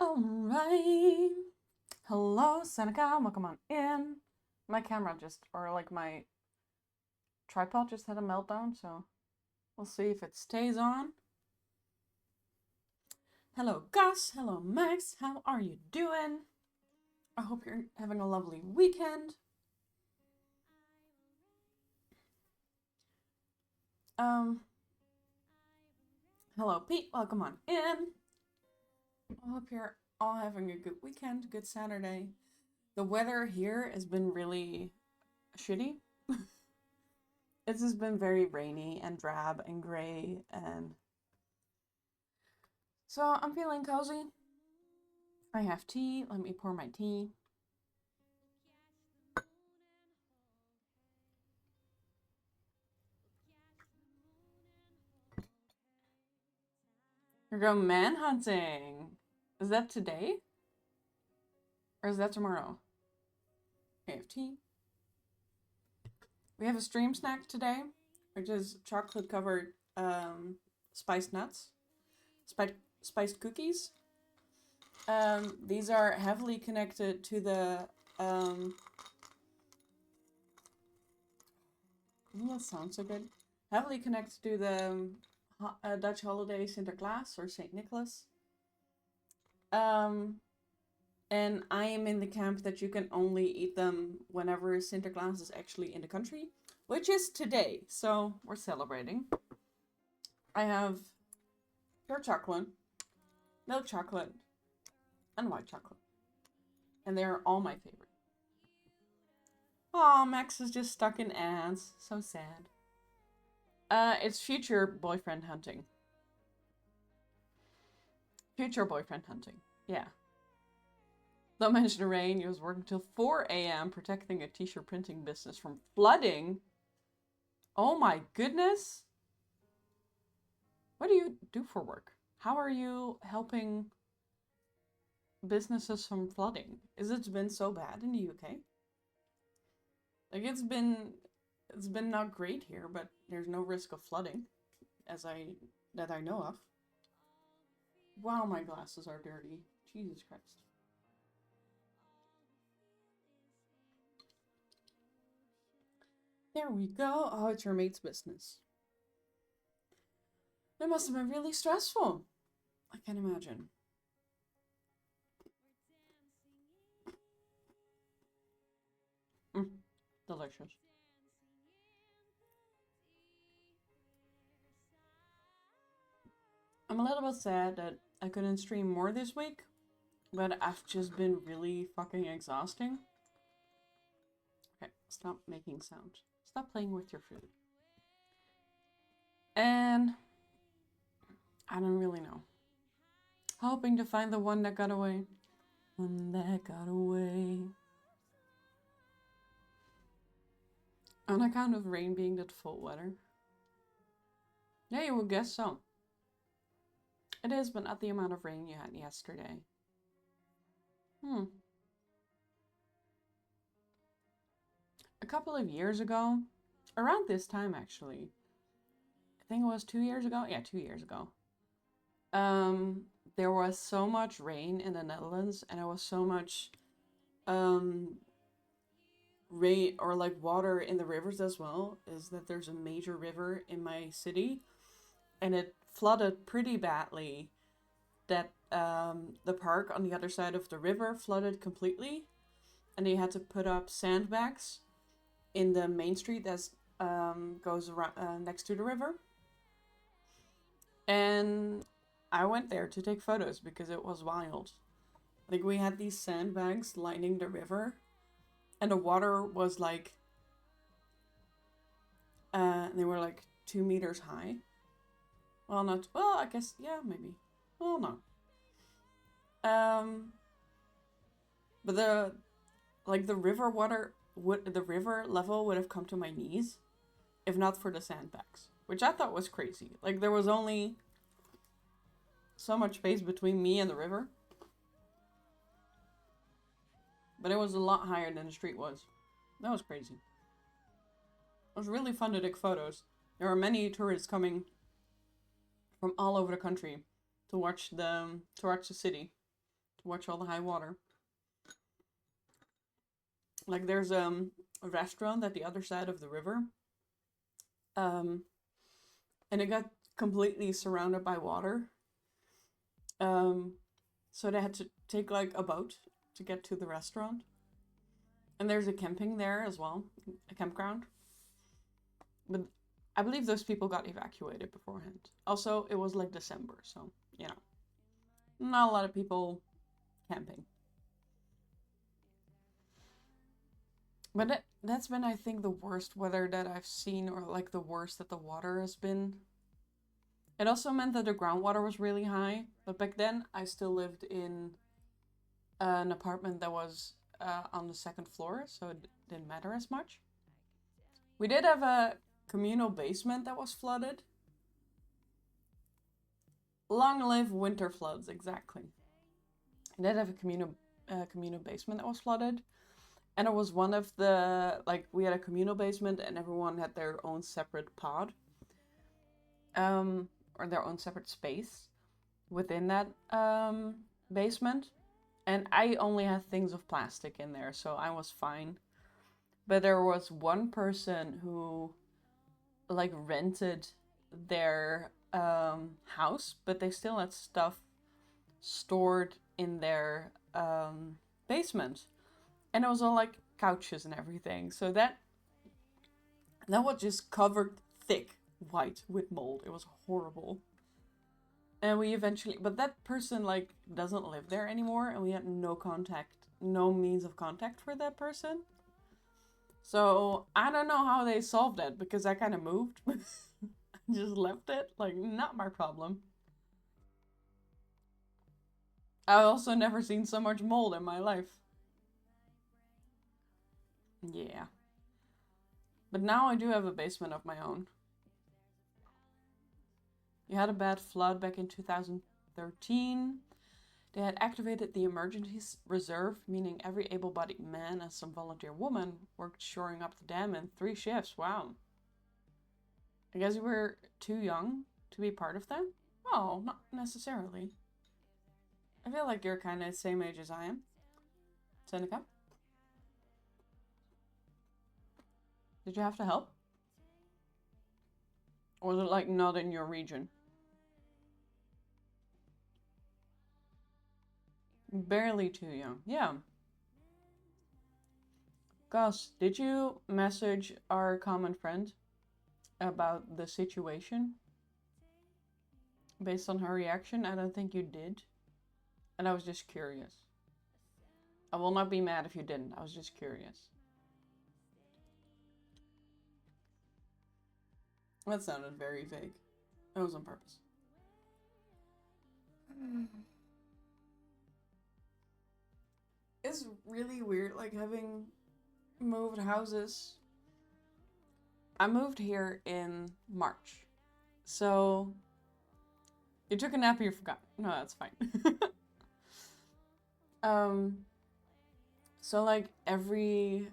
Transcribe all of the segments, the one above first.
Alright. Hello, Seneca. Welcome on in. My camera just, or like my tripod just had a meltdown, so we'll see if it stays on. Hello, Gus. Hello, Max. How are you doing? I hope you're having a lovely weekend. Hello, Pete. Welcome on in. I hope you're all having a good weekend, good Saturday. The weather here has been really shitty. It's just been very rainy and drab and gray, and so I'm feeling cozy. I have tea. Let me pour my tea. You're going manhunting. Is that today? Or is that tomorrow? I have tea. We have a stream snack today, which is chocolate covered spiced nuts. Spiced cookies. These are heavily connected to the that sounds so good. Heavily connected to the Dutch holiday Sinterklaas or Saint Nicholas. And I am in the camp that you can only eat them whenever Sinterklaas is actually in the country, which is today. So we're celebrating. I have pure chocolate, milk chocolate, and white chocolate. And they're all my favorite. Aw, Max is just stuck in ants. So sad. It's future boyfriend hunting. Future boyfriend hunting. Yeah. Don't mention the rain. He was working till 4 a.m. protecting a t-shirt printing business from flooding. Oh my goodness. What do you do for work? How are you helping businesses from flooding? Is it been so bad in the UK? Like it's been not great here, but there's no risk of flooding that I know of. Wow, my glasses are dirty. Jesus Christ. There we go. Oh, it's your mate's business. That must have been really stressful. I can't imagine. Delicious. I'm a little bit sad that I couldn't stream more this week, but I've just been really fucking exhausting. Okay, stop making sound. Stop playing with your food. And I don't really know. Hoping to find the one that got away. One that got away. On account of rain being that full weather. Yeah, you would guess so. It is, but not the amount of rain you had yesterday. A couple of years ago, around this time actually, I think it was 2 years ago. Yeah, 2 years ago. There was so much rain in the Netherlands, and there was so much rain or like water in the rivers as well, is that there's a major river in my city, and it flooded pretty badly. That the park on the other side of the river flooded completely, and they had to put up sandbags in the main street that goes around next to the river. And I went there to take photos because it was wild. Like we had these sandbags lining the river, and the water was like, they were like 2 meters high. Well, not, well, I guess, yeah, maybe. Well, no. But the river water the river level would have come to my knees if not for the sandbags, which I thought was crazy. Like there was only so much space between me and the river, but it was a lot higher than the street was. That was crazy. It was really fun to take photos. There were many tourists coming from all over the country to watch the city. watch all the high water. Like there's a restaurant at the other side of the river. And it got completely surrounded by water. So they had to take like a boat to get to the restaurant. And there's a camping there as well, a campground. But I believe those people got evacuated beforehand. Also, it was like December, so, you know, not a lot of people camping. But that's been, I think, the worst weather that I've seen, or like the worst that the water has been. It also meant that the groundwater was really high, but back then I still lived in an apartment that was on the second floor, so it didn't matter as much. We did have a communal basement that was flooded. Long live winter floods, exactly. We did have a communal basement that was flooded. And it was one of the, like, we had a communal basement and everyone had their own separate pod. Or their own separate space within that basement. And I only had things of plastic in there, so I was fine. But there was one person who, like, rented their house, but they still had stuff stored in their basement. And it was all, like, couches and everything. So that was just covered thick white with mold. It was horrible. And we eventually, but that person like doesn't live there anymore, and we had no contact, no means of contact for that person. So I don't know how they solved that, because I kind of moved. Just left it, like, not my problem. I've also never seen so much mold in my life. Yeah. But now I do have a basement of my own. You had a bad flood back in 2013. They had activated the emergency reserve, meaning every able-bodied man and some volunteer woman worked shoring up the dam in 3 shifts. Wow. I guess you were too young to be part of that? Oh, not necessarily. I feel like you're kind of the same age as I am. Seneca? Did you have to help? Or was it like not in your region? Barely too young. Yeah. Gus, did you message our common friend about the situation? Based on her reaction, I don't think you did. And I was just curious. I will not be mad if you didn't. I was just curious. That sounded very vague. It was on purpose. It's really weird, like, having moved houses. I moved here in March. So, you took a nap and you forgot. No, that's fine. So like every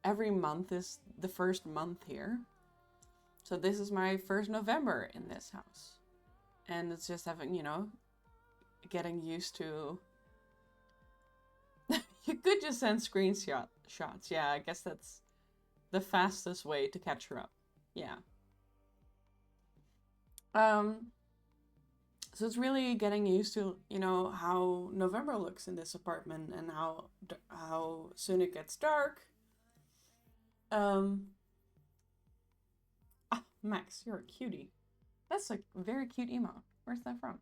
month is the first month here. So this is my first November in this house. And it's just having, you know, getting used to... You could just send screenshots. Yeah, I guess that's the fastest way to catch her up. Yeah. So it's really getting used to, you know, how November looks in this apartment and how soon it gets dark. Max, you're a cutie. That's a very cute emote. Where's that from?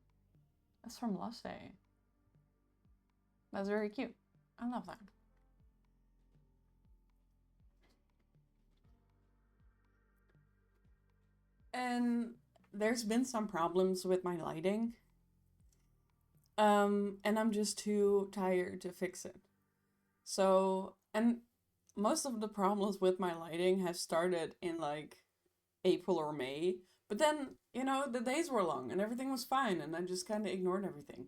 That's from Lost Day. That's very cute. I love that. And there's been some problems with my lighting. And I'm just too tired to fix it. So, and most of the problems with my lighting have started in like April or May. But then, you know, the days were long and everything was fine, and I just kind of ignored everything.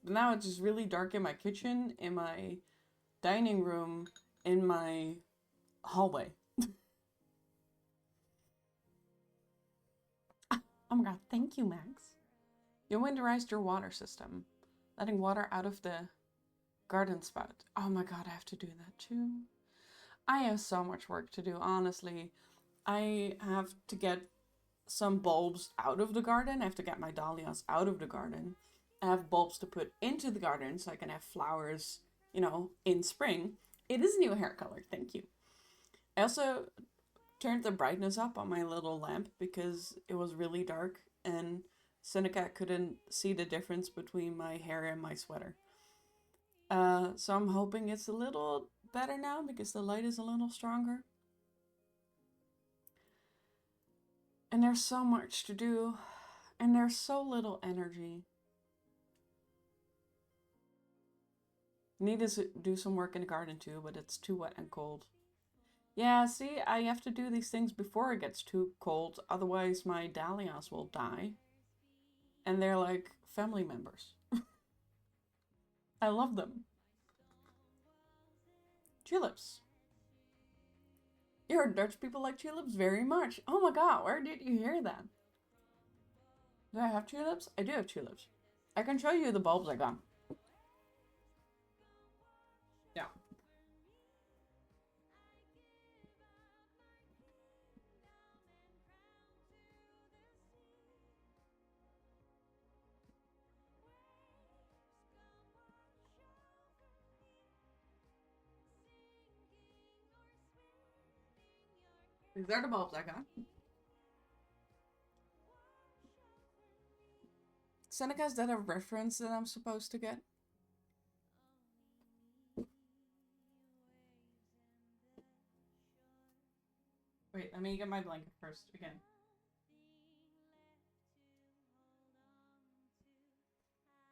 But now it's just really dark in my kitchen, in my dining room, in my hallway. Oh my god, thank you, Max. You winterized your water system. letting water out of the garden spout. Oh my god, I have to do that too. I have so much work to do, honestly. I have to get some bulbs out of the garden. I have to get my dahlias out of the garden. I have bulbs to put into the garden so I can have flowers, you know, in spring. It is a new hair color, thank you. I also turned the brightness up on my little lamp because it was really dark and Seneca couldn't see the difference between my hair and my sweater. So I'm hoping it's a little better now because the light is a little stronger. And there's so much to do, and there's so little energy. Need to do some work in the garden too, but it's too wet and cold. Yeah, see, I have to do these things before it gets too cold, otherwise my dahlias will die. And they're like family members. I love them. Tulips. You heard Dutch people like tulips very much. Oh my god, where did you hear that? Do I have tulips? I do have tulips. I can show you the bulbs I got. Yeah. These are the bulbs I got. Seneca, is that a reference that I'm supposed to get? Wait, let me get my blanket first again.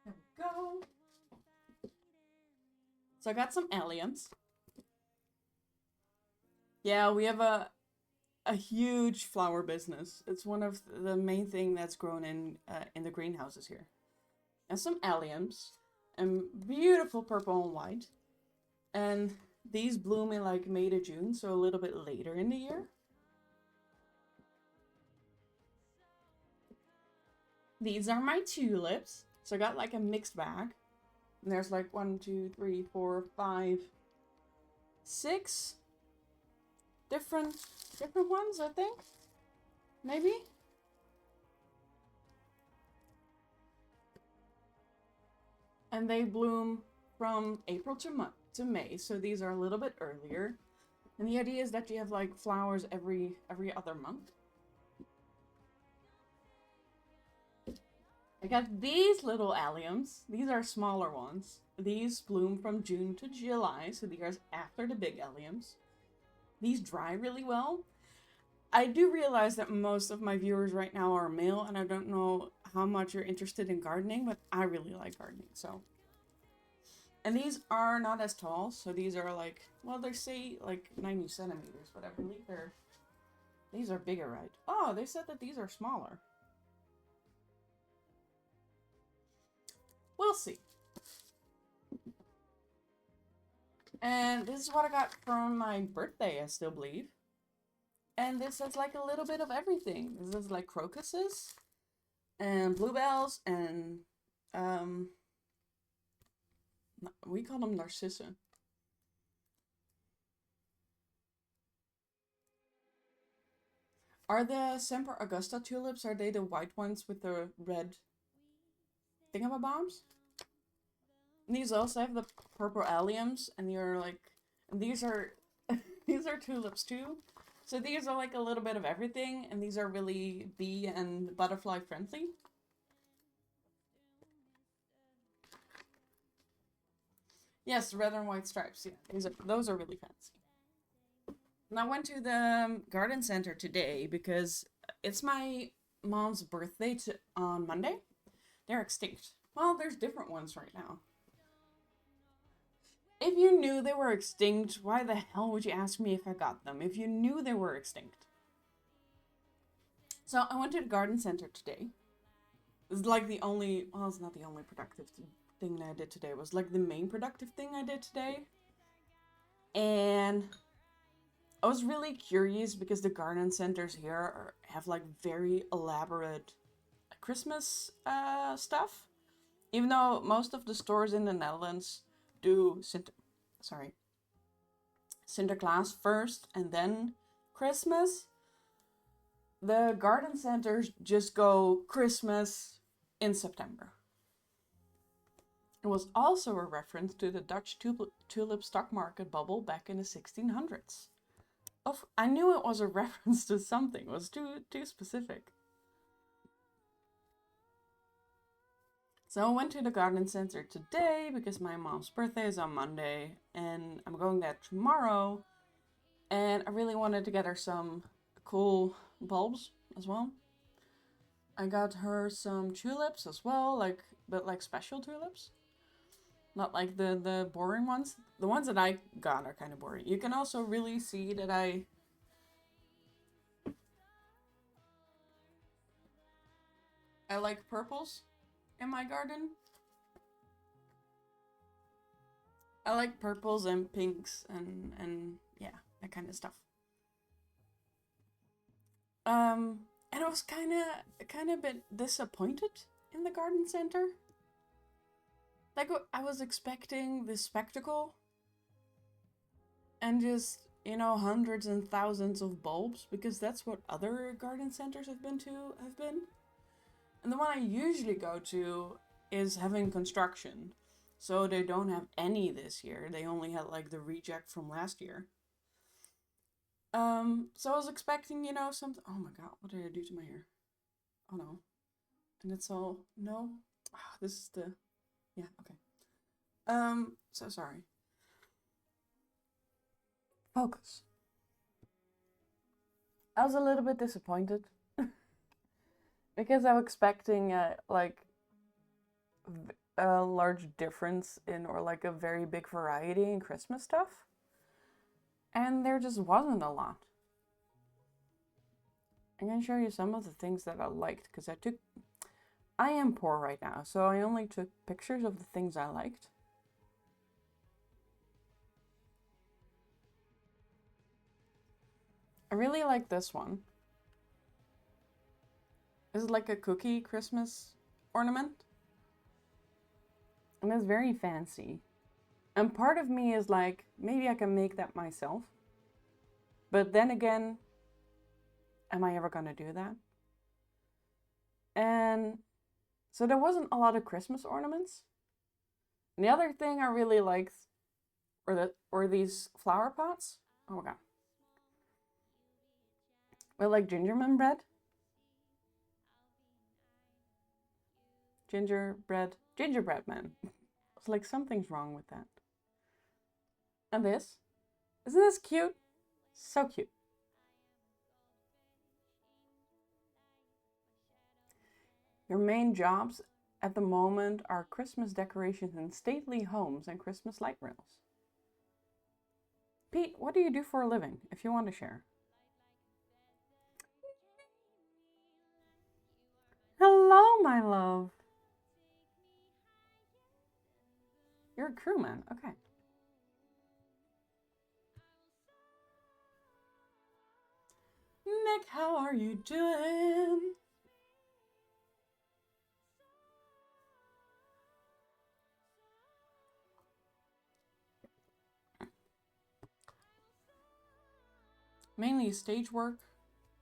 There we go. So I got some alliums. Yeah, we have a huge flower business. It's one of the main thing that's grown in the greenhouses here. And some alliums, and beautiful purple and white. And these bloom in like May to June, so a little bit later in the year. These are my tulips. So I got like a mixed bag. And there's like 1, 2, 3, 4, 5, 6 different ones, I think. Maybe. And they bloom from April to May, so these are a little bit earlier. And the idea is that you have like flowers every other month. I got these little alliums. These are smaller ones. These bloom from June to July, so these are after the big alliums. These dry really well. I do realize that most of my viewers right now are male, and I don't know how much you're interested in gardening, but I really like gardening, so. And these are not as tall, so these are like, well, they say like 90 centimeters, but I believe these are bigger, right? Oh, they said that these are smaller. We'll see. And this is what I got from my birthday, I still believe. And this is like a little bit of everything. This is like crocuses and bluebells and we call them narcissen. Are the Semper Augusta tulips, are they the white ones with the red thingamabombs? And these also have the purple alliums, and they're like, and these are these are tulips too. So these are like a little bit of everything, and these are really bee and butterfly friendly. Yes, red and white stripes. Yeah, those are really fancy. And I went to the garden center today because it's my mom's birthday on Monday. They're extinct. Well, there's different ones right now. If you knew they were extinct, why the hell would you ask me if I got them? If you knew they were extinct. So I went to the garden center today. It's like the only, well, it's not the only productive thing that I did today. It was like the main productive thing I did today. And I was really curious because the garden centers here have like very elaborate Christmas stuff. Even though most of the stores in the Netherlands do Sinterklaas first and then Christmas, the garden centers just go Christmas in September. It was also a reference to the Dutch tulip stock market bubble back in the 1600s. I knew it was a reference to something. It was too specific. So I went to the garden center today because my mom's birthday is on Monday and I'm going there tomorrow. And I really wanted to get her some cool bulbs as well. I got her some tulips as well, but special tulips. Not like the boring ones. The ones that I got are kind of boring. You can also really see that I like purples in my garden. I like purples and pinks and yeah, that kind of stuff. And I was kind of a bit disappointed in the garden center. Like, I was expecting this spectacle and just, hundreds and thousands of bulbs, because that's what other garden centers have been. And the one I usually go to is having construction. So they don't have any this year. They only had like the reject from last year. So I was expecting, something. Oh my god, what did I do to my hair? Oh no. And it's all, no. Oh, this is the, yeah, okay. So sorry. Focus. I was a little bit disappointed because I was expecting a large difference in, or like a very big variety in Christmas stuff, and there just wasn't a lot. I'm gonna show you some of the things that I liked, because I am poor right now, so I only took pictures of the things I liked. I really like this one. This is like a cookie Christmas ornament. And it's very fancy. And part of me is like, maybe I can make that myself. But then again, am I ever gonna do that? And so there wasn't a lot of Christmas ornaments. And the other thing I really liked were these flower pots. Oh my god. With like gingerbread bread. Gingerbread man. It's like something's wrong with that. And this. Isn't this cute? So cute. Your main jobs at the moment are Christmas decorations in stately homes and Christmas light rails. Pete, what do you do for a living, if you want to share? Hello, my love. You're a crewman, okay. Nick, how are you doing? Mainly stage work.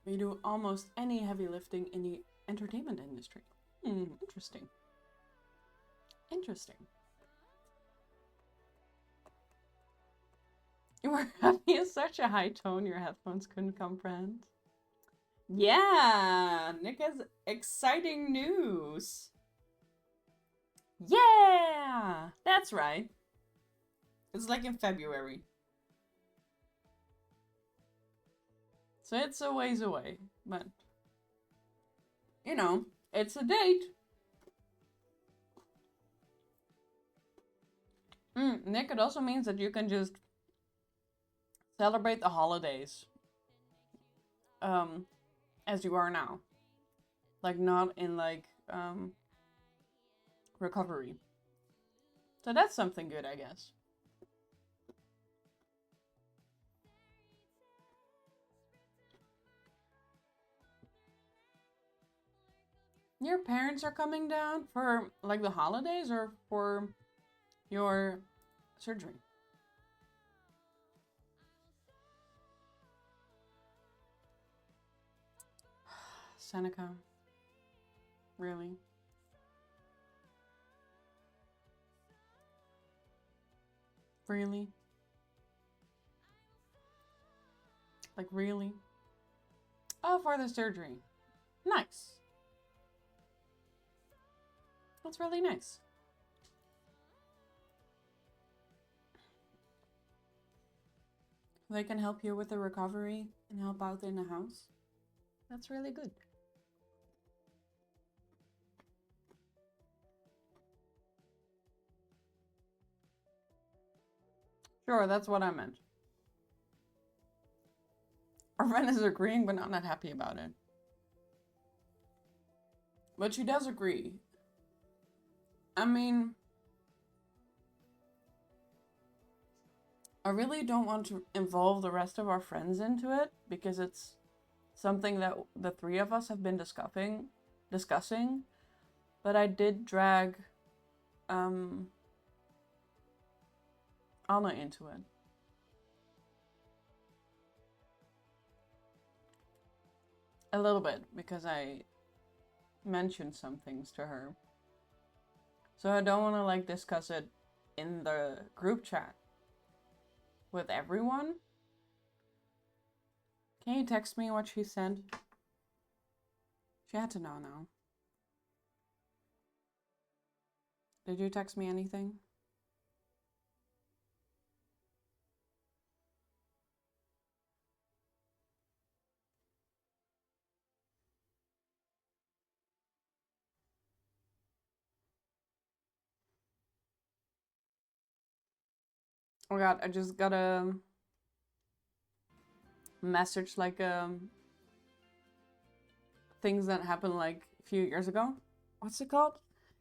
We do almost any heavy lifting in the entertainment industry. Interesting. Interesting. You were having such a high tone your headphones couldn't comprehend. Yeah, Nick has exciting news. Yeah, that's right. It's like in February. So it's a ways away, but it's a date. Nick, it also means that you can just celebrate the holidays as you are now. Like, not in recovery. So that's something good, I guess. Your parents are coming down for like the holidays or for your surgery? Seneca. Really? Really? Like, really? Oh, for the surgery. Nice. That's really nice. They can help you with the recovery and help out in the house. That's really good. Sure, that's what I meant. Our friend is agreeing, but not happy about it. But she does agree. I mean, I really don't want to involve the rest of our friends into it because it's something that the three of us have been discussing. But I did drag Anna into it. A little bit, because I mentioned some things to her. So I don't want to like discuss it in the group chat with everyone. Can you text me what she said? She had to know now. Did you text me anything? Oh god, I just got a message like things that happened like a few years ago. What's it called?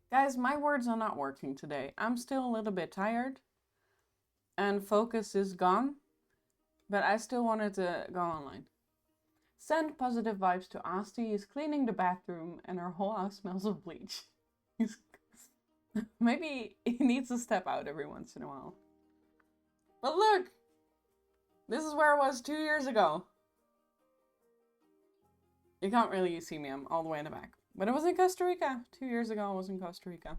Guys, my words are not working today. I'm still a little bit tired and focus is gone, but I still wanted to go online. Send positive vibes to Asti. He's cleaning the bathroom and her whole house smells of bleach. Maybe he needs to step out every once in a while. But look! This is where I was 2 years ago. You can't really see me, I'm all the way in the back. But I was in Costa Rica. 2 years ago I was in Costa Rica.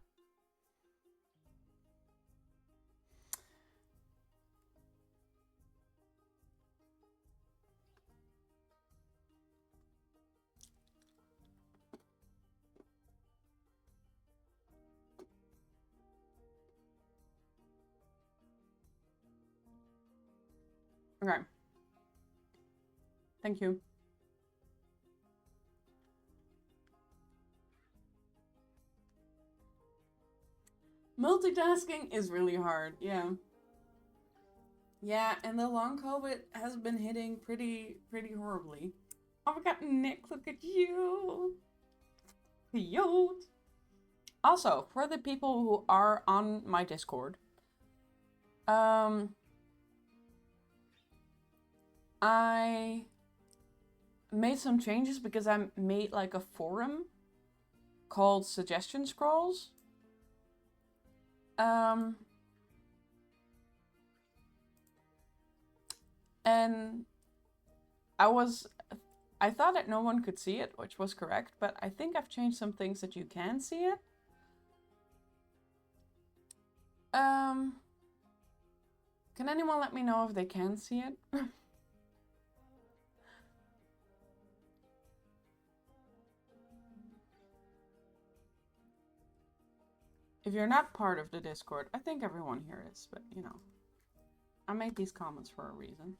Okay. Thank you. Multitasking is really hard, yeah. Yeah, and the long COVID has been hitting pretty horribly. Oh my god, Nick, look at you! Cute! Also, for the people who are on my Discord, I made some changes because I made like a forum called Suggestion Scrolls. And I thought that no one could see it, which was correct, but I think I've changed some things that you can see it. Can anyone let me know if they can see it? If you're not part of the Discord, I think everyone here is, but you know, I made these comments for a reason.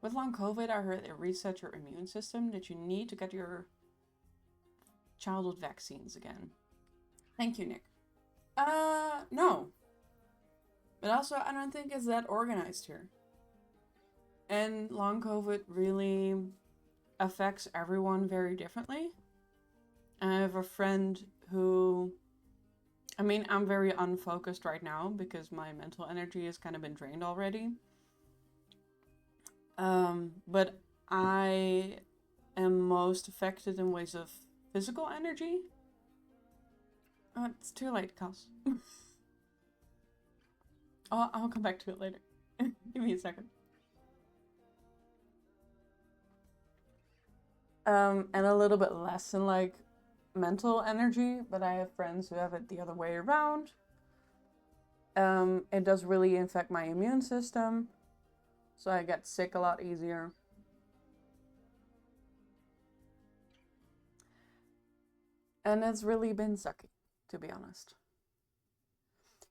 With long COVID, I heard it resets your immune system, that you need to get your childhood vaccines again. Thank you, Nick. No. But also, I don't think it's that organized here. And long COVID really affects everyone very differently. I have a friend who, I mean, I'm very unfocused right now because my mental energy has kind of been drained already. But I am most affected in ways of physical energy. It's too late, Cos. I'll come back to it later. Give me a second. And a little bit less in like mental energy, but I have friends who have it the other way around. It does really affect my immune system, so I get sick a lot easier. And it's really been sucky, to be honest.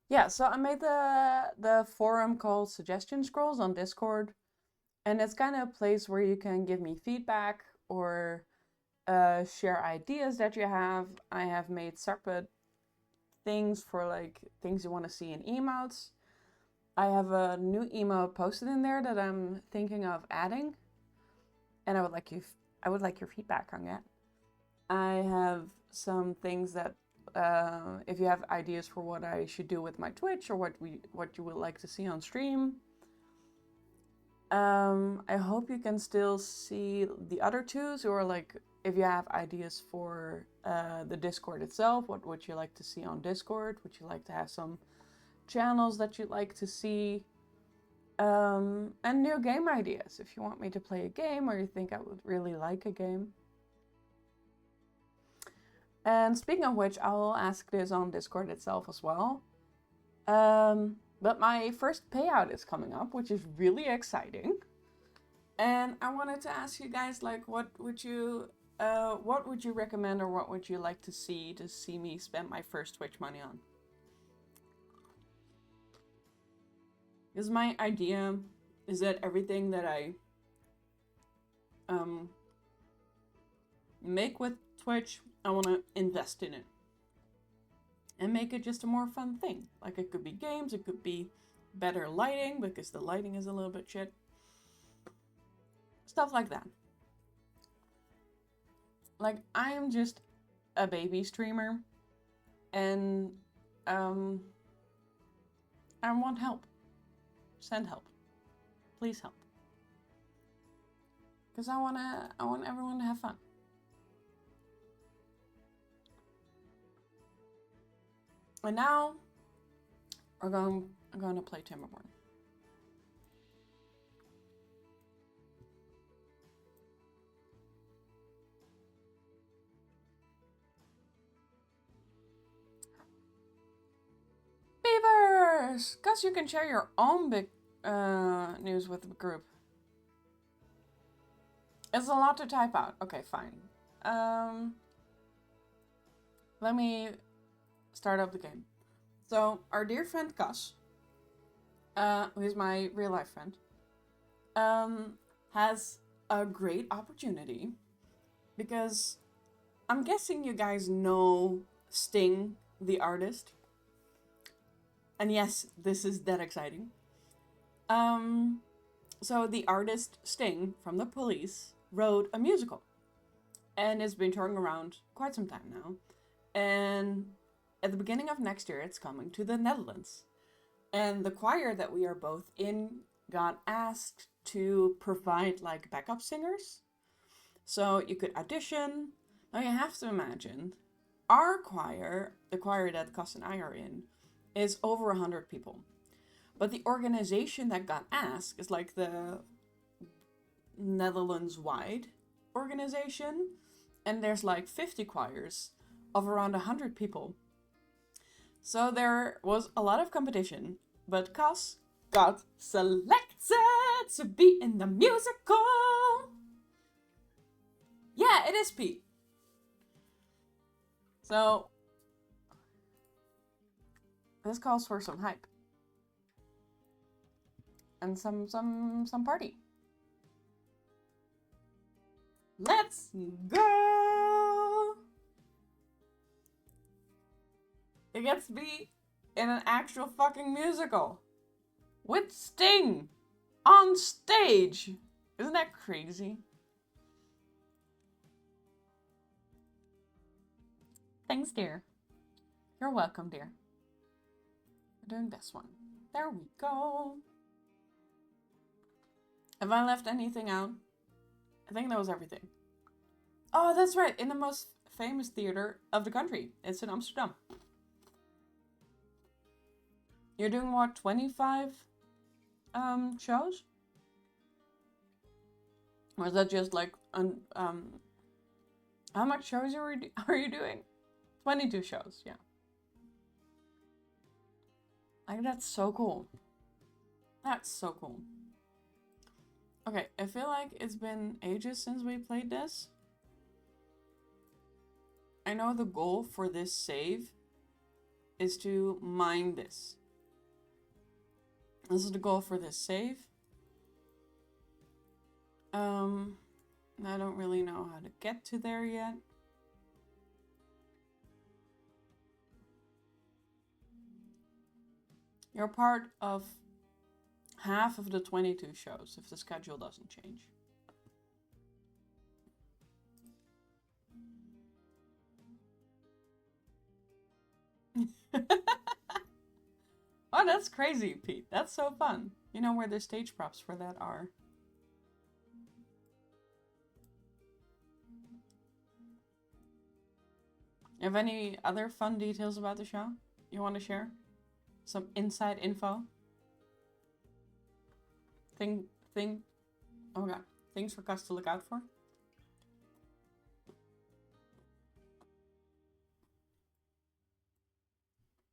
Yeah, so I made the forum called Suggestion Scrolls on Discord, and it's kind of a place where you can give me feedback or share ideas that you have. I have made separate things for like things you want to see in emotes. I have a new emote posted in there that I'm thinking of adding, and I would like your feedback on that. I have some things that if you have ideas for what I should do with my Twitch or what you would like to see on stream. I hope you can still see the other twos, or like if you have ideas for the Discord itself, what would you like to see on Discord? Would you like to have some channels that you'd like to see? And new game ideas. If you want me to play a game or you think I would really like a game. And speaking of which, I will ask this on Discord itself as well. But my first payout is coming up, which is really exciting. And I wanted to ask you guys, like, what would you recommend, or what would you like to see me spend my first Twitch money on? Because my idea is that everything that I make with Twitch, I want to invest in it and make it just a more fun thing. Like, it could be games, it could be better lighting, because the lighting is a little bit shit. Stuff like that. Like, I am just a baby streamer, and I want help. Send help. Please help. Because I want everyone to have fun. And now I'm going to play Timberborn. Beavers! Because you can share your own big news with the group. It's a lot to type out. Okay, fine. Let me start up the game. So, our dear friend Cas, who is my real life friend, has a great opportunity, because I'm guessing you guys know Sting, the artist. And yes, this is that exciting. So the artist Sting from The Police wrote a musical, and it's been touring around quite some time now. And at the beginning of next year, it's coming to the Netherlands. And the choir that we are both in got asked to provide like backup singers. So you could audition. Now you have to imagine, our choir, the choir that Cas and I are in, is over 100 people. But the organization that got asked is like the Netherlands-wide organization. And there's like 50 choirs of around 100 people. So there was a lot of competition, but Cas got selected to be in the musical. Yeah, it is Pete. So this calls for some hype and some party. Let's go! It gets to be in an actual fucking musical with Sting on stage. Isn't that crazy? Thanks, dear. You're welcome, dear. We're doing this one. There we go. Have I left anything out? I think that was everything. Oh, that's right. In the most famous theater of the country. It's in Amsterdam. You're doing what, 25 shows? Or is that just like how much shows are you doing? 22 shows, yeah. Like, that's so cool. That's so cool. Okay, I feel like it's been ages since we played this. I know the goal for this save is to mine this. This is the goal for this save. I don't really know how to get to there yet. You're part of half of the 22 shows if the schedule doesn't change. Oh, that's crazy, Pete. That's so fun. You know where the stage props for that are. You have any other fun details about the show you want to share? Some inside info? Oh god. Things for us to look out for?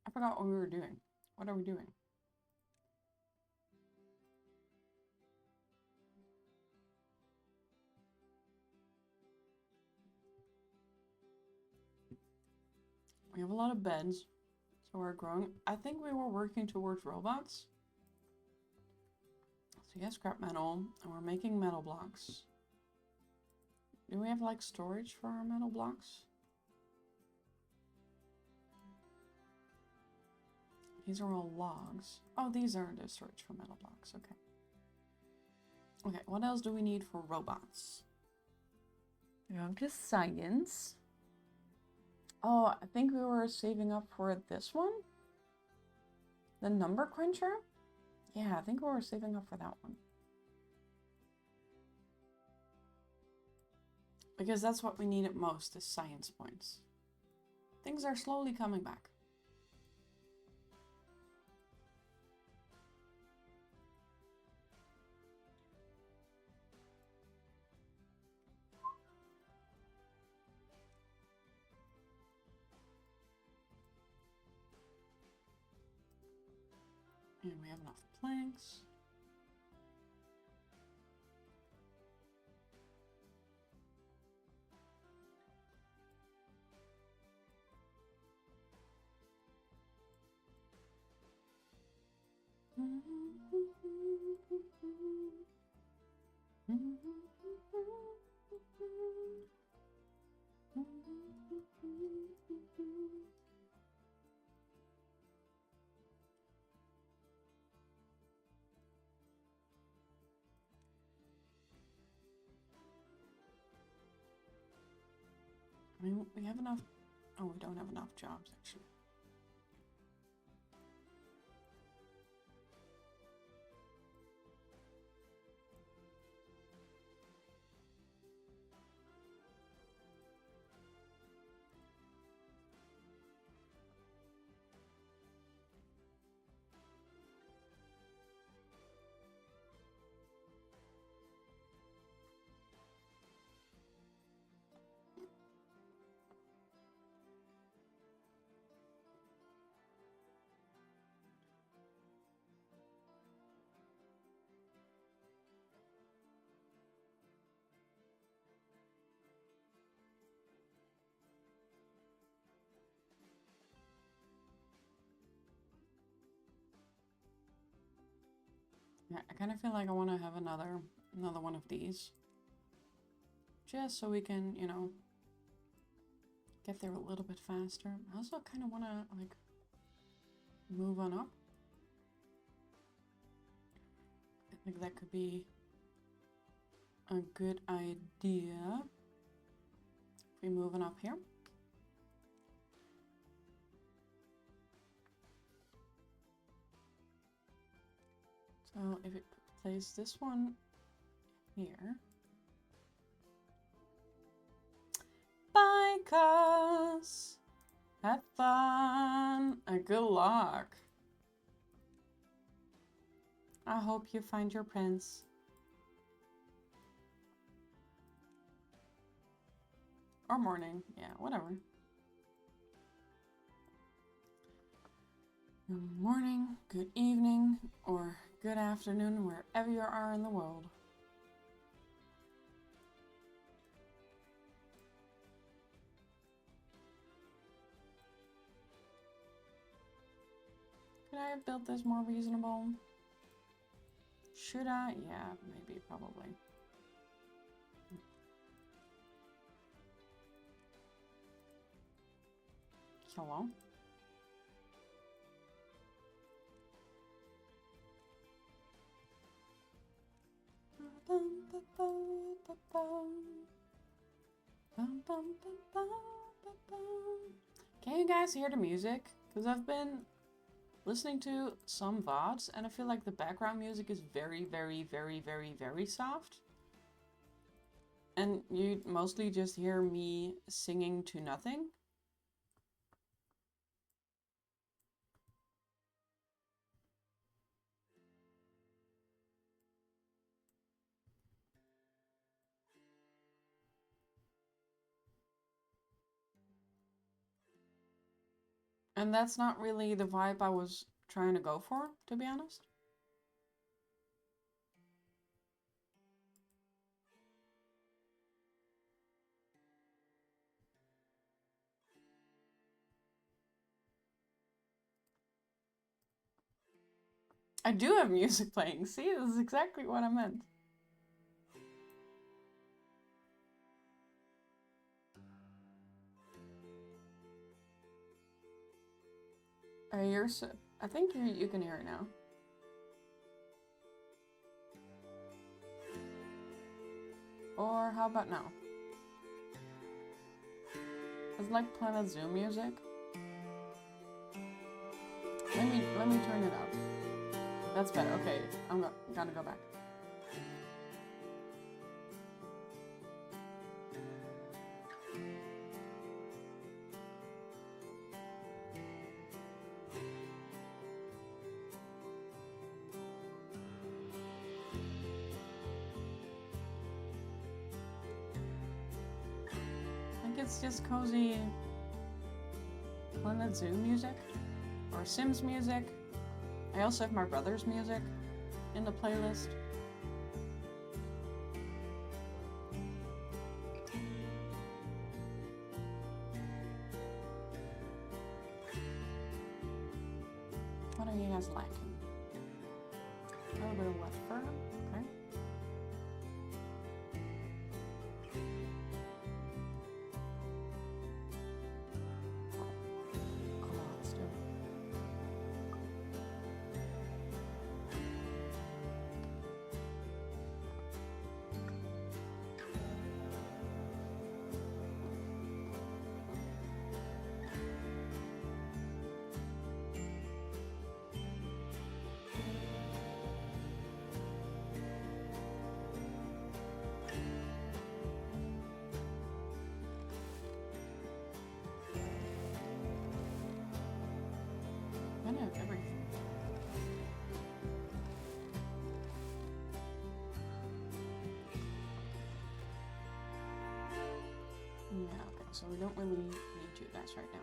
I forgot what we were doing. What are we doing? We have a lot of beds, so we're growing. I think we were working towards robots. So yeah, scrap metal, and we're making metal blocks. Do we have like storage for our metal blocks? These are all logs. Oh, these are the storage for metal blocks. Okay. Okay, what else do we need for robots? We have just science. Oh, I think we were saving up for this one? The number cruncher? Yeah, I think we were saving up for that one. Because that's what we need at most, is science points. Things are slowly coming back. And we have enough planks. I mean, we have enough. Oh, we don't have enough jobs, actually. Yeah, I kind of feel like I want to have another one of these. Just so we can, you know, get there a little bit faster. I also kind of want to, like, move on up. I think that could be a good idea. If we move on up here. So if it plays this one here. because. Have fun and good luck. I hope you find your prince. Or morning, yeah, whatever. Good morning, good evening, or good afternoon, wherever you are in the world. Could I have built this more reasonable? Should I? Yeah, maybe, probably. Hello? Can you guys hear the music? Because I've been listening to some VODs and I feel like the background music is very, very, very, very, very soft. And you mostly just hear me singing to nothing. And that's not really the vibe I was trying to go for, to be honest. I do have music playing. See, this is exactly what I meant. I think you can hear it now. Or how about now? It's like Planet Zoo music. Let me turn it up. That's better. Okay, I'm gonna go back. I think it's just cozy Planet Zoo music or Sims music. I also have my brother's music in the playlist. What are you guys lacking? A little bit of wet fur, okay. Cool, let's do it. I know everything. Yeah, okay, so we don't really need to do that right now.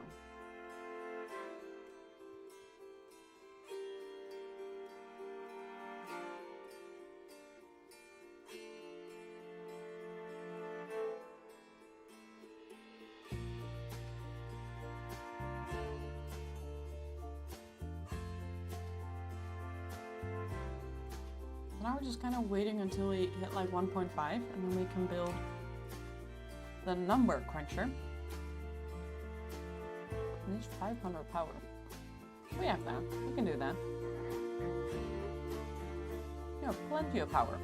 Now we're just kind of waiting until we hit like 1.5 and then we can build the number cruncher. It needs 500 power. We have that. We can do that. You have plenty of power.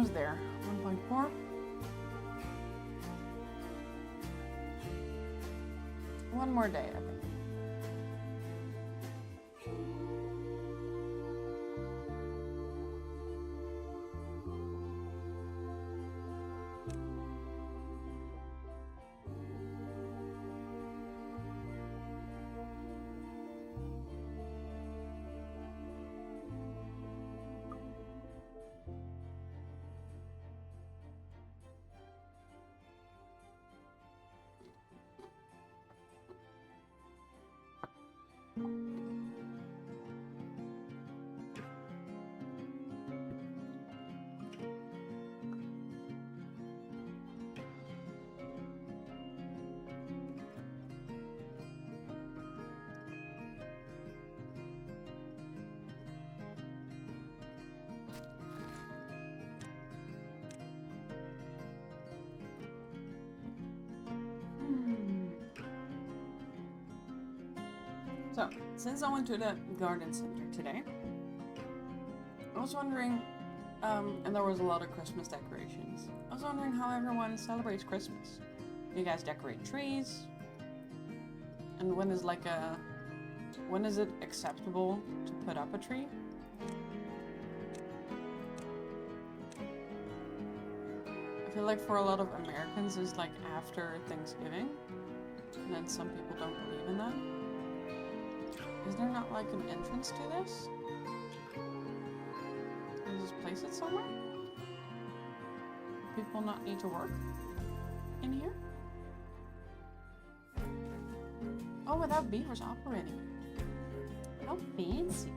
almost there. 1.4. One more day, I think. So, since I went to the garden center today, I was wondering, and there was a lot of Christmas decorations. I was wondering how everyone celebrates Christmas. Do you guys decorate trees? And when is it acceptable to put up a tree? I feel like for a lot of Americans it's like after Thanksgiving, and then some people don't believe in that. Is there not like an entrance to this? Can I just place it somewhere? Do people not need to work in here? Oh, without beavers operating. How fancy.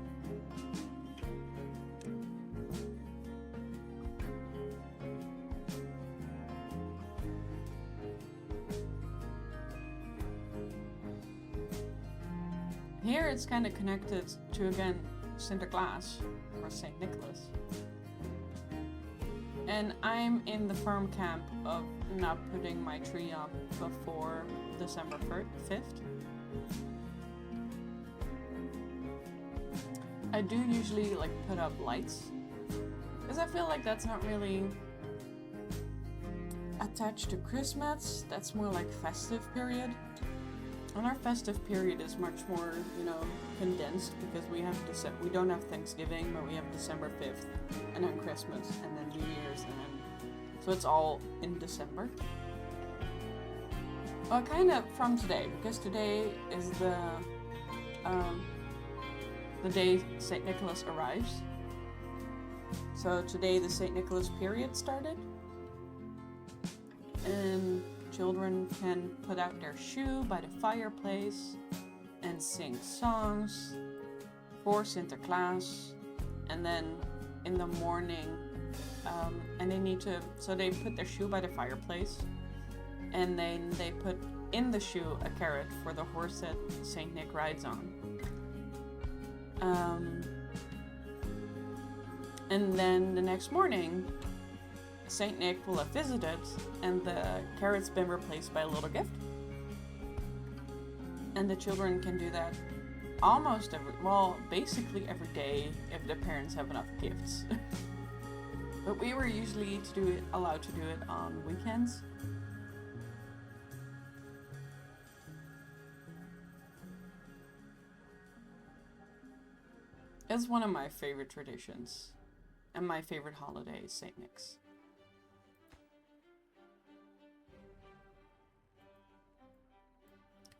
Here it's kind of connected to, again, Sinterklaas, or St. Nicholas. And I'm in the firm camp of not putting my tree up before December 5th. I do usually like put up lights, because I feel like that's not really attached to Christmas. That's more like festive period. And our festive period is much more, you know, condensed, because we don't have Thanksgiving, but we have December 5th, and then Christmas, and then New Year's, and then so it's all in December. Well, kind of from today, because today is the day St. Nicholas arrives. So today the St. Nicholas period started, and children can put out their shoe by the fireplace and sing songs for Sinterklaas, and then in the morning, and they put their shoe by the fireplace, and then they put in the shoe a carrot for the horse that Saint Nick rides on. And then the next morning, Saint Nick will have visited, and the carrot's been replaced by a little gift. And the children can do that basically every day if the parents have enough gifts. But we were usually allowed to do it on weekends. It's one of my favorite traditions, and my favorite holiday is Saint Nick's.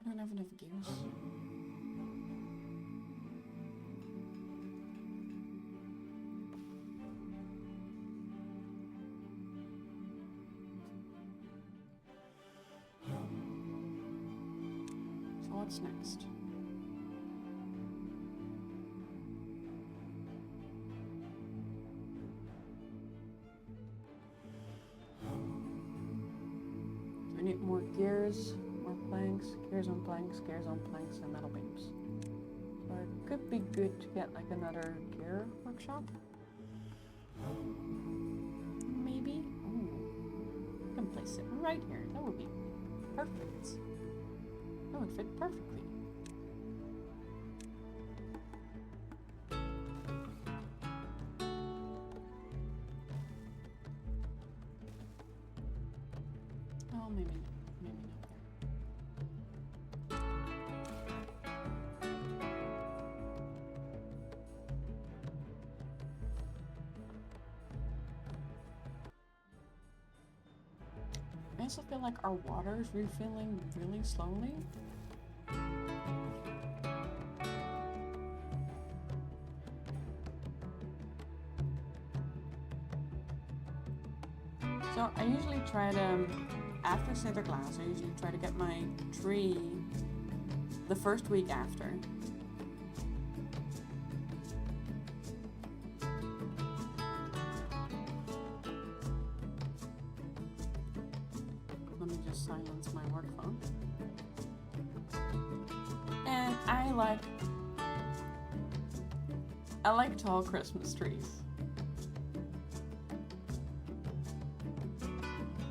I don't have enough gears. So what's next? Do we need more gears? Planks, gears on planks, and metal beams. So it could be good to get like another gear workshop. Maybe? Ooh. I can place it right here. That would be perfect. That would fit perfectly. Well, maybe not there. I also feel like our water is refilling really slowly. So I usually try to, after Sinterklaas, I usually try to get my tree the first week after. Let me just silence my work phone. And I like tall Christmas trees.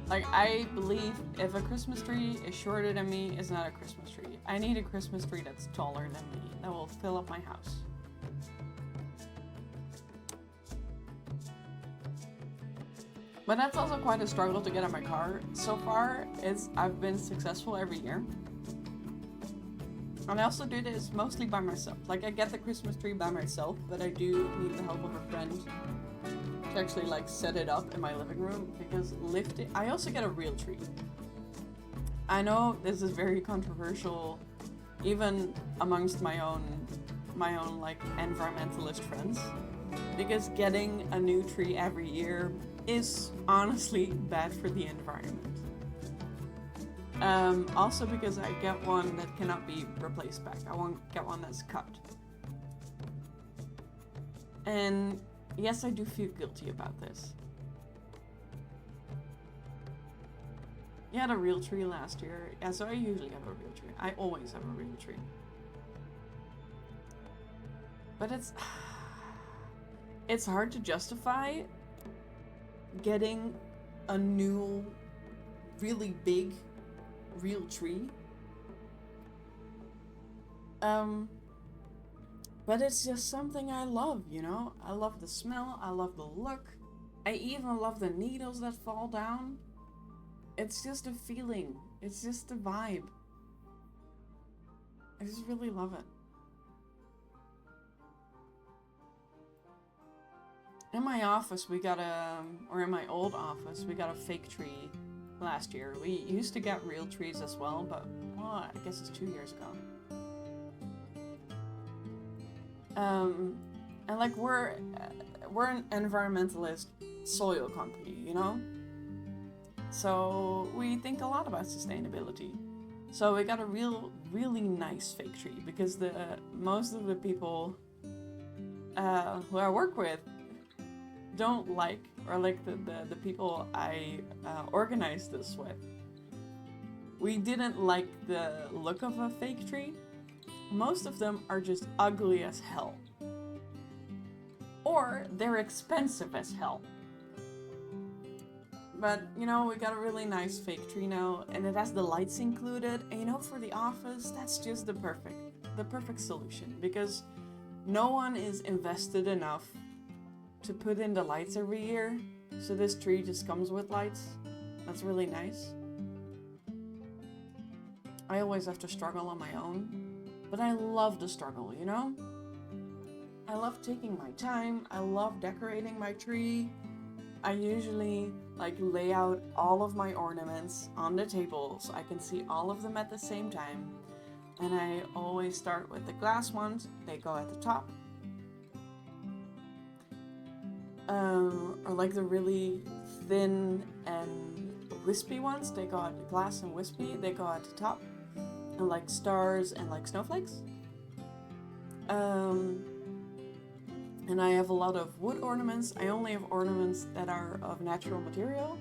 Like, I believe if a Christmas tree is shorter than me, it's not a Christmas tree. I need a Christmas tree that's taller than me, that will fill up my house. But that's also quite a struggle to get in my car. So far, I've been successful every year. And I also do this mostly by myself. Like, I get the Christmas tree by myself, but I do need the help of a friend to actually like set it up in my living room, because I also get a real tree. I know this is very controversial, even amongst my own like environmentalist friends, because getting a new tree every year is honestly bad for the environment. Also because I get one that cannot be replaced back. I won't get one that's cut. And yes, I do feel guilty about this. You had a real tree last year. Yeah, so I usually have a real tree. I always have a real tree. But it's hard to justify getting a new, really big, real tree. But it's just something I love, you know? I love the smell, I love the look. I even love the needles that fall down. It's just a feeling. It's just a vibe. I just really love it. In my office, or in my old office, we got a fake tree last year. We used to get real trees as well, but, well, I guess it's 2 years ago. And like we're an environmentalist soil company, you know? So we think a lot about sustainability. So we got a really nice fake tree, because most of the people who I work with don't like, or like the people I organized this with, we didn't like the look of a fake tree. Most of them are just ugly as hell. Or they're expensive as hell. But, you know, we got a really nice fake tree now, and it has the lights included. And, you know, for the office, that's just the perfect solution, because no one is invested enough to put in the lights every year. So this tree just comes with lights. That's really nice. I always have to struggle on my own. But I love the struggle, you know? I love taking my time. I love decorating my tree. I usually like lay out all of my ornaments on the table so I can see all of them at the same time. And I always start with the glass ones. They go at the top. Or like the really thin and wispy ones. They go at the glass and wispy. They go at the top. And like stars and like snowflakes. And I have a lot of wood ornaments. I only have ornaments that are of natural material.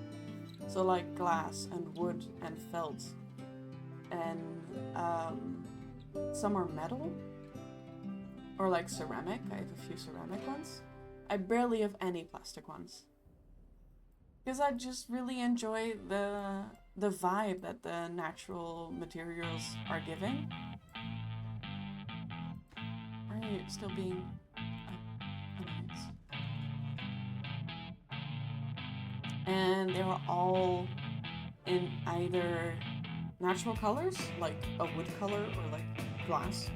So like glass and wood and felt. And some are metal. Or like ceramic. I have a few ceramic ones. I barely have any plastic ones. Because I just really enjoy the vibe that the natural materials are giving. Are you still being annoyance? And they were all in either natural colors, like a wood color or like glass,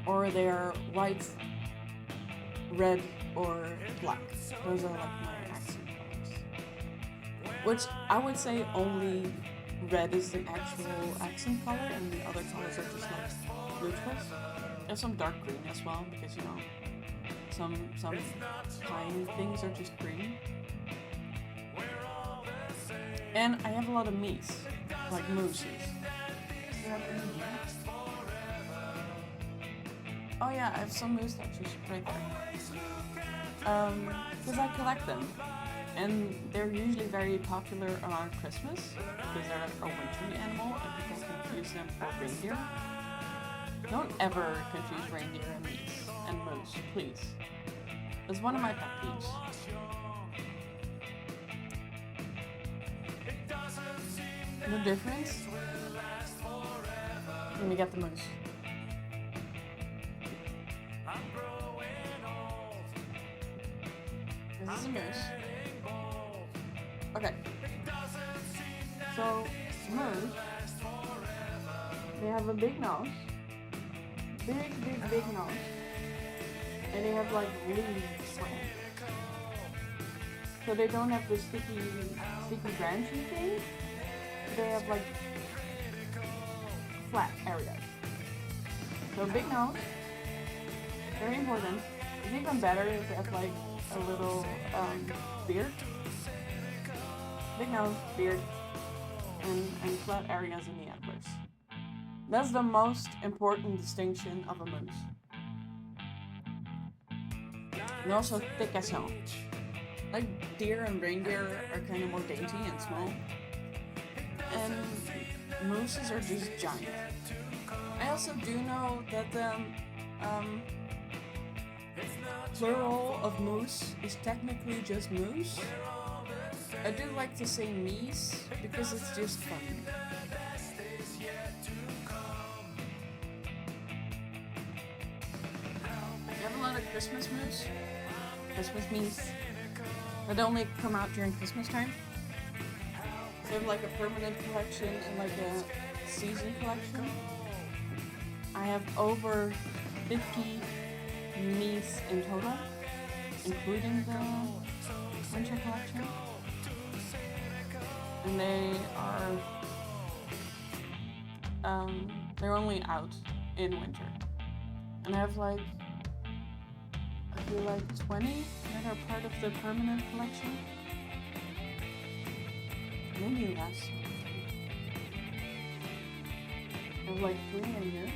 or they're white, red, or black. Those are like my accent colors. Which I would say only red is the actual accent color, and the other colors are just like neutrals. There's some dark green as well, because you know, some pine things are just green. And I have a lot of meese, like mooses. Oh yeah, I have some moose statues right there. Because I collect them. And they're usually very popular around Christmas, because they're a wintry animal and people confuse them for reindeer. Don't ever confuse reindeer and meese and moose, please. It's one of my pet peeves. The difference? Let me get the moose. This is a moose. Okay. So, moose, they have a big nose. Big nose. And they have like leaves. So they don't have the sticky branchy thing. They have like flat areas. So big nose, very important. It's even better if they have like a little beard. Big nose, beard, and flat areas in the antlers. That's the most important distinction of a moose. And also thick as hell. Like deer and reindeer are kind of more dainty and small. And mooses are just giant. I also do know that the plural of moose is technically just moose. I do like to say meese because it's just fun. I have a lot of Christmas moose, Christmas meese, that only come out during Christmas time. They have like a permanent collection and like a season collection. I have over 50 meese in total, including the winter collection. And they are, they're only out in winter. And I have like, I feel like 20 that are part of the permanent collection. Maybe less. I have like 3 in here.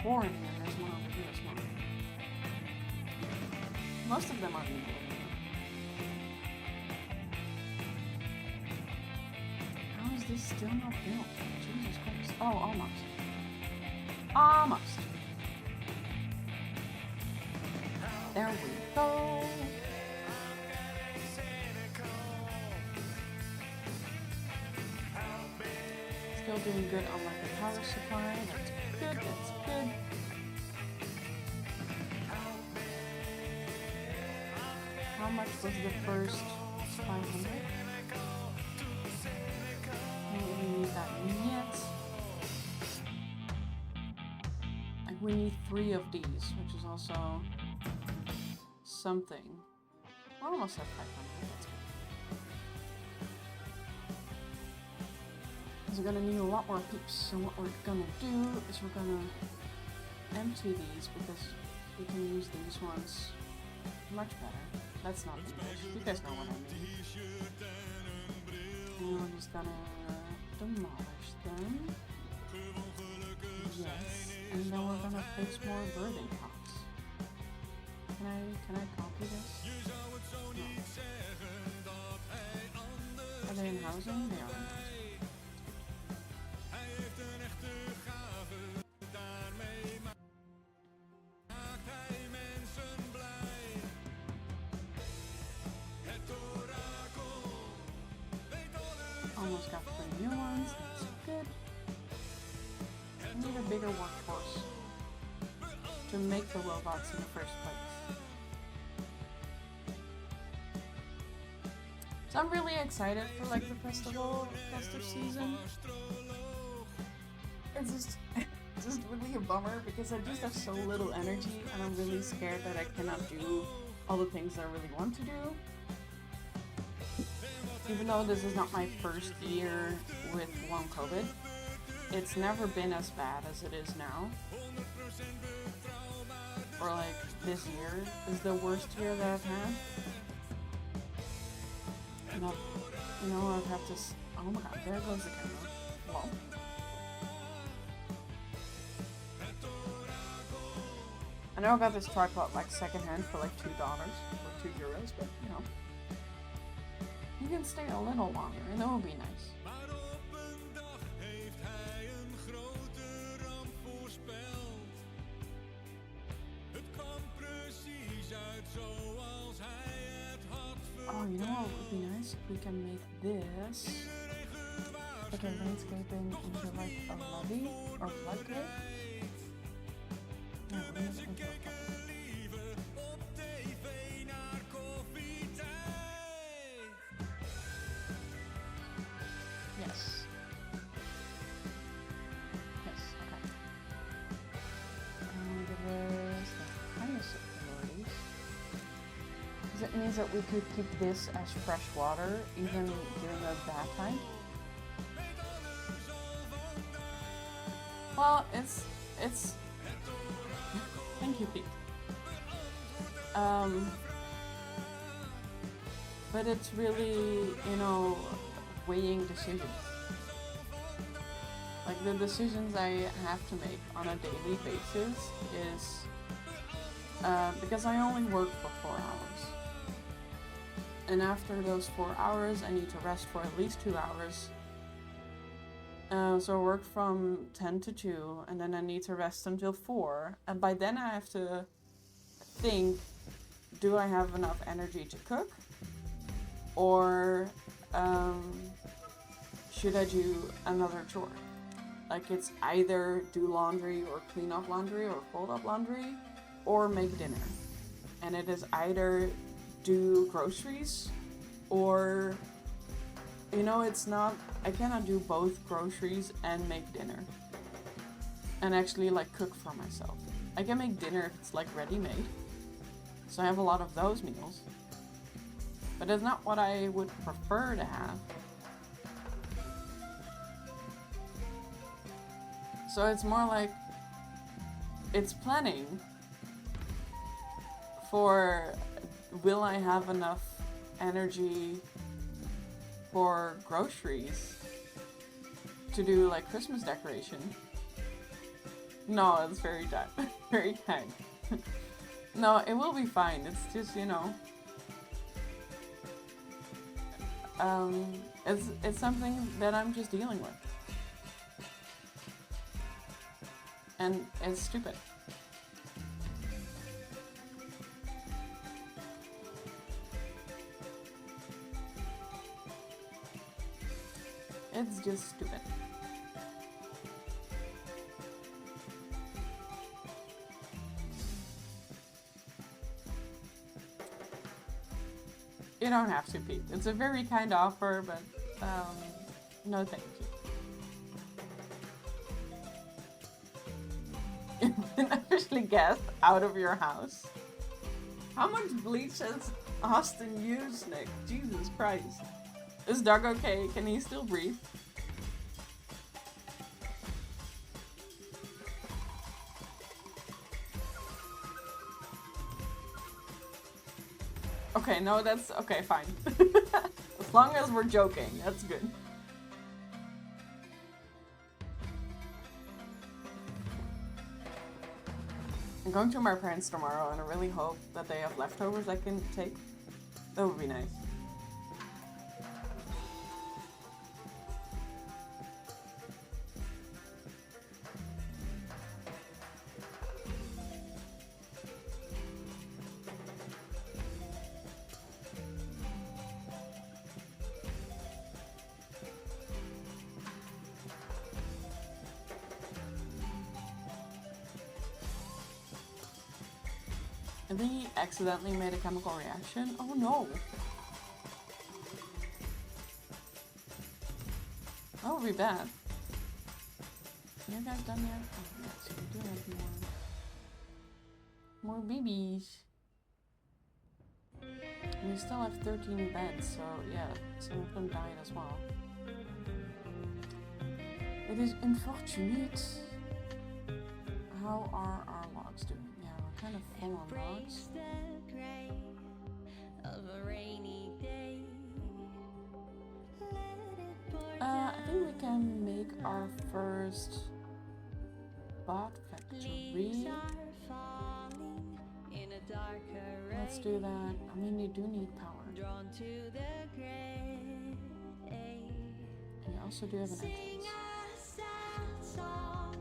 4 in here. There's one over here as well. Most of them are new. How is this still not built? Jesus Christ. Oh, almost. Almost. There we go. Still doing good on like the power supply. That's good, that's good. How much was the first 500? We don't need that yet. Like we need 3 of these, which is also something. We're almost at 500, that's good. We're gonna need a lot more peeps, so what we're gonna do is we're gonna empty these because we can use these ones much better. That's not English, you guys know what I mean. And we're just gonna demolish them. Yes, and then we're gonna place more birthing pots. Can I copy this? No. Are they in housing? They are in housing. Almost got 3 new ones, that's good. I need a bigger workforce to make the robots in the first place. So I'm really excited for like the festive season. It's just it's just really a bummer because I just have so little energy and I'm really scared that I cannot do all the things I really want to do. Even though this is not my first year with long COVID, it's never been as bad as it is now. Or like this year is the worst year that I've had. And I've had to. Oh my god, there goes the camera. Well. I know I got this tripod like secondhand for like $2 or €2, but you know. You can stay a little longer and that would be nice. Oh, you know what would be nice if we can make this like a landscaping into like a lobby or floodgate. No, we're just into a Yes. Yes, okay. Give us the highest priorities. Because it means that we could keep this as fresh water even during the bad time. Well, it's thank you, Pete. But it's really, weighing decisions. Like the decisions I have to make on a daily basis is because I only work for 4 hours. And after those 4 hours, I need to rest for at least 2 hours. So I work from 10 to 2, and then I need to rest until 4. And by then I have to think, do I have enough energy to cook? Or should I do another chore? Like it's either do laundry or clean up laundry or fold up laundry or make dinner. And it is either do groceries or, I cannot do both groceries and make dinner. And actually like cook for myself. I can make dinner if it's like ready-made. So I have a lot of those meals. But it's not what I would prefer to have. So it's more like, it's planning for, will I have enough energy for groceries to do like Christmas decoration? No, it's very very tight. No, it will be fine. It's just, it's something that I'm just dealing with. And it's stupid. It's just stupid. You don't have to, Pete. It's a very kind offer, but no thank you. You've been officially gassed out of your house. How much bleach has Austin used, Nick? Jesus Christ. Is Doug okay? Can he still breathe? Okay, no, that's okay, fine. As long as we're joking, that's good. I'm going to my parents tomorrow and I really hope that they have leftovers I can take. That would be nice. I think he accidentally made a chemical reaction. Oh no. That would be bad. Are you guys done yet? Oh, yes, we do have more babies. And we still have 13 beds, so yeah, some of them died as well. It is unfortunate. How are our logs doing? Yeah, we're kind of full on logs. I think we can make our first bot factory. Let's do that. I mean, they do need power. And you also do have an entrance.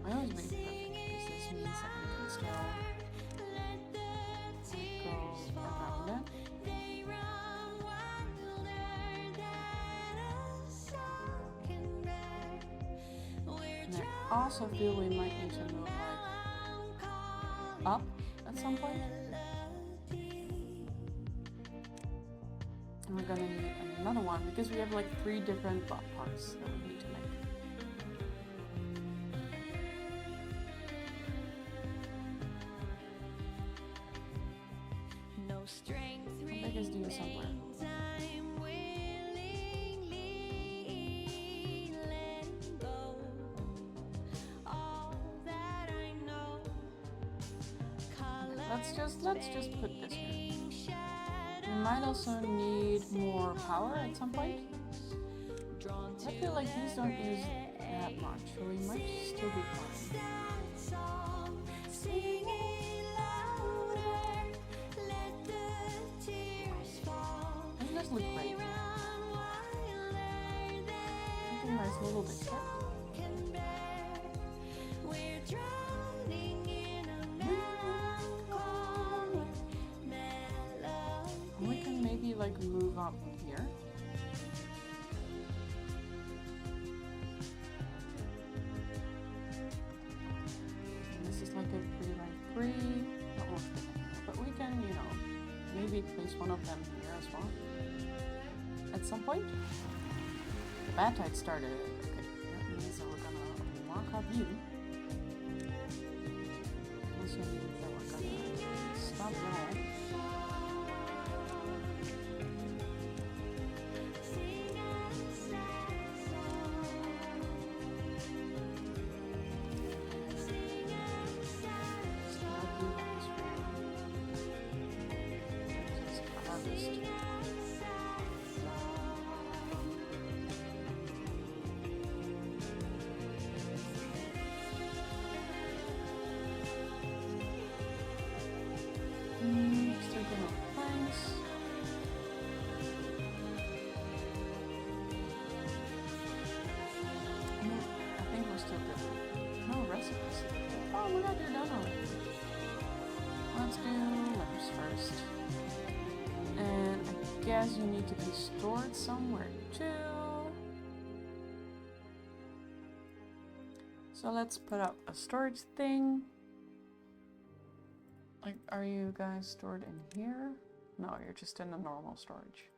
I always make it perfect because this means that we can still go around it. And I also feel we might need to move like up at some point. And we're gonna need another one because we have like 3 different bot parts that we need to make. How big is the assembler? Let's just put this here. We might also need more power at some point. I feel like these don't use that much, so we might still be fine. Doesn't this look great? Make a nice little biscuit. We can maybe like move up here. And this is like a 3x3, but we can, you know, maybe place one of them here as well. At some point, the bad tide started. Okay, that means that we're gonna lock up you. Also means that we're gonna stop that. Oh my god, you're done already. Let's do letters first. And I guess you need to be stored somewhere too. So let's put up a storage thing. Like, are you guys stored in here? No, you're just in the normal storage.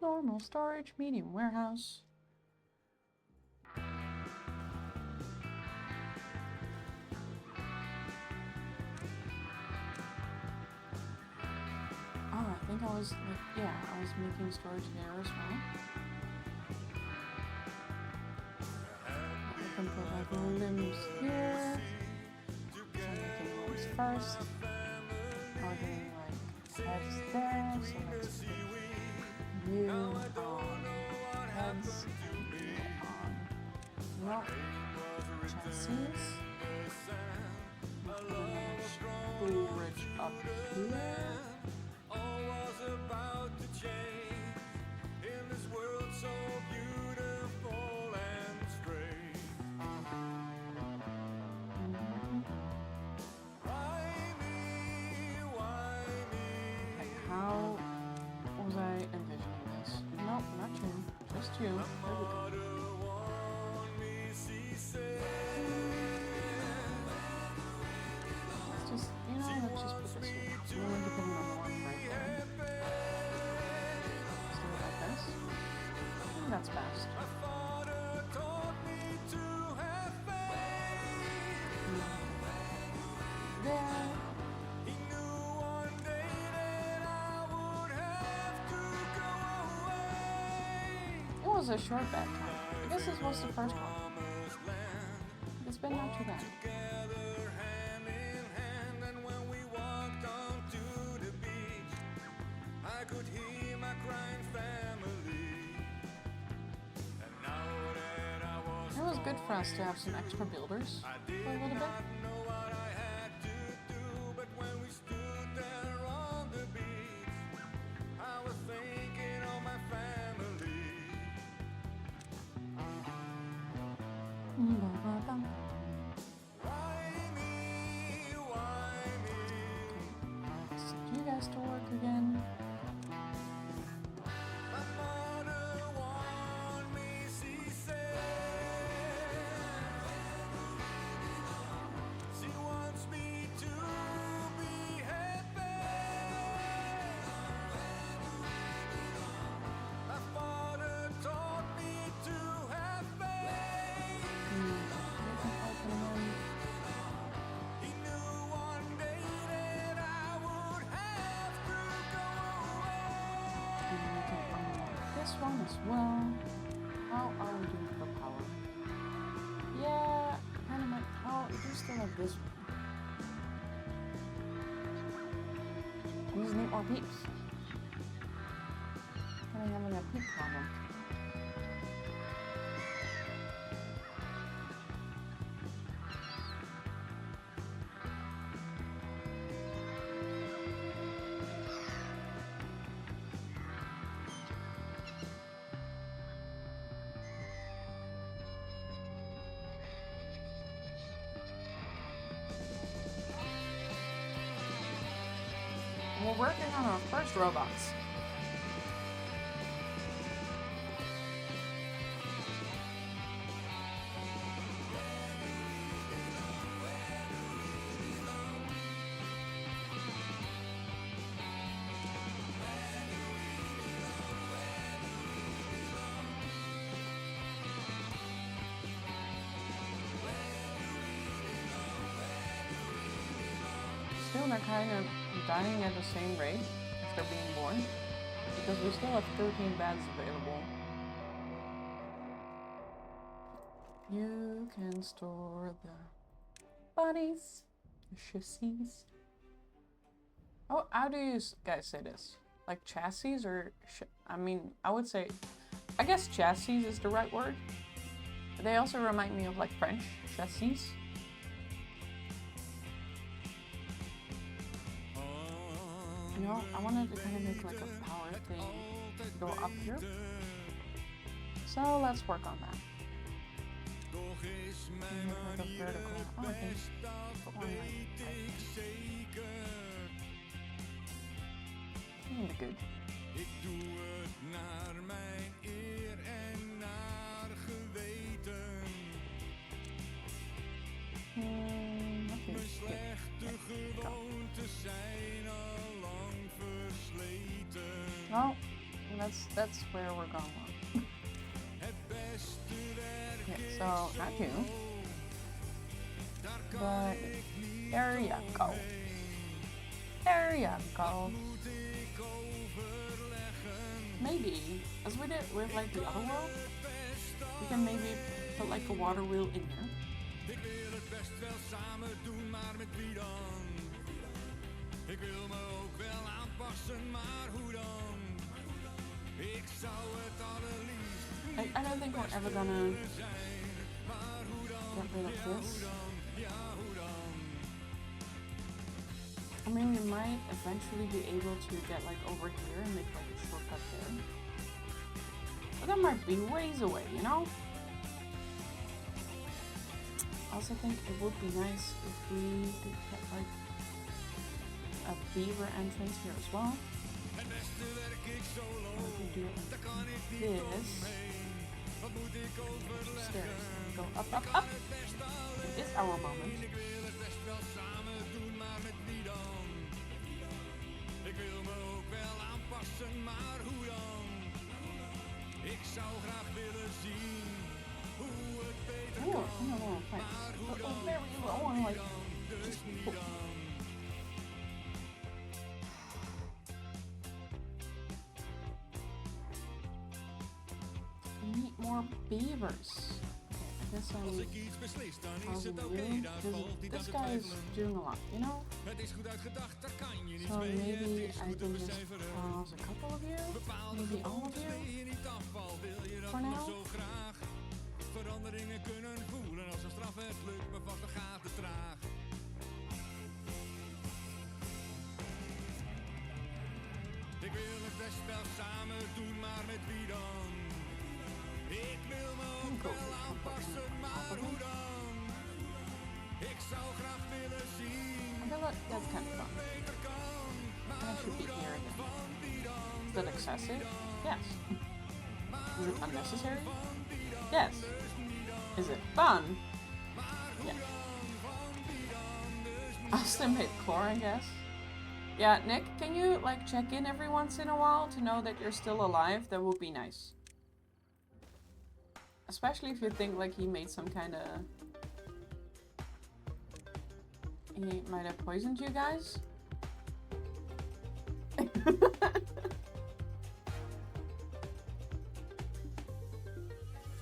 Normal storage, medium warehouse. I think I was, like, yeah, I was making storage there as well. I can put like limbs here. So I'm making limbs first. I'll do like heads there, so let's put you on heads, you on rock, chassis. Put a storage up here. About to change in this world so beautiful and strange. Why me? Like, how was I envisioning this? Nope, not you. Just you. There we go. Let's just, you know, let's just put this here. We're going to put another one right there. That's best. was a short bad time. I guess this was the first one. It's been not too bad. It was good for us to have some extra builders for a little bit. Send you guys to work again. This one as well. How are we doing for power? Yeah, kind of might. Oh, we do still have this one. I just need more peeps. I'm having a peep problem. We're working on our first robots. Still, they're kind of dying at the same rate if they're being born, because we still have 13 beds available. You can store the bodies, the chassis. Oh, how do you guys say this? Like chassis or I mean, I would say, I guess chassis is the right word. They also remind me of like French chassis. You know, I wanted to kind of make like a power thing go up here. So let's work on that. Make like a vertical. Oh, okay. Put one like right there. Good. Ik doe het naar mijn eer en naar geweten. Mijn slechte gewoontes zijn al lang versleten. Oh, that's where we're going. Het beste werk Okay, so not you. But there you go. There you go. Maybe, as we did with like the other world, we can maybe put like a water wheel in here. Ik wil het best wel samen doen, maar met wie dan? Ik wil me ook wel aanpassen, maar hoe dan? Ik zou het allerliefst I don't think we're ever gonna get rid of this. I mean, we might eventually be able to get like over here and make like a shortcut there. But that might be ways away, you know? I also think it would be nice if we could get like a beaver entrance here as well. Or we can do it like this. Stairs. Go up, up, up. It is our moment. Ik wil me ook wel aanpassen, maar hoe dan? Ik zou graag willen zien hoe het beter kan. No, thanks. Oh, there we go. I want like just cool. beavers. Okay, I guess Als ik iets beslis, dan is het oké, you. daar valt niet aan This te guy is twijfelen. doing a lot, you know? Het is goed uitgedacht, daar kan je niets So mee. maybe Het is I goed te can just becijferen. pause a couple of you, Bepaalde maybe all of gewoontes you. mee je niet afval, wil je dat For nog now? zo graag? Veranderingen kunnen voelen als een straf, het lukt me vast, dan gaat het traag. Ik wil het best wel samen doen, maar met wie dan? Ik wil me ook wel aanpassen, maar hoe dan? Ik zou graag willen zien I feel like that's kind of fun. beter kan, And I maar should be hoe here dan? again. Van wie dan? Is that excessive? Yes. Is it unnecessary? Yes. Is it fun? Yes. Estimate core, I guess. Yeah, Nick, can you like check in every once in a while to know that you're still alive? That would be nice. Especially if you think like he made some kind of... He might have poisoned you guys? It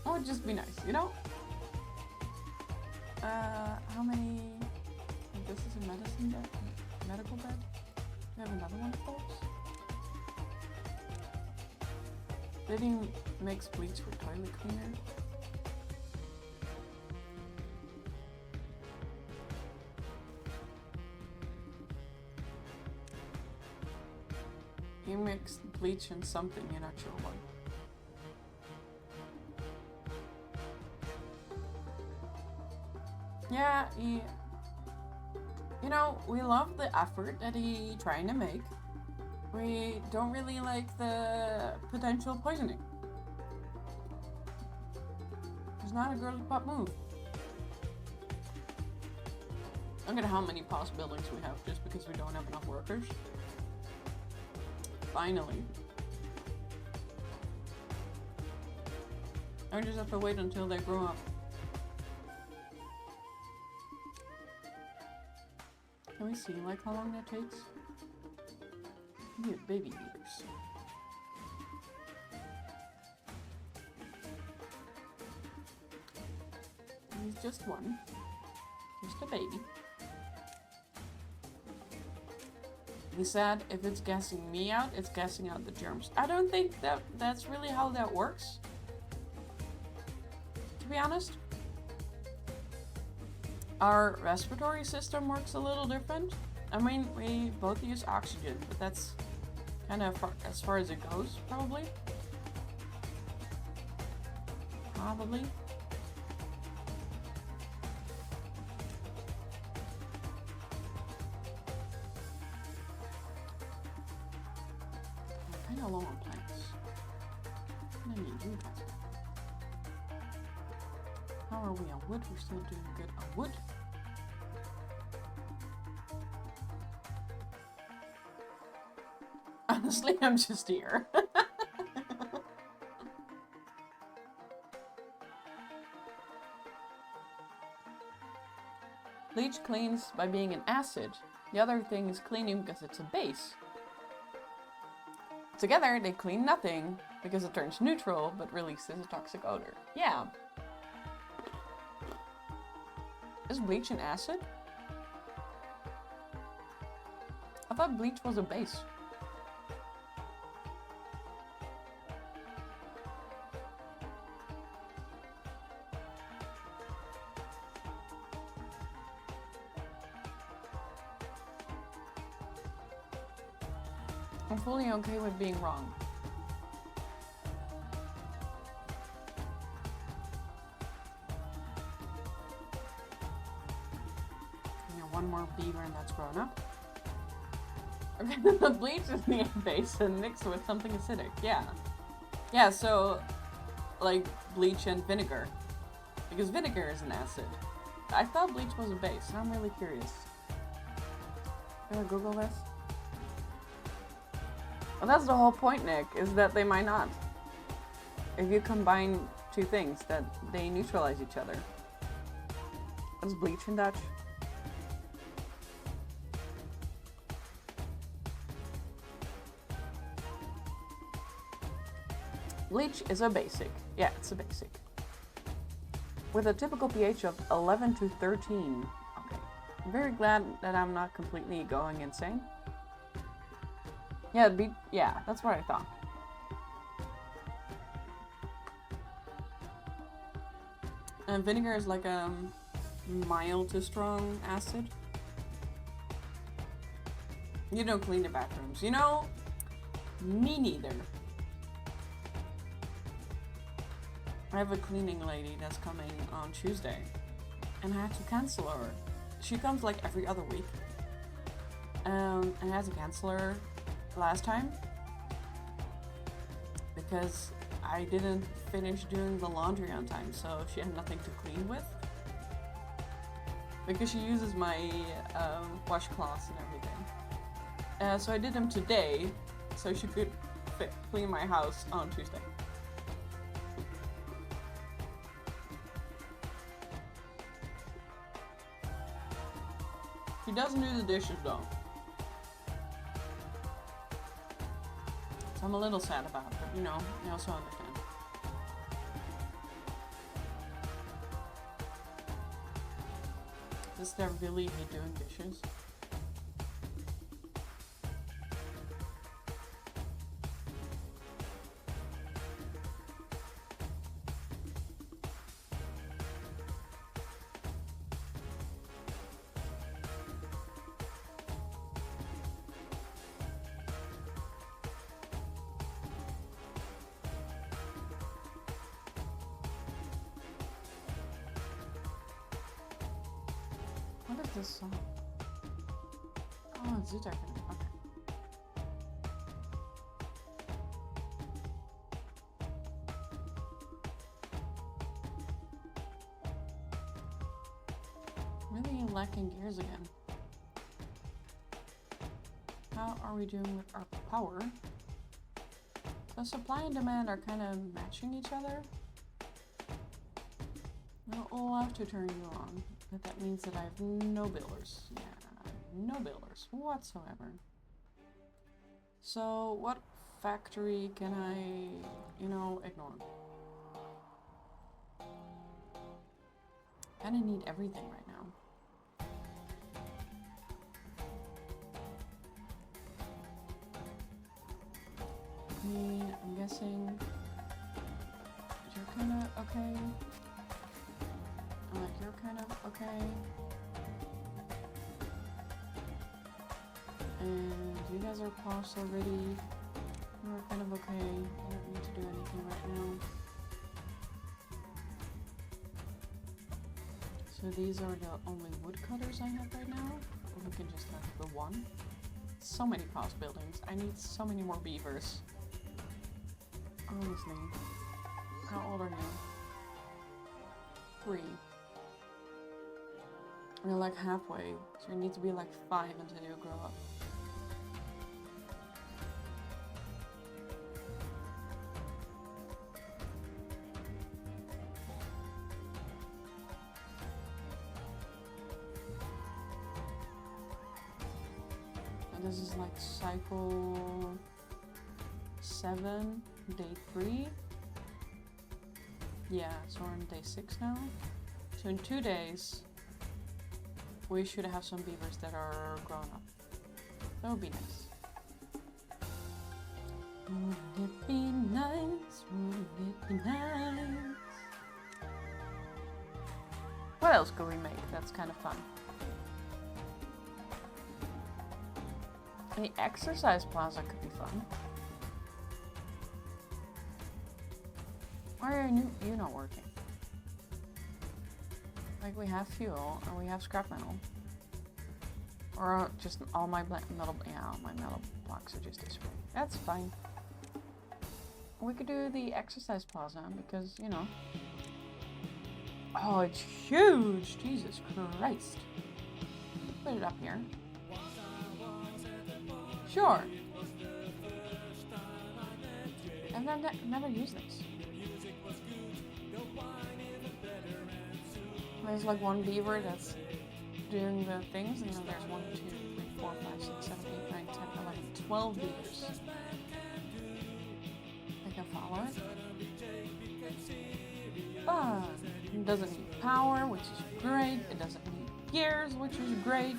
would just be nice, you know? How many... This is a medicine bed? Medical bed? We have another one of those? Did he mix bleach with toilet cleaner? He mixed bleach and something, you're not sure what. Yeah, he... You know, we love the effort that he trying to make. We don't really like the potential poisoning. It's not a girly pop move. Look at how many possibilities we have just because we don't have enough workers. Finally. I just have to wait until they grow up. Can we see like how long that takes? Yeah, baby beavers. He's just one. Just a baby. He said if it's gassing me out, it's gassing out the germs. I don't think that's really how that works. To be honest. Our respiratory system works a little different. I mean, we both use oxygen, but that's kind of as far as it goes, probably. Probably. I'm kind of low on plants. I need you guys. How are we on wood? We're still doing good on wood. Honestly, I'm just here. Bleach cleans by being an acid. The other thing is cleaning because it's a base. Together, they clean nothing because it turns neutral but releases a toxic odor. Yeah. Is bleach an acid? I thought bleach was a base. I'm fully okay with being wrong. One more beaver and that's grown up. Okay, the bleach is the base and mixed with something acidic. Yeah. Yeah, so like bleach and vinegar. Because vinegar is an acid. I thought bleach was a base, and I'm really curious. Can I Google this? Well, that's the whole point, Nick, is that they might not. If you combine two things, that they neutralize each other. What's bleach in Dutch? Bleach is a basic. Yeah, it's a basic. with a typical pH of 11 to 13. Okay. I'm very glad that I'm not completely going insane. Yeah, that's what I thought. And vinegar is like a mild to strong acid. You don't clean the bathrooms, you know? Me neither. I have a cleaning lady that's coming on Tuesday, and I had to cancel her. She comes like every other week, and I had to cancel her last time because I didn't finish doing the laundry on time, so she had nothing to clean with. Because she uses my washcloths and everything. So I did them today, so she could clean my house on Tuesday. She doesn't do the dishes though. So I'm a little sad about it, but you know, I also understand. Does there really hate doing dishes? What is this song? Oh, it's Zootopia. Okay. Really lacking gears again. How are we doing with our power? So supply and demand are kind of matching each other. No, we'll have to turn you on. But that means that I have no builders. Yeah, no builders whatsoever. So what factory can I, ignore? Kinda need everything right now. I mean, I'm guessing you're kinda okay. Like, you're kind of okay. And you guys are paused already. You're kind of okay. I don't need to do anything right now. So these are the only woodcutters I have right now. Or we can just have the one. So many pause buildings. I need so many more beavers. Honestly. How old are you? 3. You're like halfway, so you need to be like 5 until you grow up. And this is like cycle 7, day 3. Yeah, so we're on day 6 now. So in 2 days, we should have some beavers that are grown up. That would be nice. Would it be nice? Would it be nice? What else could we make that's kind of fun? The exercise plaza could be fun. Why are you not working? Like, we have fuel, and we have scrap metal. Or just all my metal, all my metal blocks are just this way. That's fine. We could do the exercise plaza, because, Oh, it's huge! Jesus Christ. Put it up here. Sure. I've never used this. There's like one beaver that's doing the things, and then there's 1, 2, 3, 4, 5, 6, 7, 8, 9, 10, 11, 12 beavers. I can follow it. Fun! It doesn't need power, which is great. It doesn't need gears, which is great.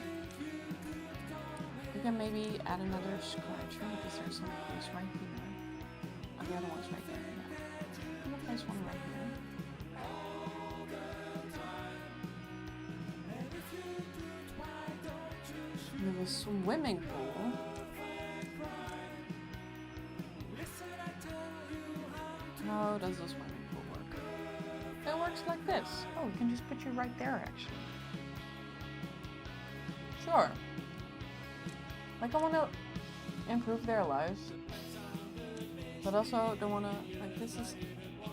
We can maybe add another scratcher because there's some place right here. Oh, the other one's right there. Yeah. I'm gonna place one right here. We have a swimming pool. How does the swimming pool work? It works like this. Oh, we can just put you right there, actually. Sure. Like, I want to improve their lives, but also don't want to, like, this is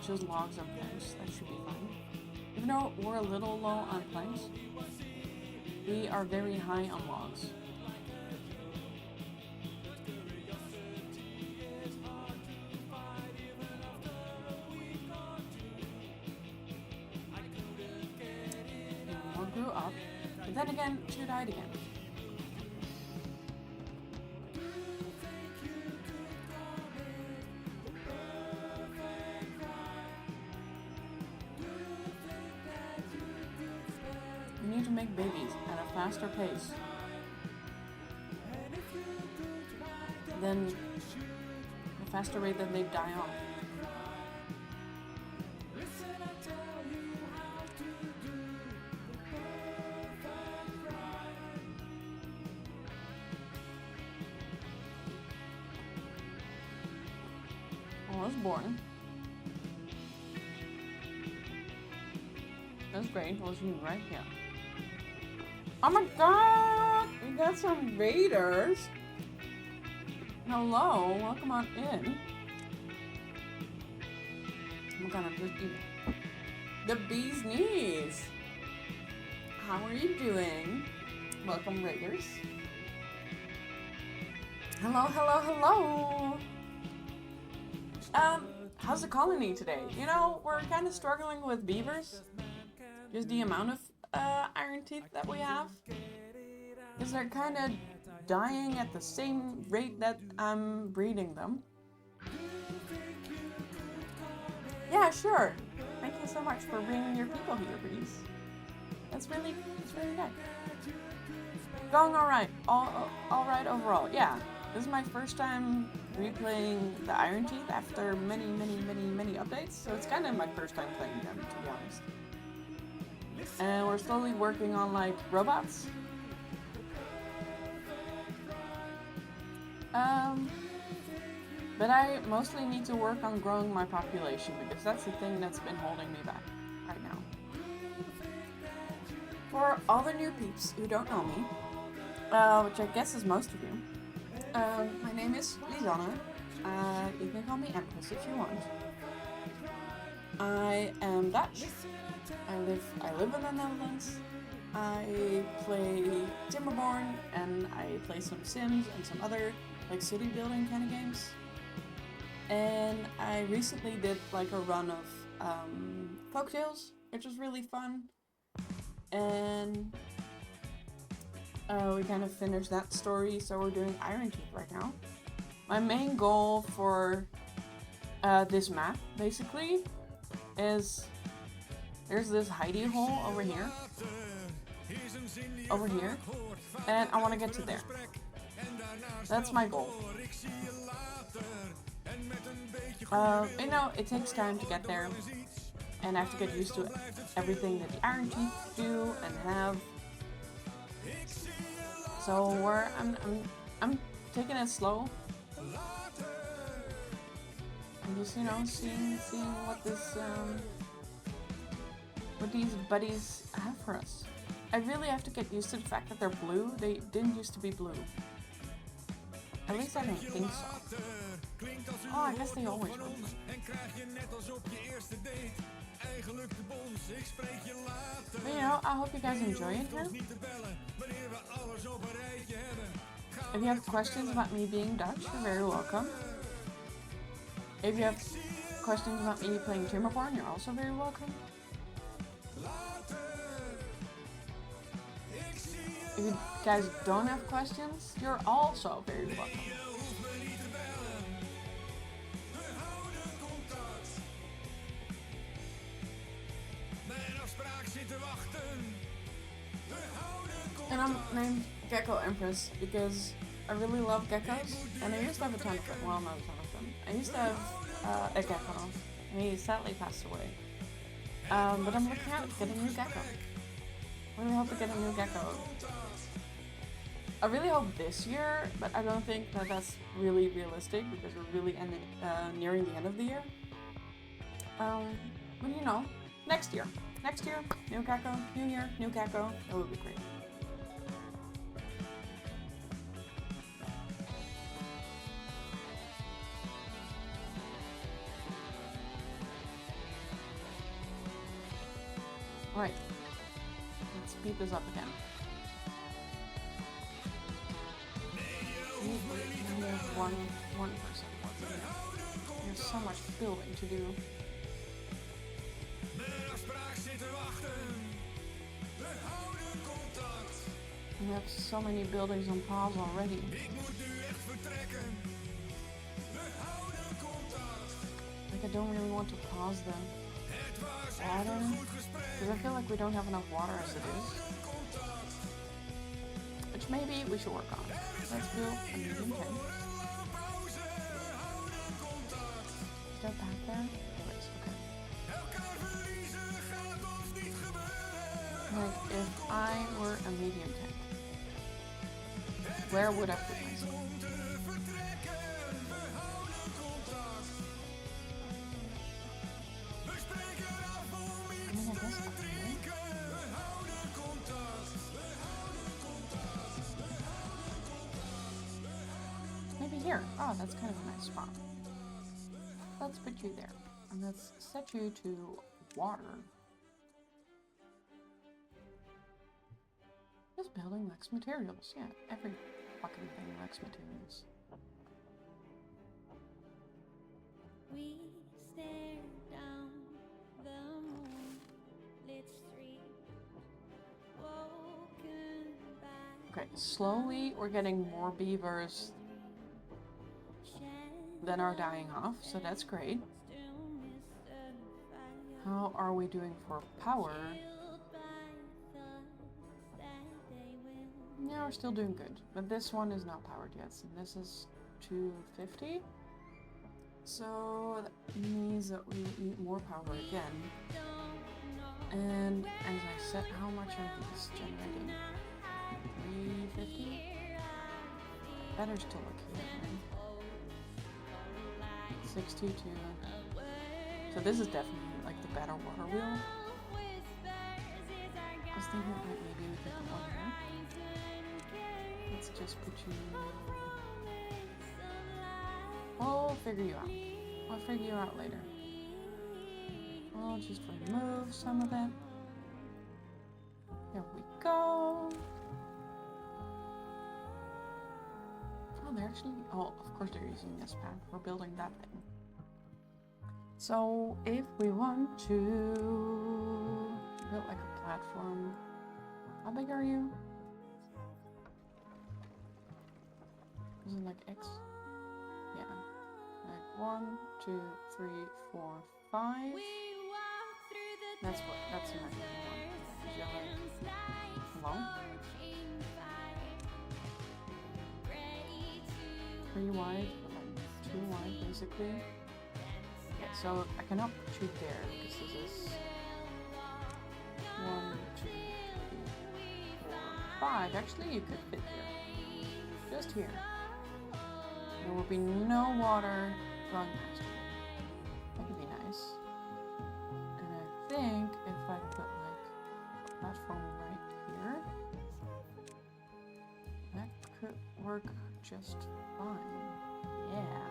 just logs and planks. That should be fine. Even though we're a little low on planks, we are very high on logs. More grew up, but then again, she died again. We need to make babies at a faster pace than the faster rate that they die off. I was born. That's great. Was you right here? Oh my god! We got some raiders. Hello, welcome on in. I'm gonna just eat the bee's knees. How are you doing? Welcome, raiders. Hello, hello, hello. How's the colony today? You know, we're kind of struggling with beavers. Just the amount of iron teeth that we have. Because they're kind of dying at the same rate that I'm breeding them. Yeah, sure. Thank you so much for bringing your people here, Reese. It's really good. Going alright. Alright overall. Yeah. This is my first time replaying the Iron Teeth after many updates. So it's kind of my first time playing them, to be honest. And we're slowly working on, like, robots. But I mostly need to work on growing my population because that's the thing that's been holding me back right now. For all the new peeps who don't know me, which I guess is most of you, my name is Lisanne. You can call me Empress if you want. I am Dutch. I live in the Netherlands. I play Timberborn and I play some Sims and some other like city building kind of games. And I recently did like a run of folktales, which was really fun. And we kind of finished that story, so we're doing Iron Teeth right now. My main goal for this map, basically, is there's this hidey hole over here, and I want to get to there. That's my goal. You know, it takes time to get there, and I have to get used to everything that the Iron Teeth do and have. So I'm taking it slow. I'm just, you know, seeing what this what these buddies have for us. I really have to get used to the fact that they're blue. They didn't used to be blue. At least I don't think so. Oh, I guess they always were blue. But, you know, I hope you guys enjoy it here. If you have questions about me being Dutch, you're very welcome. If you have questions about me playing Timberborn, you're also very welcome. If you guys don't have questions, you're also very welcome. And I'm named Gecko Empress because I really love geckos, and I used to have a ton of them. Well, not a ton of them. I used to have a gecko, and he sadly passed away. But I'm looking at getting a new gecko. I really hope to get a new gecko. I really hope this year, but I don't think that that's really realistic because we're really nearing the end of the year. But you know, next year. Next year, new gecko, new year, new gecko. That would be great. Alright. Let's speed this up again. We have one person once again. There's so much building to do. We have so many buildings on pause already. Like, I don't really want to pause the water, because I feel like we don't have enough water as it is. Which maybe we should work on. Let's build a medium tank. Is there a path there? There is, okay. Like, if I were a medium tank, where would I put myself? I mean, I guess up here. Maybe here. Oh, that's kind of a nice spot. Let's put you there. And let's set you to water. This building lacks materials. Yeah, every fucking thing lacks materials. We stare down the moonlit street, woken by Okay, slowly we're getting more beavers than are dying off, so that's great. How are we doing for power? Yeah, we're still doing good, but this one is not powered yet, and this is 250. So that means that we need more power again. And as I said, how much are these generating? 350? Better still look here, right? 622. So this is definitely like the better water wheel. I was thinking like maybe we could put one here. Let's just put you... We'll figure you out. I'll figure you out later. I'll just remove some of it. There we go. Oh, they're actually... Oh, of course they're using this path. We're building that thing. So, if we want to build like a platform... How big are you? Is it like X? Yeah. Like 1, 2, 3, 4, 5. That's what. That's the maximum one. Is it like... Hello? 3 wide, like 2 wide, basically. Okay, so I cannot put you there because this is 1, 2, 3, 4, 5. Actually, you could fit here. Just here. There will be no water flowing past you. That could be nice. And I think if I put like a platform right here, that could work just fine. Yeah.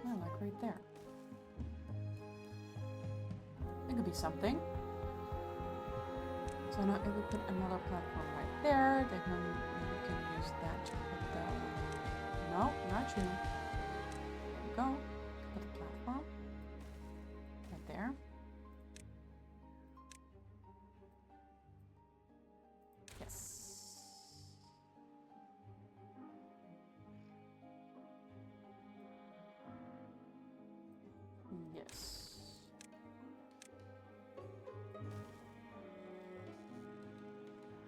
Yeah, like right there. That could be something. So now if we put another platform right there, then we can use that to put the... No, not you. There we go. Put the platform right there. Yes. Yes.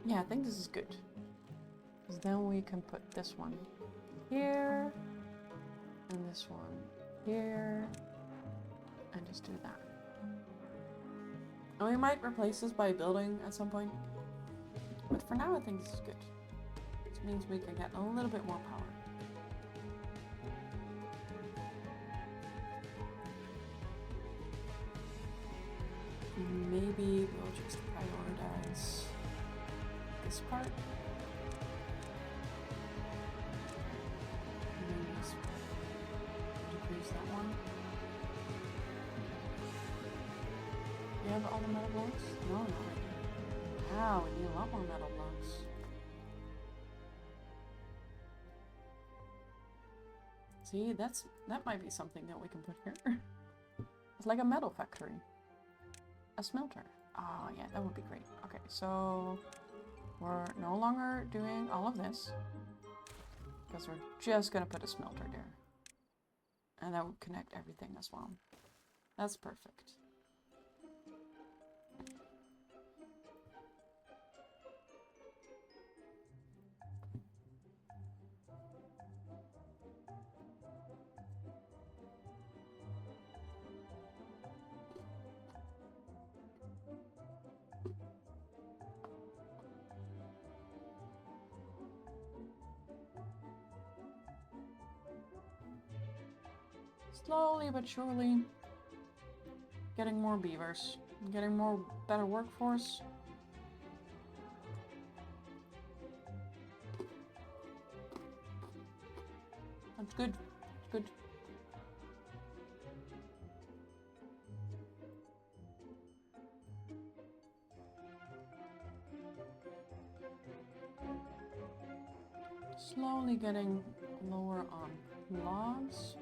Yeah, I think this is good. Because then we can put this one here, and this one here, and just do that. And we might replace this by building at some point. But for now, I think this is good. This means we can get a little bit more power. Maybe we'll just prioritize this part. And then just decrease that one. You have all the metal blocks? No, no. Wow, we need a lot more metal blocks. See, that might be something that we can put here. It's like a metal factory. A smelter. Oh, yeah, that would be great. Okay, so we're no longer doing all of this because we're just gonna put a smelter there. And that would connect everything as well. That's perfect. Slowly but surely, getting more beavers, getting more better workforce. That's good. It's good. Slowly getting lower on logs.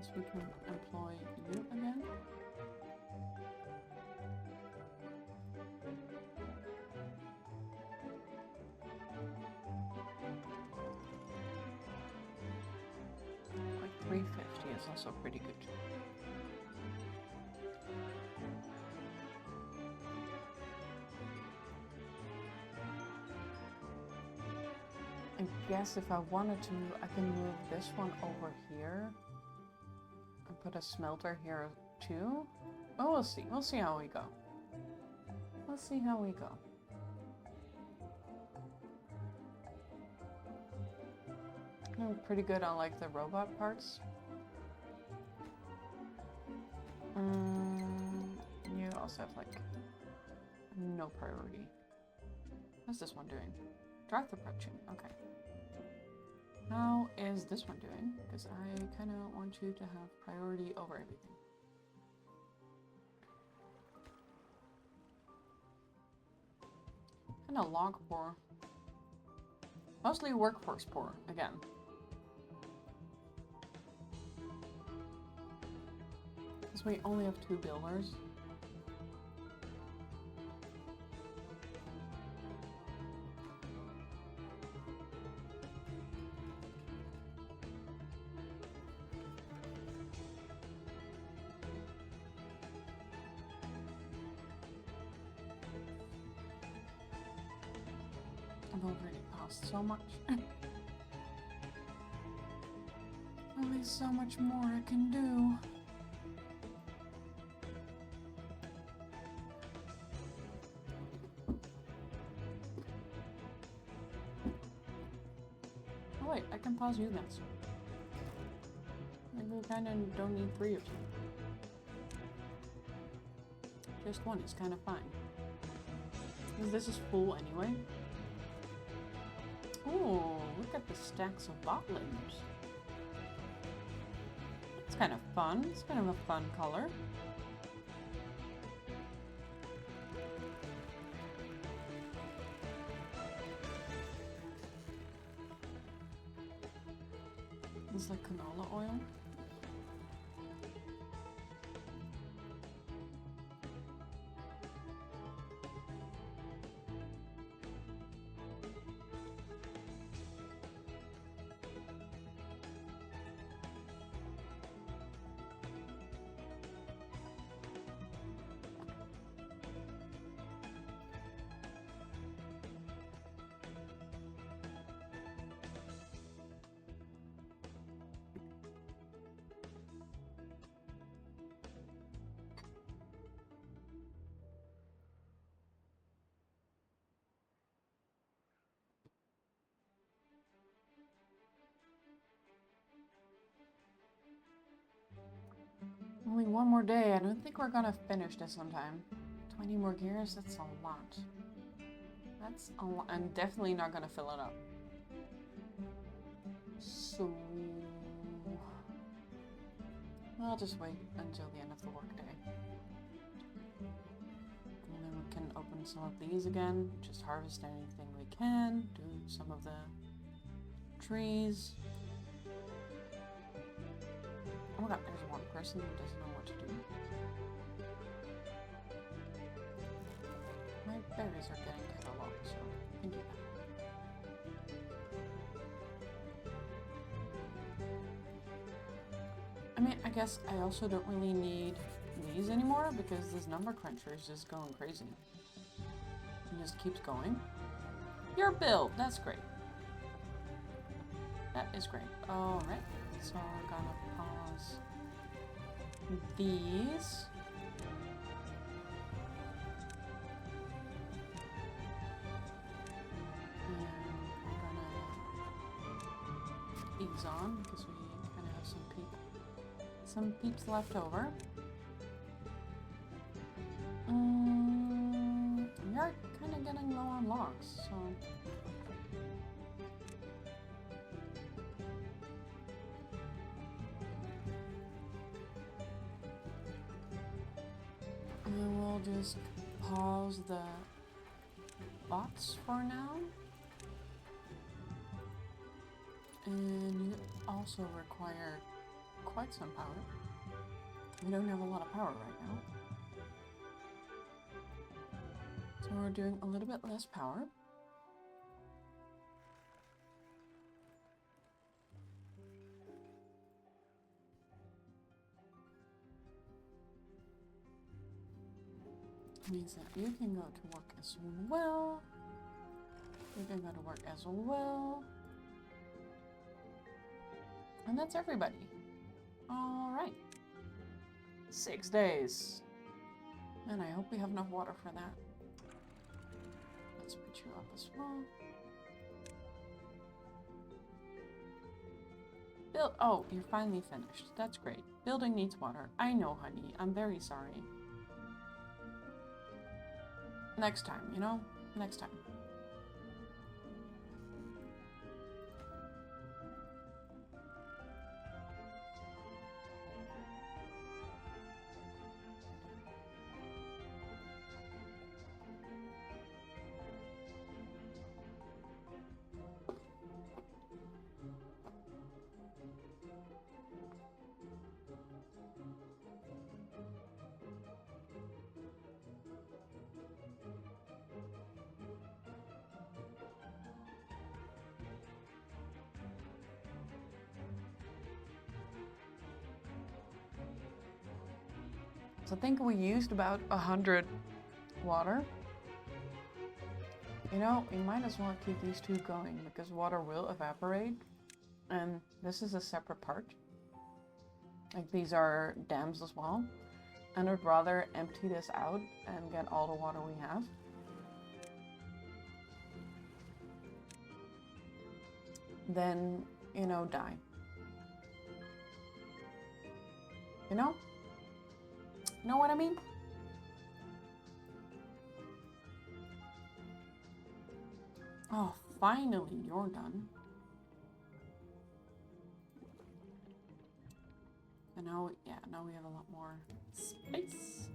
So we can employ you again. Like 350 is also pretty good. I guess if I wanted to, I can move this one over here. Put a smelter here too. Oh, we'll see. We'll see how we go. We'll see how we go. I'm pretty good on like the robot parts. You also have like no priority. What's this one doing? Drive the production. Okay. How is this one doing? Because I kind of want you to have priority over everything. Kind of log poor. Mostly workforce poor, again. Because we only have 2 builders. I've already passed so much. Only so much more I can do. Oh wait, I can pause you guys. Maybe we kind of don't need 3 of you. Just 1 is kind of fine. Because this is full anyway. Oh, look at the stacks of bot limbs. It's kind of fun. It's kind of a fun color. It's like canola oil. Only one more day. I don't think we're gonna finish this on time. 20 more gears? That's a lot. That's a lot. I'm definitely not gonna fill it up. So... I'll just wait until the end of the workday. And then we can open some of these again. Just harvest anything we can. Do some of the trees. Oh my god, there's one person who doesn't know what to do. My berries are getting kind of low, so I can do that. I mean, I guess I also don't really need these anymore because this number cruncher is just going crazy. It just keeps going. Your build, that's great. That is great. Alright, so we're gonna pause these. And we're gonna put these on because we kind of have some peeps left over. We are kind of getting low on logs, so... And we'll just pause the bots for now. And you also require quite some power. We don't have a lot of power right now. So we're doing a little bit less power. Means that you can go to work as well. You can go to work as well. And that's everybody. Alright. 6 days. And I hope we have enough water for that. Let's put you up as well. Oh, you're finally finished. That's great. Building needs water. I know, honey. I'm very sorry. Next time, you know? Next time. So I think we used about 100 water. You know, you might as well keep these two going because water will evaporate. And this is a separate part. Like these are dams as well. And I'd rather empty this out and get all the water we have. Than, you know, die. You know? Know what I mean? Oh, finally, you're done. And now, yeah, now we have a lot more space.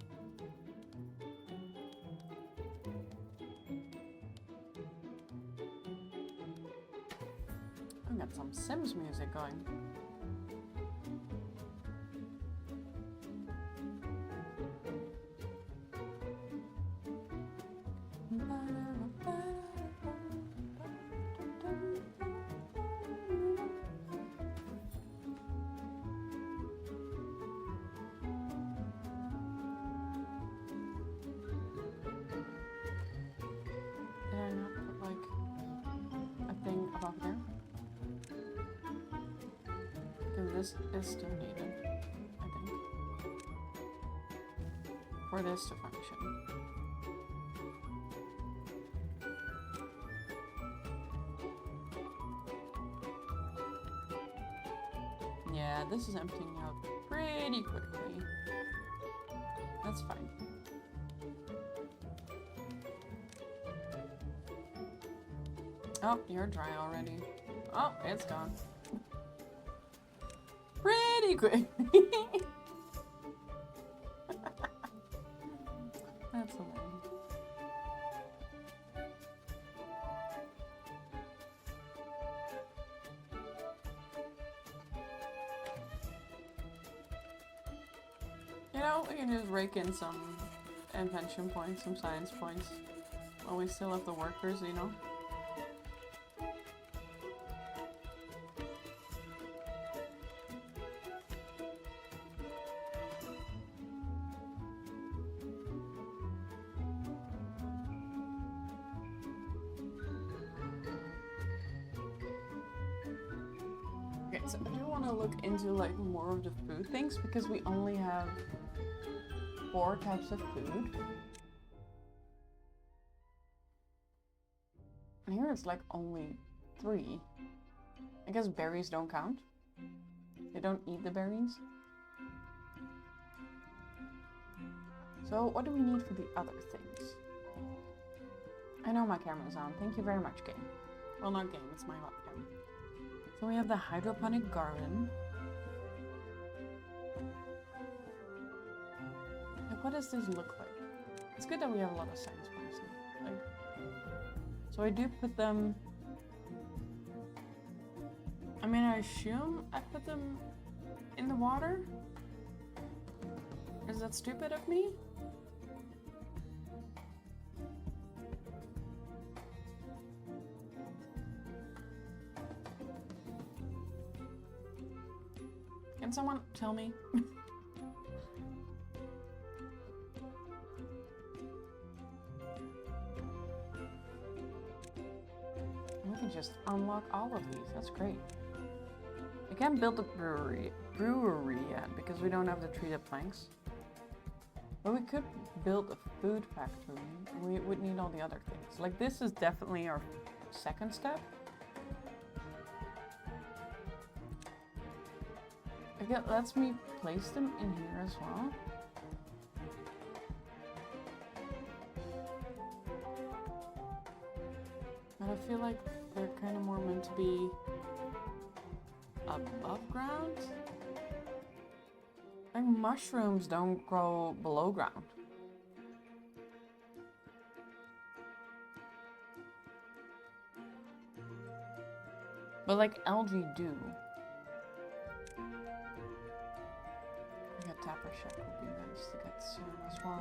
I got some Sims music going. This is still needed, I think, for this to function. Yeah, this is emptying out pretty quickly. That's fine. Oh, you're dry already. Oh, it's gone. Pretty quick. That's hilarious. You know, we can just rake in some invention points, some science points, while we still have the workers, you know? Okay, so I do want to look into like more of the food things because we only have 4 types of food. And here it's like only 3. I guess berries don't count. They don't eat the berries. So what do we need for the other things? I know my camera's on. Thank you very much, game. Well, not game, it's my webcam. So we have the hydroponic garden. Like, what does this look like? It's good that we have a lot of science points. Like, so I do put them. I mean, I assume I put them in the water. Is that stupid of me? Can someone tell me? We can just unlock all of these. That's great. We can't build a brewery yet because we don't have the treated planks. But we could build a food factory. We would need all the other things. Like, this is definitely our second step. It lets me place them in here as well. But I feel like they're kind of more meant to be above ground. Like, mushrooms don't grow below ground. But like algae do. Tapper shack would be nice to get soon as well.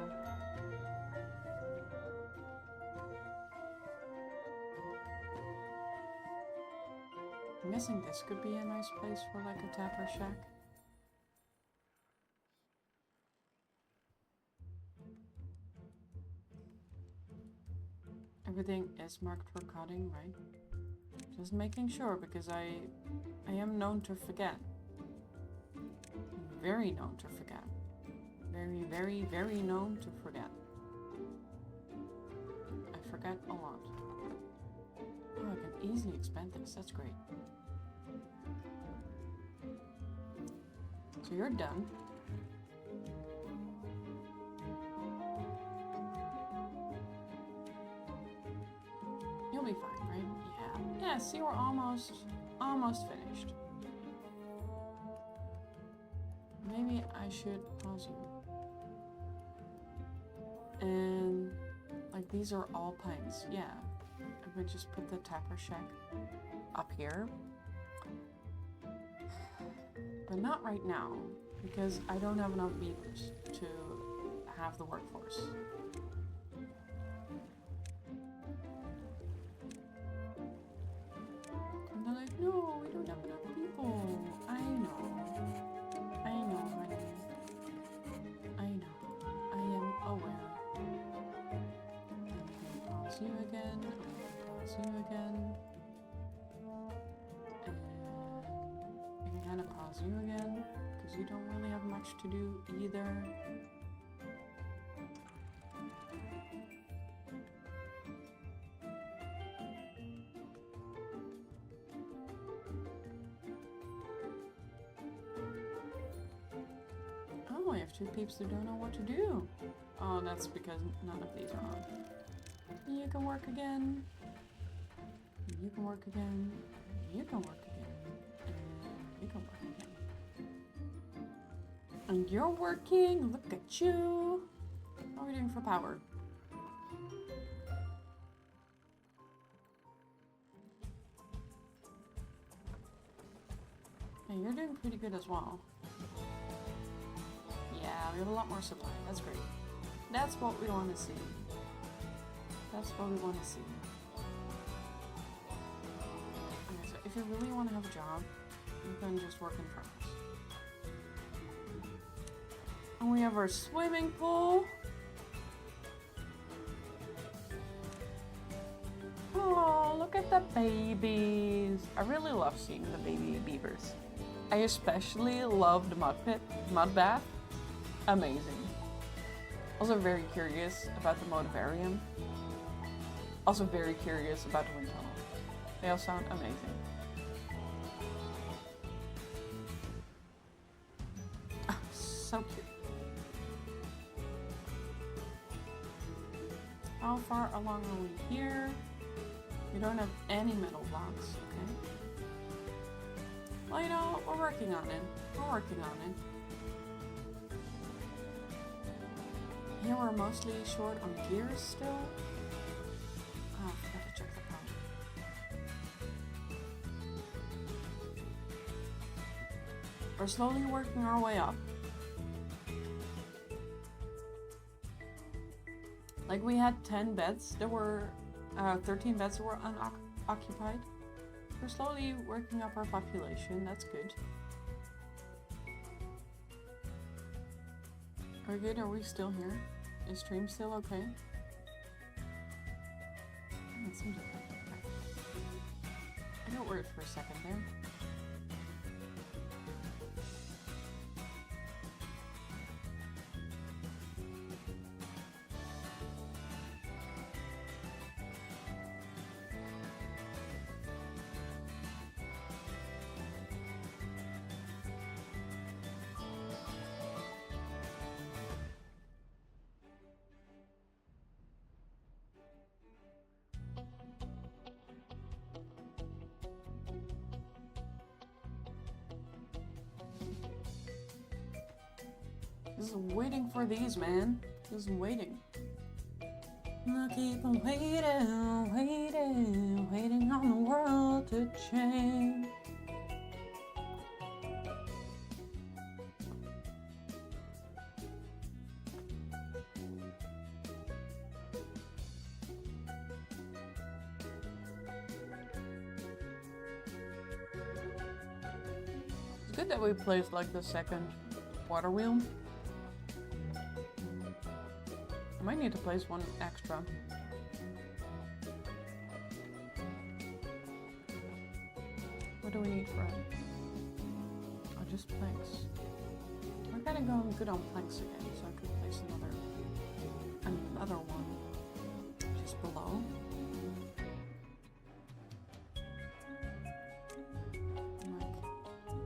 I'm guessing this could be a nice place for like a tapper shack. Everything is marked for cutting, right? Just making sure because I am known to forget. Very known to forget. Very, very, very known to forget. I forget a lot. Oh, I can easily expand this. That's great. So you're done. You'll be fine, right? Yeah. Yeah, see, we're almost finished. Maybe I should pause you. And like these are all pints. Yeah. I would just put the tapper shack up here. But not right now, because I don't have enough beavers to have the workforce. And they're like, no, we don't have enough people. I know. I know, honey. I know. I am aware. I'm gonna pause you again. I'm gonna pause you again. And I can kind of pause you again, because you don't really have much to do either. have two peeps who don't know what to do. Oh, that's because none of these are on. You can work again. You can work again. You can work again. And you can work again. And you're working. Look at you. What are we doing for power? Hey, you're doing pretty good as well. Yeah, we have a lot more supply. That's great. That's what we want to see. That's what we want to see. Okay, so if you really want to have a job, you can just work in progress. And we have our swimming pool. Oh, look at the babies. I really love seeing the baby beavers. I especially love the mud bath. Amazing. Also very curious about the Modivarium. Also very curious about the wind tunnel. They all sound amazing. Oh, so cute. How far along are we here? We don't have any metal blocks, okay. Well, you know, we're working on it. We're working on it. Here we're mostly short on gears still. Oh, I forgot to check the pump. We're slowly working our way up. Like we had 10 beds. There were 13 beds that were unoccupied. We're slowly working up our population. That's good. Are we good? Are we still here? Is stream still okay? It seems okay. I got worried for a second there. Just waiting for these, man. Just waiting. I keep on waiting, waiting, waiting on the world to change. It's good that we placed like the second water wheel. I might need to place one extra. What do we need for it? Oh, just planks. We're kind of going good on planks again, so I could place another one just below.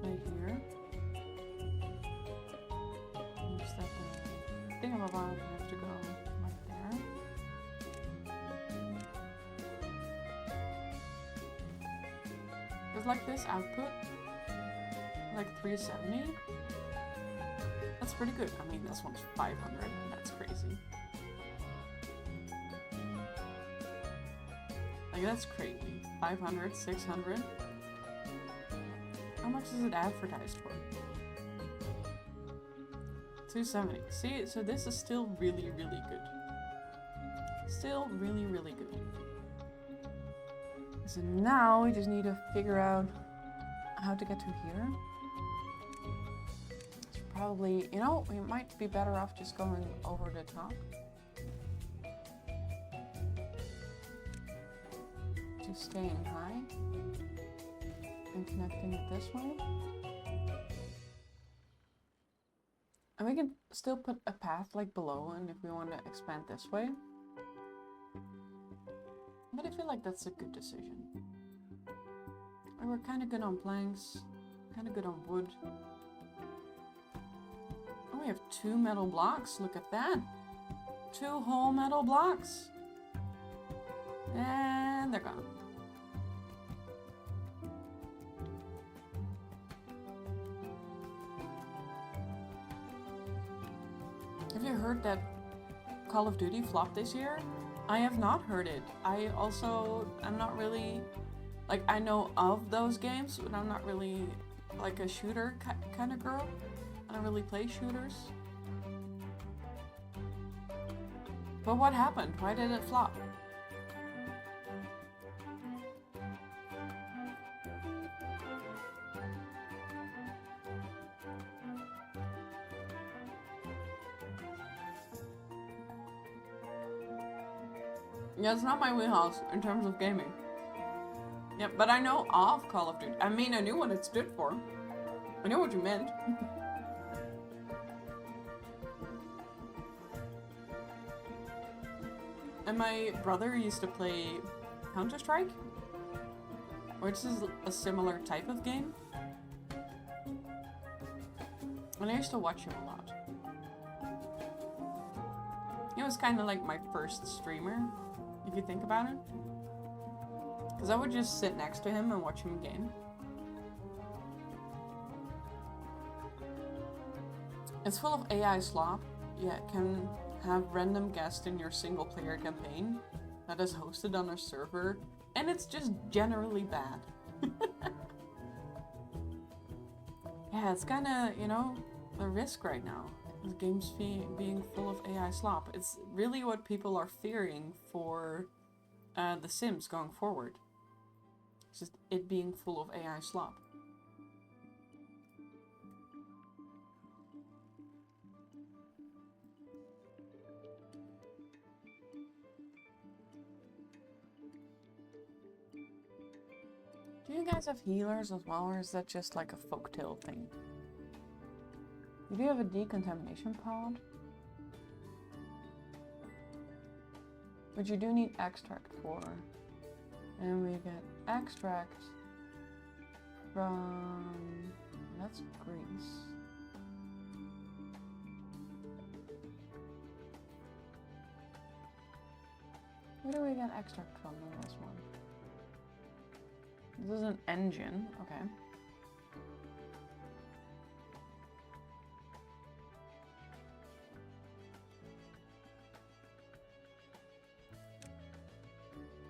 Like right here. Just that the thingamabob have to go. Like this output, like 370. That's pretty good. I mean, this one's 500. That's crazy. Like, that's crazy. 500, 600. How much is it advertised for? 270. See, so this is still really, really good. Still really, really good. So now we just need to figure out how to get to here. It's probably, you know, we might be better off just going over the top. Just staying high and connecting it this way. And we can still put a path like below, and if we want to expand this way. But I feel like that's a good decision. And we're kind of good on planks, kind of good on wood. we have 2 metal blocks. Look at that. 2 whole metal blocks. And they're gone. Have you heard that Call of Duty flopped this year? I have not heard it. I'm not really, like, I know of those games, but I'm not really like a shooter kind of girl. I don't really play shooters. But what happened? Why did it flop? Yeah, it's not my wheelhouse in terms of gaming. Yeah, but I know of Call of Duty. I mean, I knew what it stood for. I knew what you meant. And my brother used to play Counter-Strike, which is a similar type of game. And I used to watch him a lot. He was kind of like my first streamer, if you think about it. Because I would just sit next to him and watch him game. It's full of AI slop. Yeah, it can have random guests in your single player campaign that is hosted on a server, and it's just generally bad. Yeah, it's kind of, you know, the risk right now. The games being full of AI slop. It's really what people are fearing for The Sims going forward. It's just it being full of AI slop. Do you guys have healers as well, or is that just like a folktale thing? You do have a decontamination pod, but you do need extract for. And we get extract from, that's Greece. Where do we get extract from in this one? This is an engine, okay.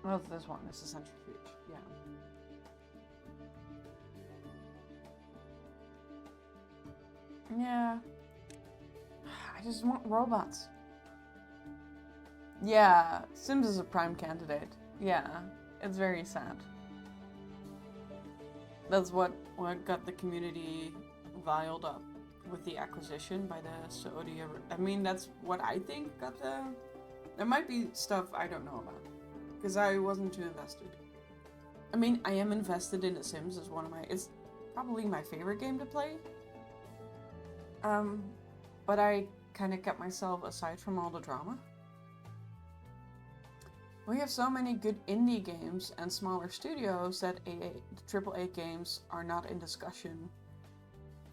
Well, it's this one. It's a centrifuge. Yeah. Yeah. I just want robots. Yeah, Sims is a prime candidate. Yeah, it's very sad. That's what got the community riled up with the acquisition by the Saudi. I mean, that's what I think got the. There might be stuff I don't know about. Because I wasn't too invested. I mean, I am invested in The Sims as it's probably my favorite game to play. But I kind of kept myself aside from all the drama. We have so many good indie games and smaller studios that AAA games are not in discussion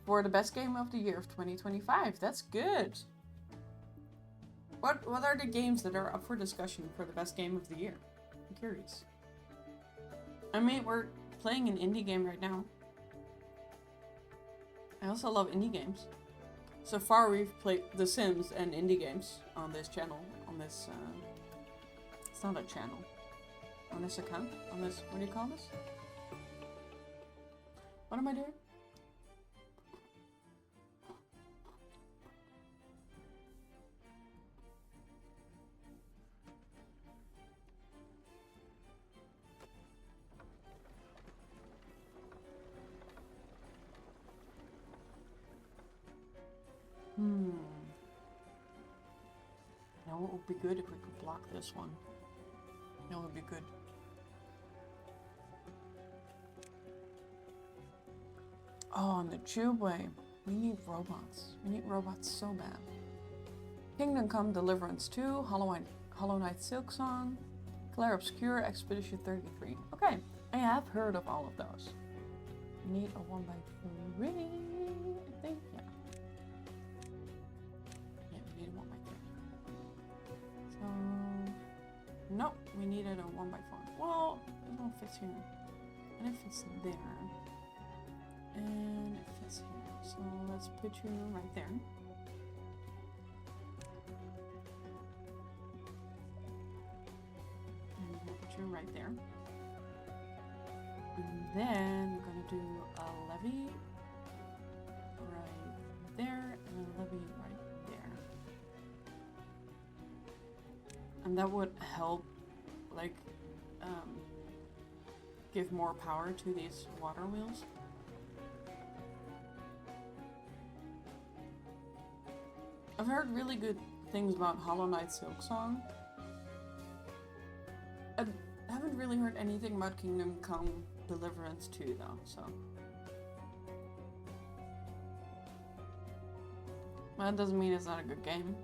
for the best game of the year of 2025. That's good. What are the games that are up for discussion for the best game of the year? I'm curious. I mean, we're playing an indie game right now. I also love indie games. So far, we've played The Sims and indie games on this channel. On this, it's not a channel. On this account. On this, what do you call this? What am I doing? Now it would be good if we could block this one. That would be good. Oh, on the tubeway. We need robots. We need robots so bad. Kingdom Come Deliverance 2, Hollow Knight Silksong, Claire Obscure, Expedition 33. Okay, I have heard of all of those. We need a 1x3, I think, yeah. no, we needed a 1x4. Well, it won't fit here. And it fits there. And it fits here. So let's put you right there. And we'll put you right there. And then we're gonna do a levee right there and a levee right there. And that would help, like, give more power to these water wheels. I've heard really good things about Hollow Knight Silksong. I haven't really heard anything about Kingdom Come Deliverance 2 though, so. Well, that doesn't mean it's not a good game.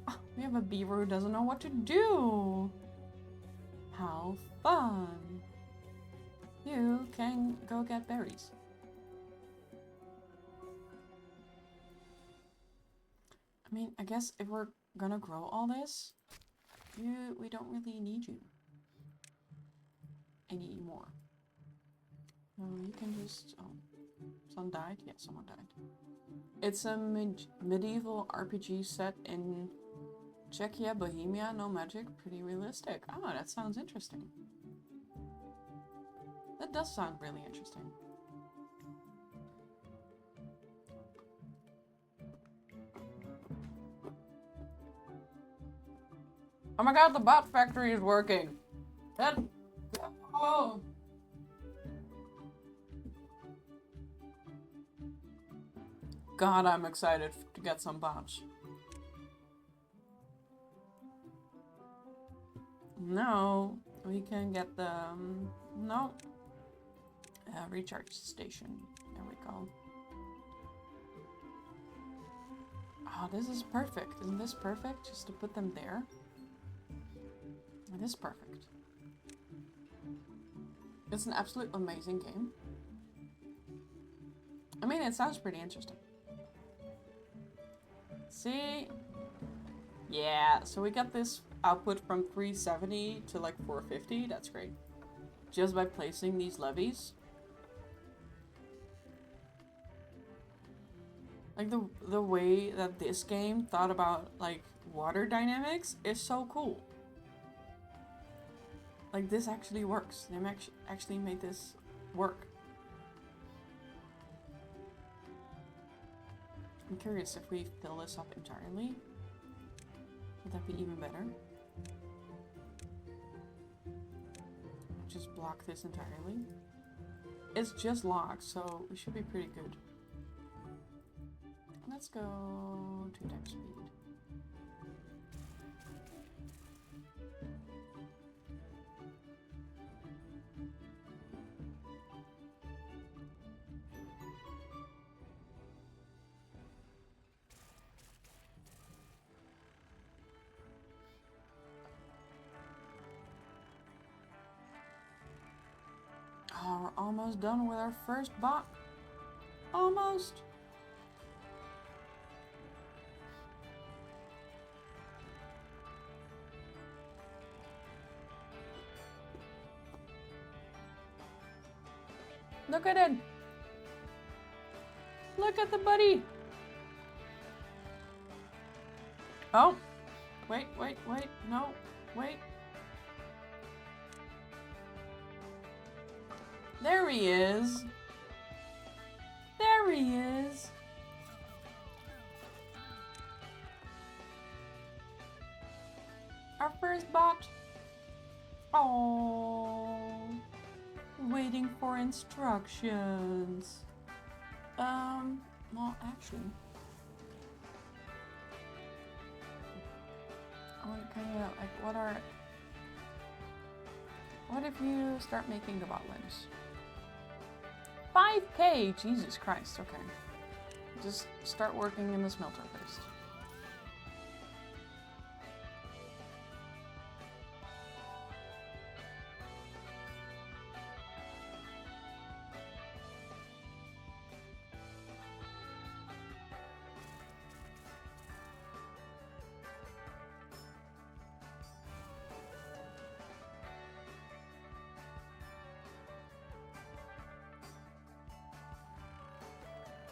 Oh, we have a beaver who doesn't know what to do. How fun. You can go get berries. I mean, I guess if we're gonna grow all this, we don't really need you anymore. No, you can just... Oh, someone died? Yeah, someone died. It's a medieval RPG set in Czechia, Bohemia, no magic, pretty realistic. Oh, that sounds interesting. That does sound really interesting. Oh my god, the bot factory is working! That... Oh! God, I'm excited to get some bots. No, we can get the... no. Recharge station. There we go. Oh, this is perfect. Isn't this perfect? Just to put them there. It is perfect. It's an absolute amazing game. I mean, it sounds pretty interesting. See? Yeah, so we got this output from 370 to like 450. That's great. Just by placing these levees. Like the way that this game thought about like water dynamics is so cool. Like this actually works. They actually made this work. I'm curious if we fill this up entirely. Would that be even better? Just block this entirely. It's just locked, so we should be pretty good. Let's go 2x speed. Oh, we're almost done with our first bot. Almost. Look at it! Look at the buddy! Oh! Wait, no, wait. There he is! There he is! Our first bot! Oh, waiting for instructions. Well, actually, I want to kind of like, what if you start making the bot limbs? 5K, Jesus Christ. Okay, just start working in the smelter first.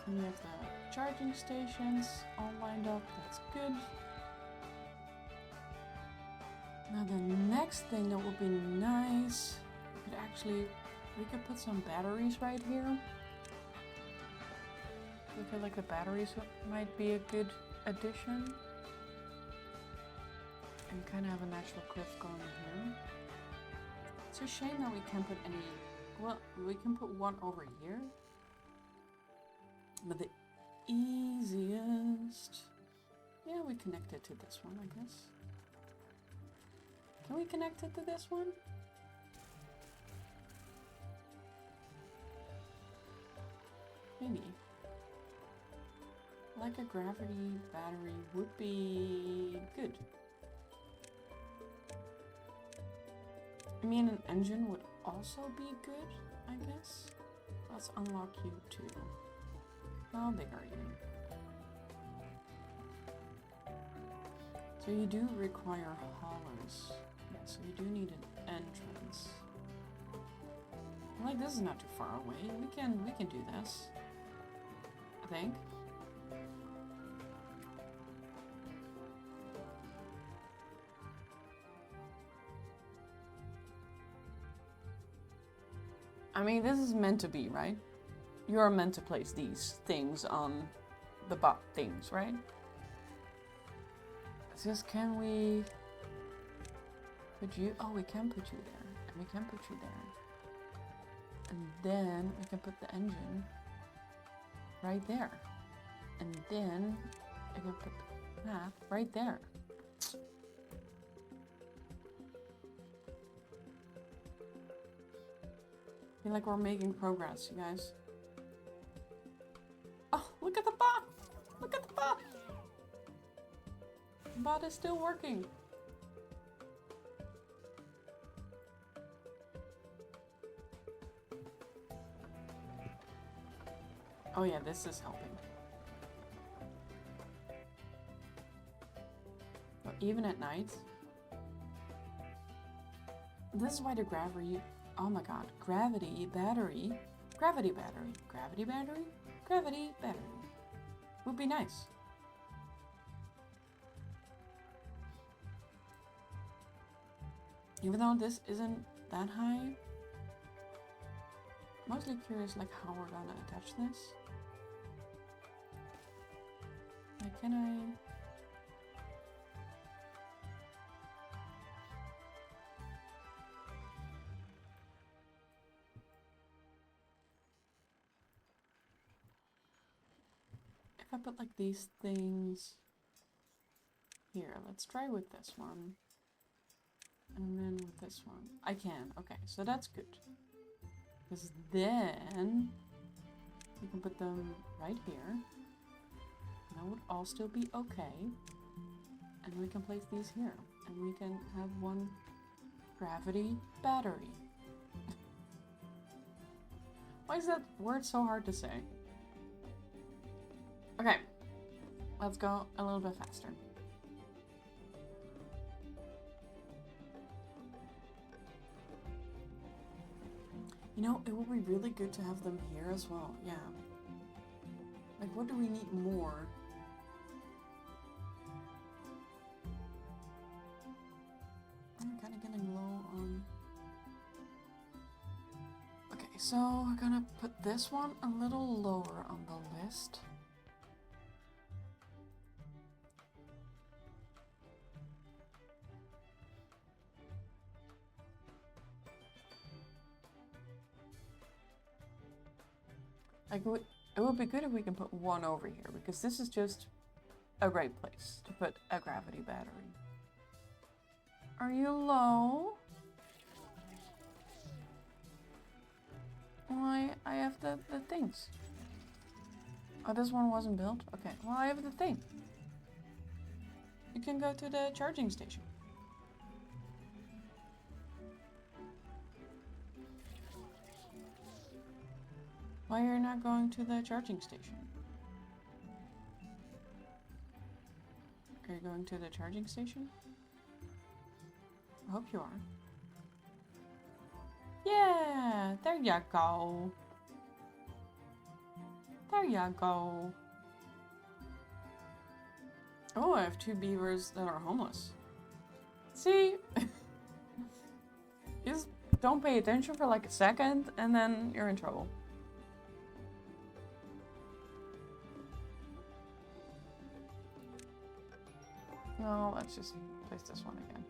And we have the charging stations all lined up. That's good. Now the next thing that would be nice, we could put some batteries right here. I feel like the batteries might be a good addition. And kind of have a natural cliff going here. It's a shame that we can't put any, well, we can put one over here. But the easiest, yeah, we connect it to this one, I guess. Can we connect it to this one? Maybe. Like a gravity battery would be good. I mean, an engine would also be good, I guess. Let's unlock you too. How big are you? So you do require haulers. Yeah, so you do need an entrance. Like, this is not too far away. We can do this. I think. I mean, this is meant to be, right? You're meant to place these things on the bot things, right? It's just, can we put you? Oh, we can put you there. And we can put you there. And then we can put the engine right there. And then we can put the path right there. I feel like we're making progress, you guys. Oh, look at the bot! Look at the bot! The bot is still working. Oh yeah, this is helping. But even at night, this is why the gravity, oh my god, gravity battery would be nice. Even though this isn't that high, mostly curious like how we're gonna attach this. Like, can I? If I put like these things here, let's try with this one. And then with this one. I can, okay, so that's good. Because then we can put them right here. That would all still be okay. And we can place these here. And we can have one gravity battery. Why is that word so hard to say? Okay, let's go a little bit faster. You know, it would be really good to have them here as well, yeah. Like, what do we need more? I'm kind of getting low on... Okay, so we're gonna put this one a little lower on the list. Like, it would be good if we can put one over here, because this is just a great place to put a gravity battery. Are you low? Well, I have the things. Oh, this one wasn't built? Okay, well, I have the thing. You can go to the charging station. Why are you not going to the charging station? Are you going to the charging station? I hope you are. Yeah, there you go. There There you go. Oh, I have 2 beavers that are homeless. See? Just don't pay attention for like a second and then you're in trouble. No, let's just place this one again.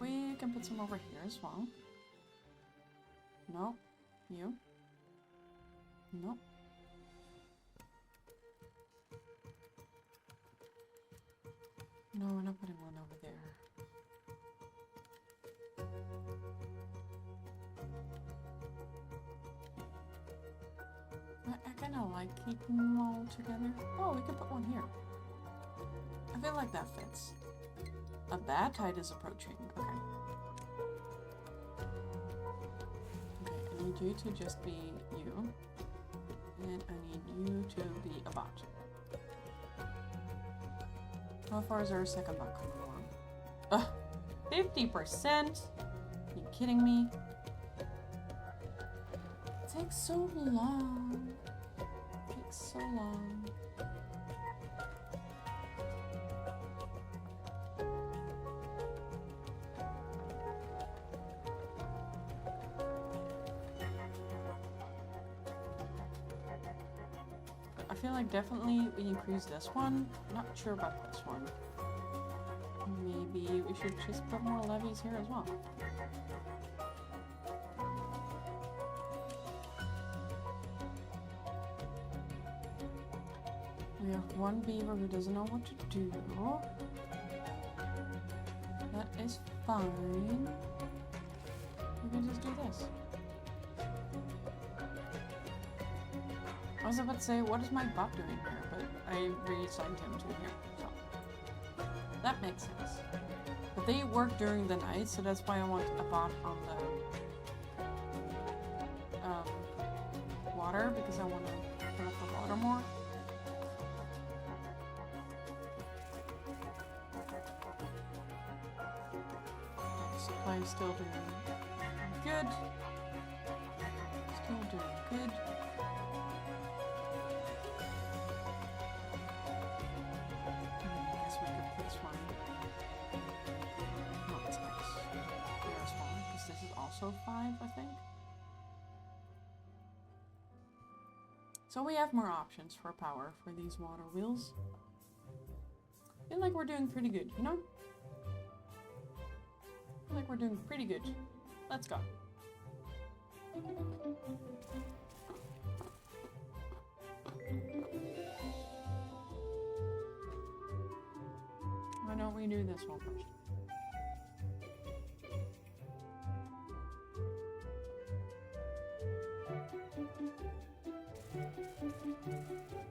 We can put some over here as well. No. You. Nope. No, we're not putting one over there. I kind of like keeping them all together. Oh, we could put one here. I feel like that fits. A bad tide is approaching. Okay. Okay, I need you to just be you. And I need you to be a bot. How far is our second bot coming along? Ugh, 50%? You kidding me? It takes so long. It takes so long. I feel like definitely we increase this one. Not sure about this one. Maybe we should just put more levies here as well. We have one beaver who doesn't know what to do. That is fine. We can just do this. I was about to say, what is my bot doing here? But I reassigned him to here, so that makes sense. But they work during the night, so that's why I want a bot on the water, because I want to fill up the water more. Supply still doing good. Still doing good. I guess we could put this one. Not this. Here's one, because this is also 5, I think. So we have more options for power for these water wheels. I feel like we're doing pretty good, you know? I feel like we're doing pretty good. Let's go. Why don't we do this one first?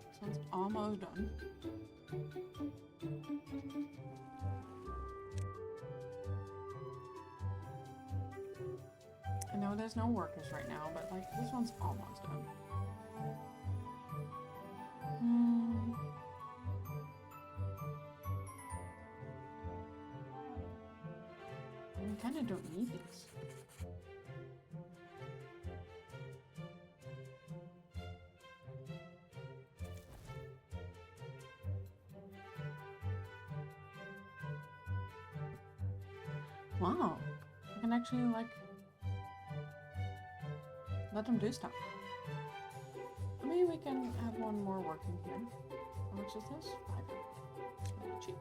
This one's almost done. I know there's no workers right now, but like this one's almost done. We kind of don't need these. Wow, I can actually like let them do stuff. Maybe we can have one more working here. How much is this? 5. It's really cheap.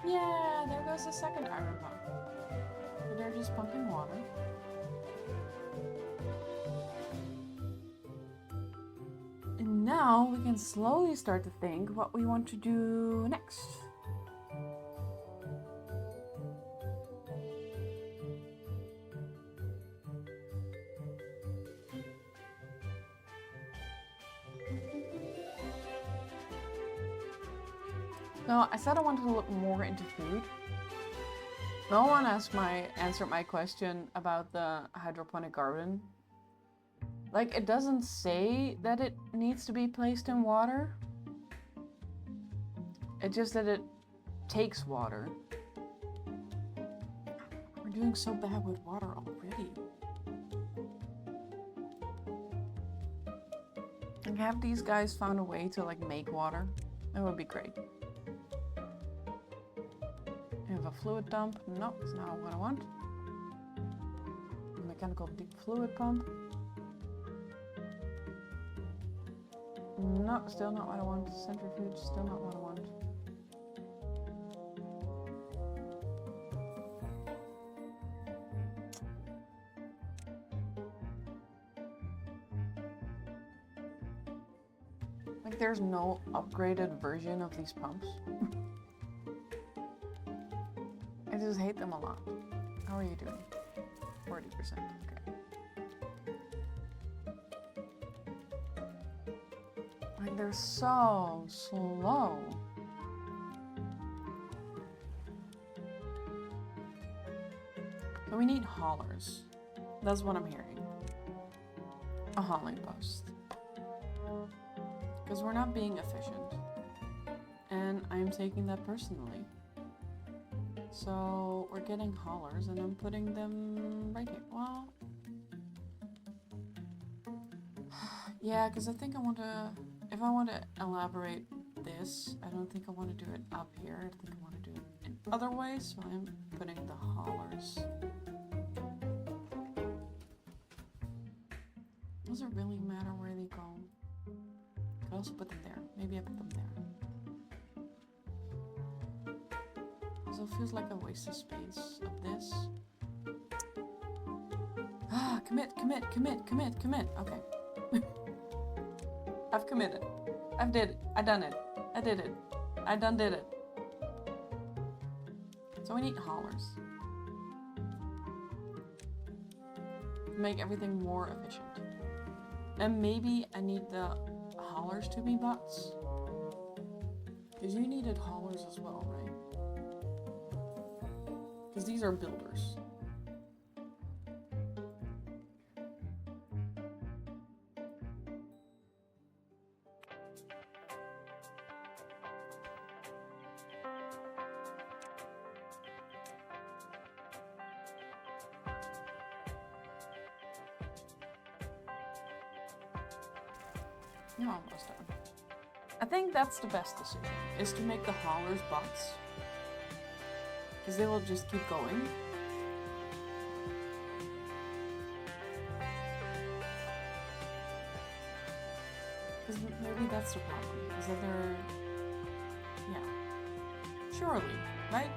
Yeah, there goes the second iron pump. So they're just pumping water. And now we can slowly start to think what we want to do next. No, I said I wanted to look more into food. No one answered my question about the hydroponic garden. Like, it doesn't say that it needs to be placed in water. It's just that it takes water. We're doing so bad with water already. Like, have these guys found a way to like make water? That would be great. We have a fluid dump. No, it's not what I want. A mechanical deep fluid pump. No, still not what I want. Centrifuge, still not what I want. Like, there's no upgraded version of these pumps. I just hate them a lot. How are you doing? 40%, okay. Like, they're so slow. So we need haulers. That's what I'm hearing. A hauling post. Because we're not being efficient. And I'm taking that personally. So we're getting haulers and I'm putting them right here. Well, yeah, because I think I want to, if I want to elaborate this, I don't think I want to do it up here. I think I want to do it in other ways. So I'm putting the haulers. Does it really matter where they go? I could also put them there. Maybe I put them there. So it feels like a waste of space of this. Ah, commit. Okay. I've committed. I did it. I done it. I did it. I done did it. So we need haulers. Make everything more efficient. And maybe I need the haulers to be bots. Because you needed haulers as well, right? Because these are builders. You're almost done. I think that's the best decision, is to make the haulers bots. Because they will just keep going. Because maybe that's the problem, is that they're... Yeah. Surely, right?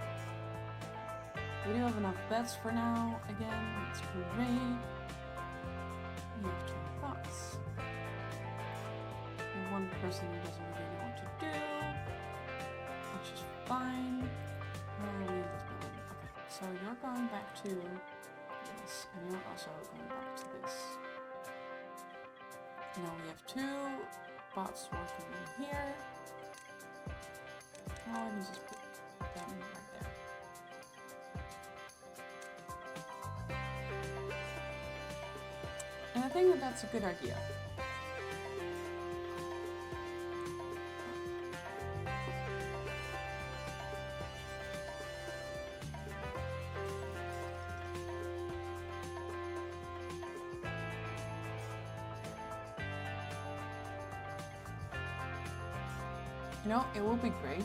We do have enough beds for now, again, that's great. We have 2 bots. And one person who doesn't really know what to do, which is fine. Where are we in this building? Okay, so you're going back to this, and you're also going back to this. Now we have 2 bots working in here. Oh, I can just put them right there. And I think that that's a good idea. You know, it would be great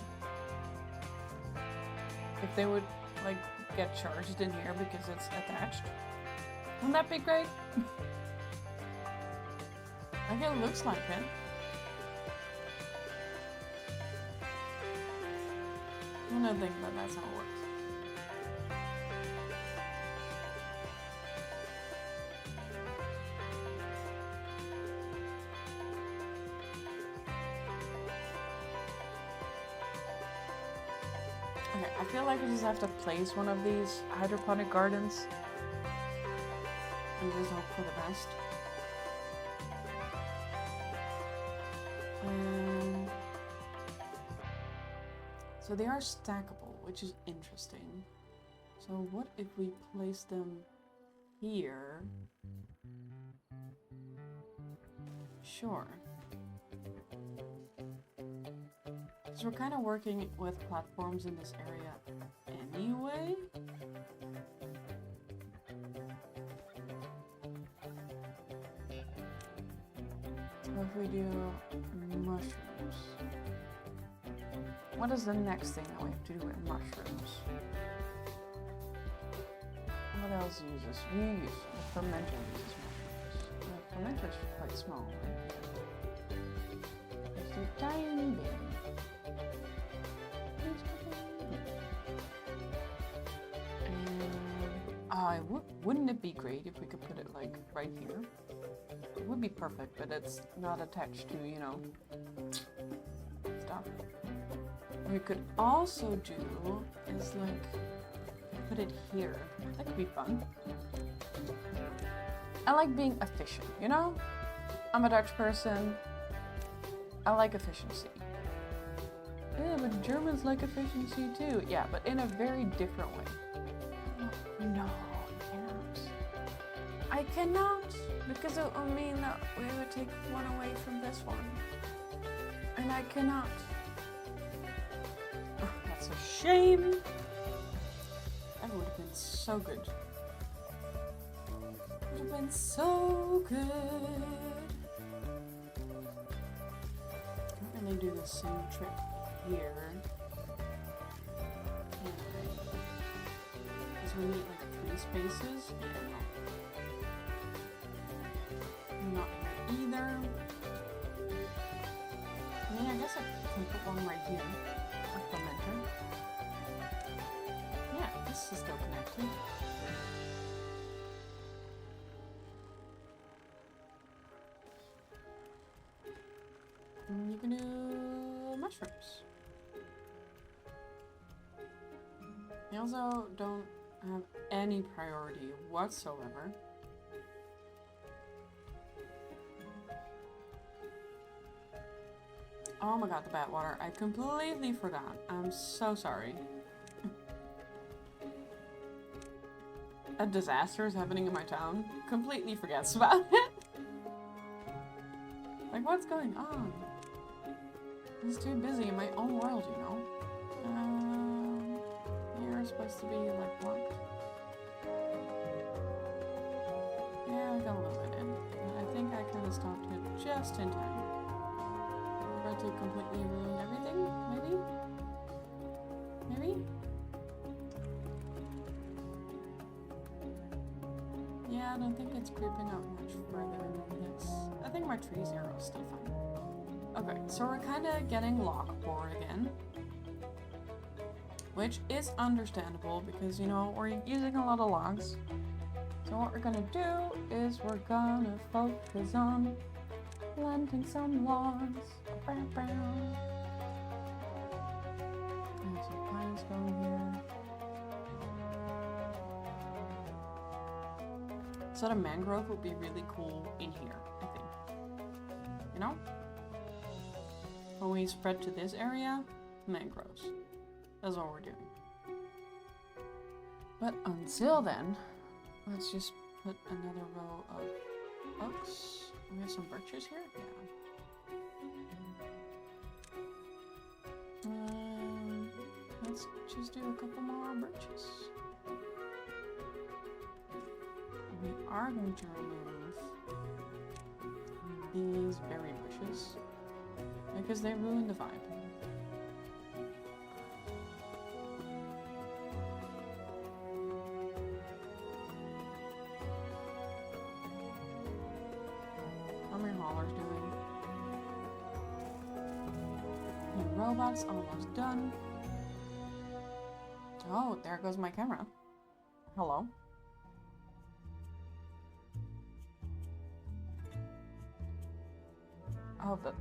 if they would, like, get charged in here because it's attached. Wouldn't that be great? I think it looks like it. I don't think that that's how it works. Okay, I feel like I just have to place one of these hydroponic gardens and just hope for the best. So they are stackable, which is interesting. So what if we place them here? Sure. Because we're kind of working with platforms in this area anyway. So if we do mushrooms, what is the next thing that we have to do with mushrooms? What else uses? We use the fermenter uses mushrooms. The fermenter is quite small, right? It's a tiny bit. Wouldn't it be great if we could put it like right here? It would be perfect, but it's not attached to, you know, stuff. We could also do is like put it here. That could be fun. I like being efficient, you know? I'm a Dutch person. I like efficiency. Yeah, but Germans like efficiency too. Yeah, but in a very different way. No, I cannot, because it would mean that we would take one away from this one. And I cannot. Oh, that's a shame. That would have been so good. Would have been so good. I'm gonna do the same trick here. Because we need like 3 spaces. Not here either. I mean, I guess I can put one right here. A fermenter. Yeah, this is still connected. And you can do mushrooms. I also don't have any priority whatsoever. Oh my god, the bat water. I completely forgot. I'm so sorry. A disaster is happening in my town. Completely forgets about it. Like, what's going on? I'm just too busy in my own world, you know? You're supposed to be like what? Yeah, I got a little bit in. And I think I kind of stopped it just in time. To completely ruin everything, maybe? Maybe? Yeah, I don't think it's creeping up much further than this. I think my tree zero is still fine. Okay, so we're kind of getting log bored again. Which is understandable because, you know, we're using a lot of logs. So what we're gonna do is we're gonna focus on planting some logs. There's some pines going here. So the mangrove would be really cool in here, I think. You know? When we spread to this area, mangroves. That's what we're doing. But until then, let's just put another row of oaks. We have some birches here? Yeah. Let's just do a couple more birches. We are going to remove these berry bushes because they ruin the vibe. How many haulers doing? The robot's almost done. Oh, there goes my camera. Hello. Oh, that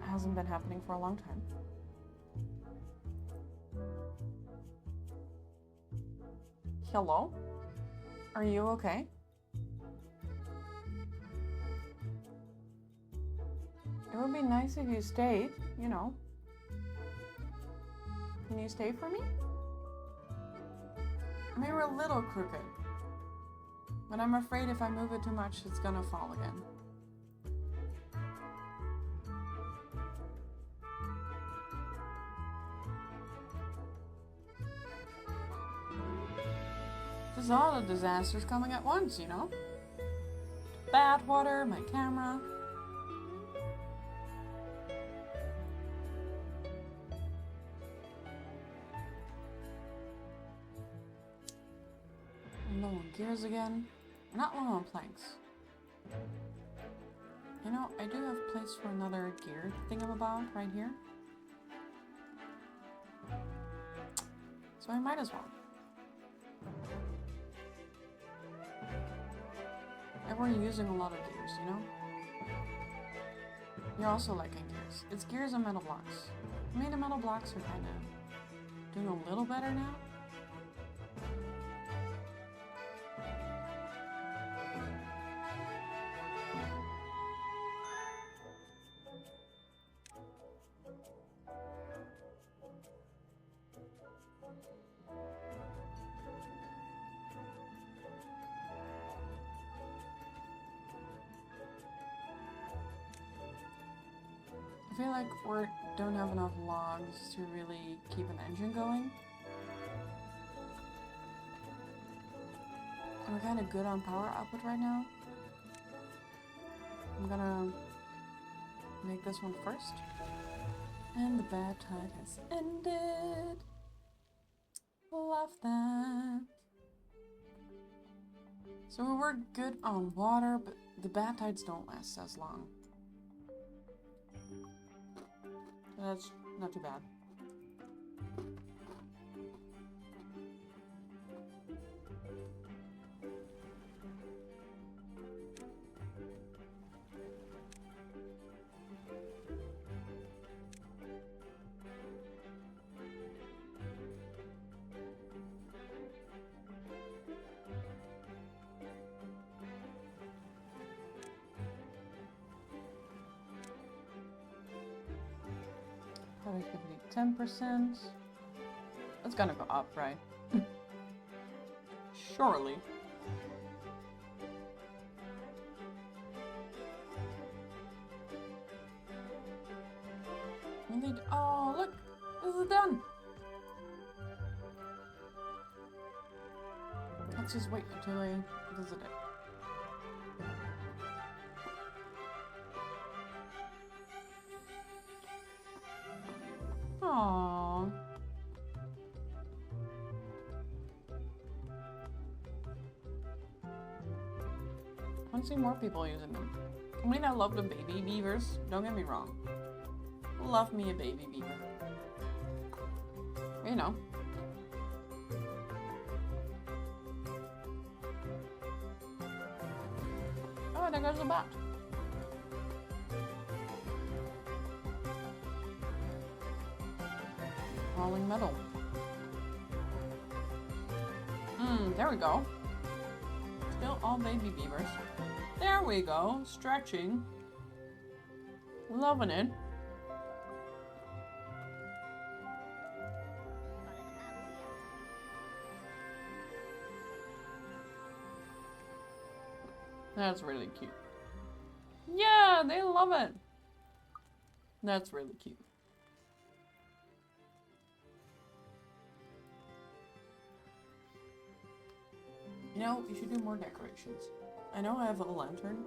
hasn't been happening for a long time. Hello? Are you okay? It would be nice if you stayed, you know. Can you stay for me? I mean, we're a little crooked. But I'm afraid if I move it too much, it's gonna fall again. There's all the disasters coming at once, you know? Bad water, my camera. I'm low on gears again. I'm not low on planks. You know, I do have place for another gear thingamabob right here. So I might as well. And we're using a lot of gears, you know? You're also liking gears. It's gears and metal blocks. I mean, the metal blocks are kind of doing a little better now. I feel like we don't have enough logs to really keep an engine going. And we're kind of good on power output right now. I'm gonna make this one first. And the bad tide has ended. Love that. So we're good on water, but the bad tides don't last as long. That's not too bad. Productivity 10%. That's gonna go up, right? Surely. We need. Oh, look! This is done! Let's just wait until I visit it. Aww. I want to see more people using them. I mean, I love the baby beavers. Don't get me wrong. Love me a baby beaver. You know. Oh, there goes the bat. Rolling metal. There we go. Still all baby beavers. There we go. Stretching. Loving it. That's really cute. Yeah, they love it. That's really cute. You know, you should do more decorations. I know I have a lantern,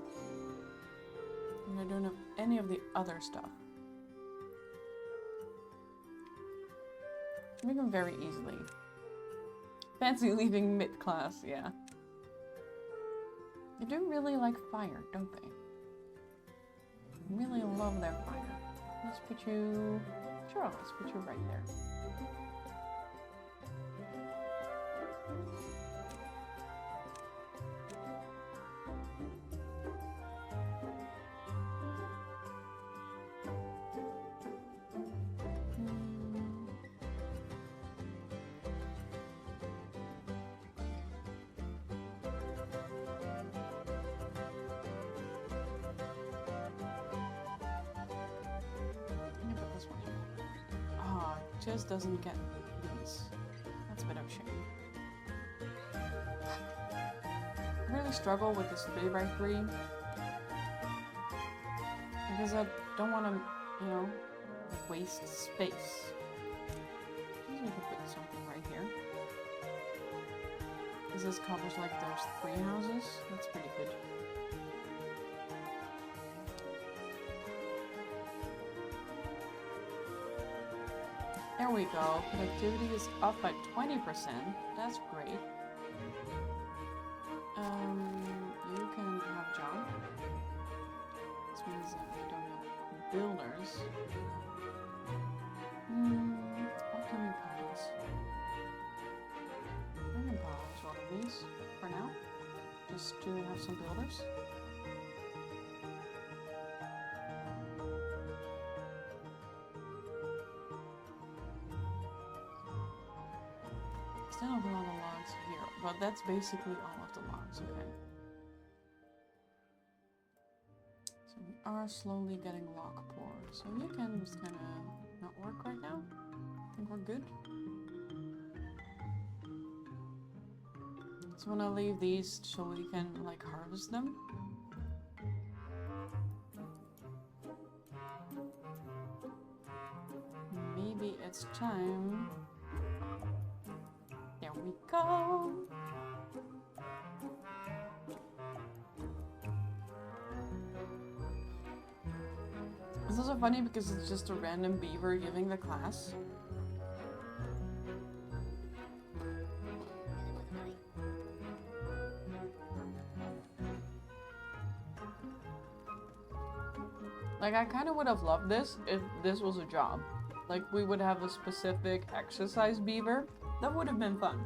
and I don't have any of the other stuff. Make them very easily. Fancy leaving mid-class, yeah. They do really like fire, don't they? Really love their fire. Let's put you... Sure, let's put you right there. Just doesn't get these. That's a bit of a shame. I really struggle with this 3x3 because I don't want to, you know, waste space. Maybe we can put something right here. Because this covers like those 3 houses. That's pretty good. There we go. Productivity is up by 20%. That's great. You can have a job. This means that we don't have builders. What can we pause? We can pause one of these for now. Just to have some builders. Still have a lot of logs here, but that's basically all of the logs, okay. So we are slowly getting log poor, so you can just kind of not work right now. I think we're good. So I'm gonna leave these so we can like harvest them. Maybe it's time. There we go. It's also funny because it's just a random beaver giving the class. Like, I kind of would have loved this if this was a job. Like, we would have a specific exercise beaver. That would have been fun.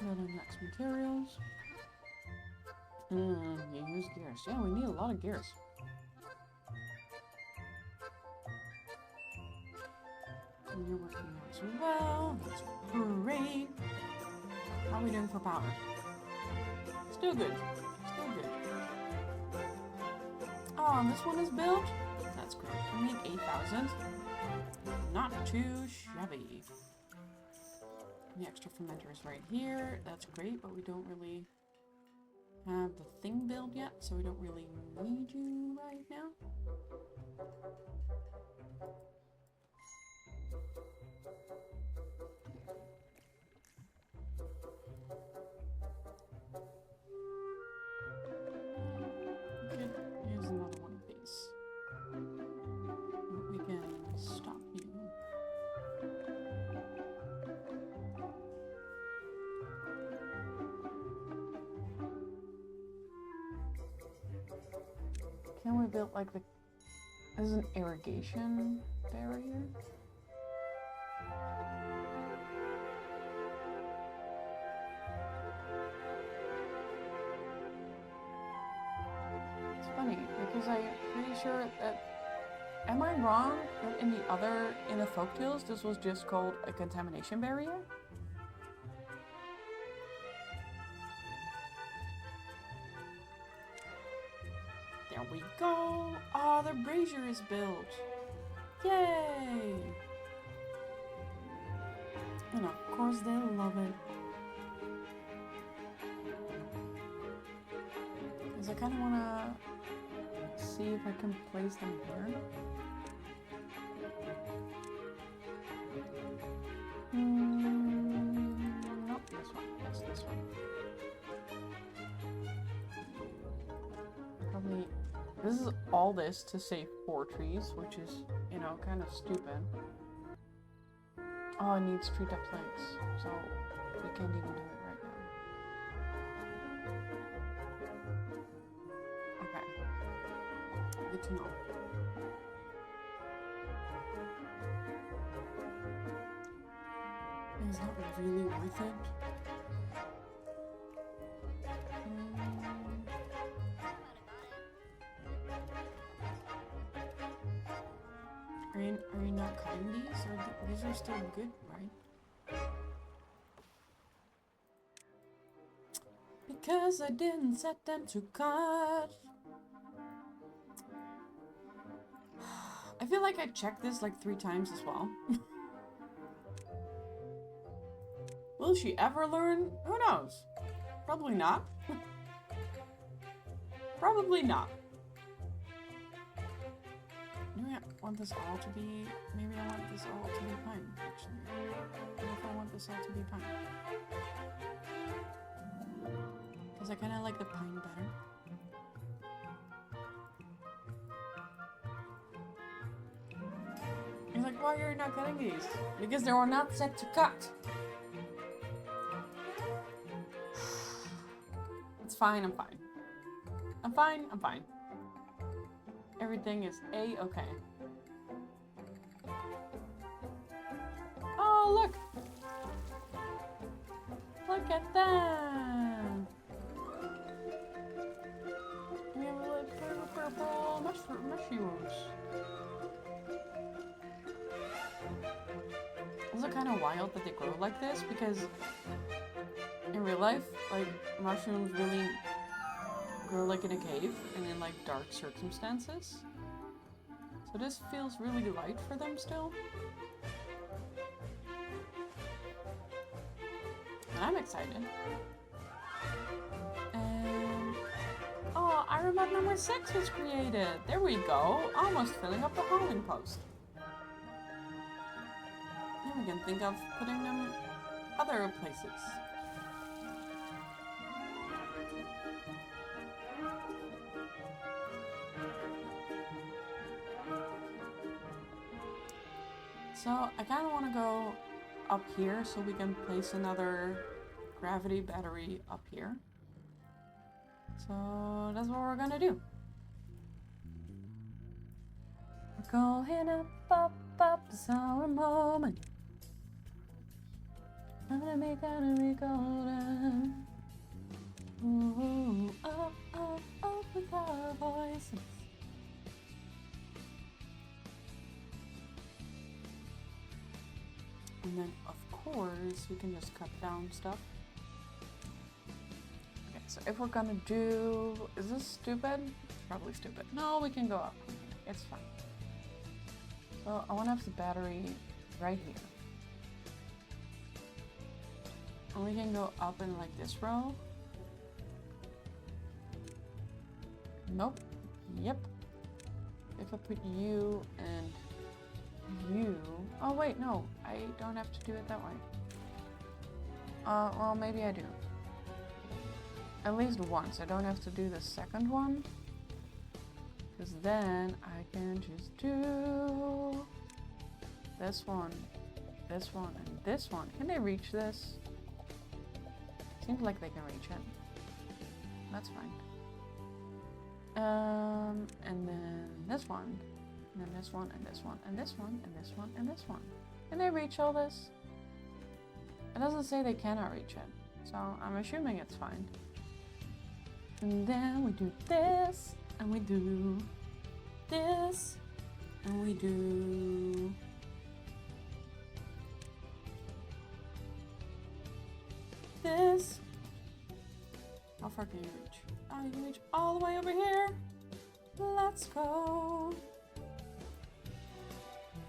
Building next materials. You use gears. Yeah, we need a lot of gears. And you're working out as well. That's great. How are we doing for power? Still good. Still good. Oh, and this one is built? That's great. I made 8,000. Not too shabby. The extra fermenter is right here. That's great, but we don't really have the thing built yet, so we don't really need you right now. Okay, here's another one of these. We can stop you. Can we build like the as an irrigation barrier? It's funny because I'm pretty sure that, am I wrong that in the folktales this was just called a contamination barrier? There we go! Oh, the brazier is built! Yay! And of course they'll love it. Because I kind of want to see if I can place them here. Nope, this one. Yes, this one. Probably. This is all this to save 4 trees, which is, you know, kind of stupid. Oh, it needs tree top planks, so we can't even do it right now. Okay. Good to know. Is that really worth it? Are you not cutting these? Or these are still good, right? Because I didn't set them to cut. I feel like I checked this like 3 times as well. Will she ever learn? Who knows? Probably not. Probably not. Maybe I want this all to be... Maybe I want this all to be pine, actually. What if I want this all to be pine? Because I kind of like the pine better. He's like, why are you not cutting these? Because they were not set to cut. It's fine, I'm fine. I'm fine, I'm fine. Everything is A-okay. Oh, look! Look at that! We have a little purple mushrooms. Also kind of wild that they grow like this because in real life, like, mushrooms really grow like in a cave and in like dark circumstances. So this feels really light for them still. And I'm excited. And oh, Iron Man number 6 was created. There we go. Almost filling up the hauling post. Now we can think of putting them other places. So I kind of want to go up here so we can place another gravity battery up here. So that's what we're gonna do. We're going up, it's our moment. Gonna be golden. Ooh, oh, with our voices. And then, of course, we can just cut down stuff. Okay, so if we're gonna do... Is this stupid? It's probably stupid. No, we can go up. It's fine. So I want to have the battery right here. And we can go up in like this row. Nope. Yep. If I put you and you... Oh wait, no. I don't have to do it that way. Well, maybe I do. At least once. I don't have to do the second one. Because then I can just do this one, and this one. Can they reach this? Seems like they can reach it. That's fine. And then this one, and then this one, and this one, and this one, and this one, and this one. Can they reach all this? It doesn't say they cannot reach it, so I'm assuming it's fine. And then we do this, and we do this, and we do this. How far can you reach? Oh, you can reach all the way over here. Let's go.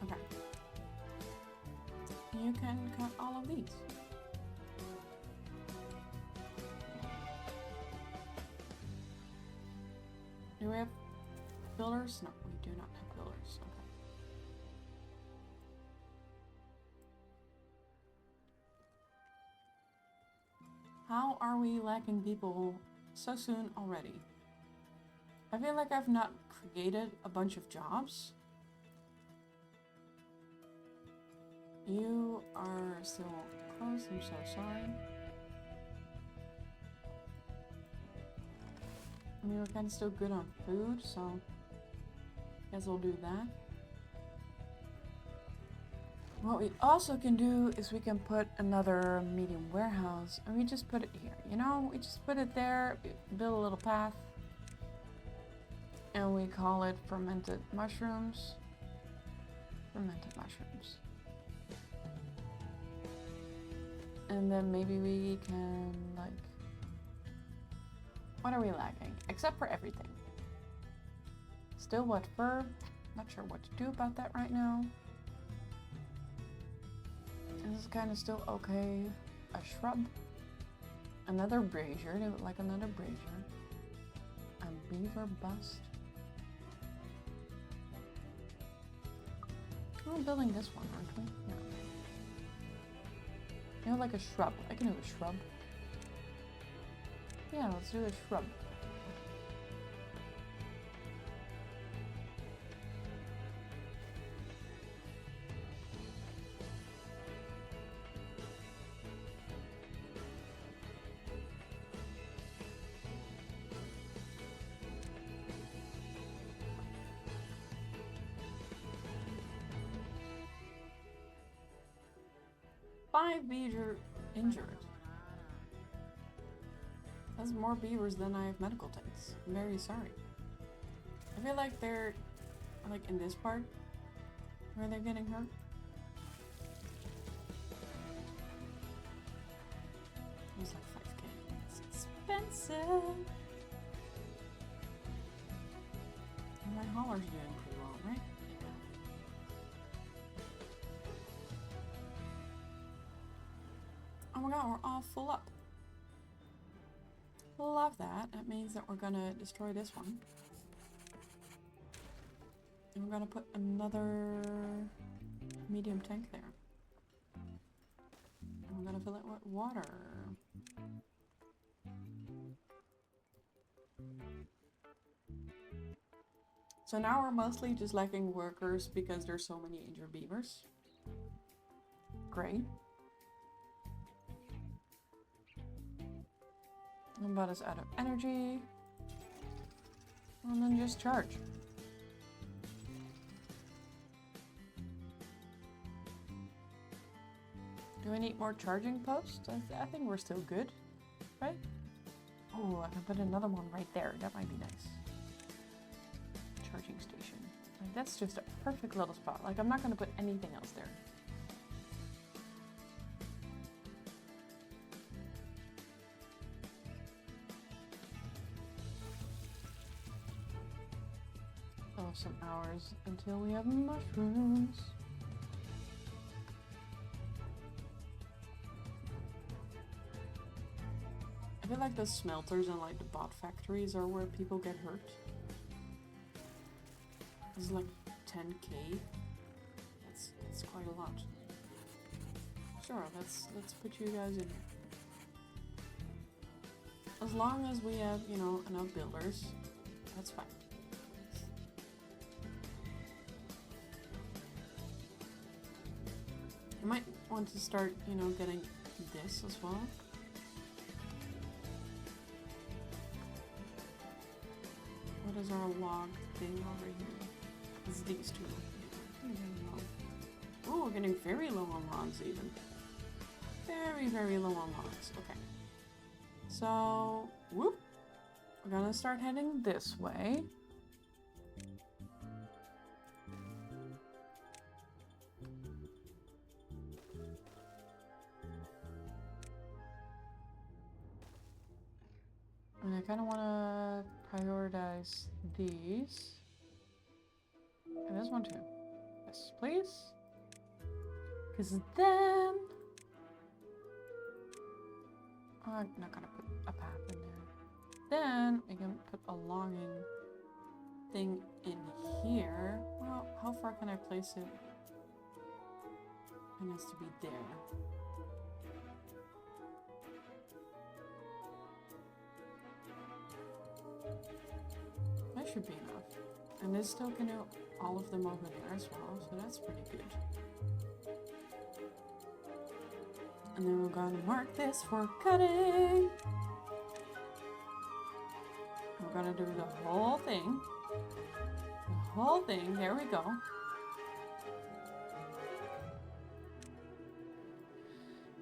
Okay. You can cut all of these. Do we have builders? No, we do not have builders. Okay. How are we lacking people so soon already? I feel like I've not created a bunch of jobs. You are still closed, I'm so sorry. I mean, we're kind of still good on food, so I guess we'll do that. What we also can do is we can put another medium warehouse, and we just put it here. You know, we just put it there, build a little path, and we call it fermented mushrooms. fermented mushrooms. And then maybe we can, like... What are we lacking? Except for everything. Still wet fur. Not sure what to do about that right now. And this is kind of still okay. A shrub. Another brazier. They would like another brazier. A beaver bust. We're building this one, aren't we? No. You know, like a shrub. I can do a shrub. Yeah, let's do a shrub. Five beaver injured. That's more beavers than I have medical tanks. I'm very sorry. I feel like they're like in this part where they're getting hurt. It's like 5k. It's expensive. And my hauler's doing pretty well, right? Oh my god, we're all full up. Love that. That means that we're gonna destroy this one. And we're gonna put another medium tank there. And we're gonna fill it with water. So now we're mostly just lacking workers because there's so many injured beavers. Great. But it's out of energy. And then just charge. Do we need more charging posts? I think we're still good, right? Oh, I can put another one right there. That might be nice. Charging station. Like, that's just a perfect little spot. Like, I'm not going to put anything else there. Some hours until we have mushrooms. I feel like the smelters and like the bot factories are where people get hurt. It's like 10k. That's quite a lot. Sure, let's put you guys in here. As long as we have, you know, enough builders, that's fine. I might want to start, you know, getting this as well. What is our log thing over here? It's these two. Oh, we're getting very low on logs even. Very, very low on logs. Okay. So, whoop. We're gonna start heading this way. And I kind of want to prioritize these. And this one too. Yes, please. Because then... I'm not going to put a path in there. Then we can put a logging thing in here. Well, how far can I place it? It has to be there. That should be enough. And this still can do all of them over there as well, so that's pretty good. And then we're gonna mark this for cutting. We're gonna do the whole thing. The whole thing, there we go.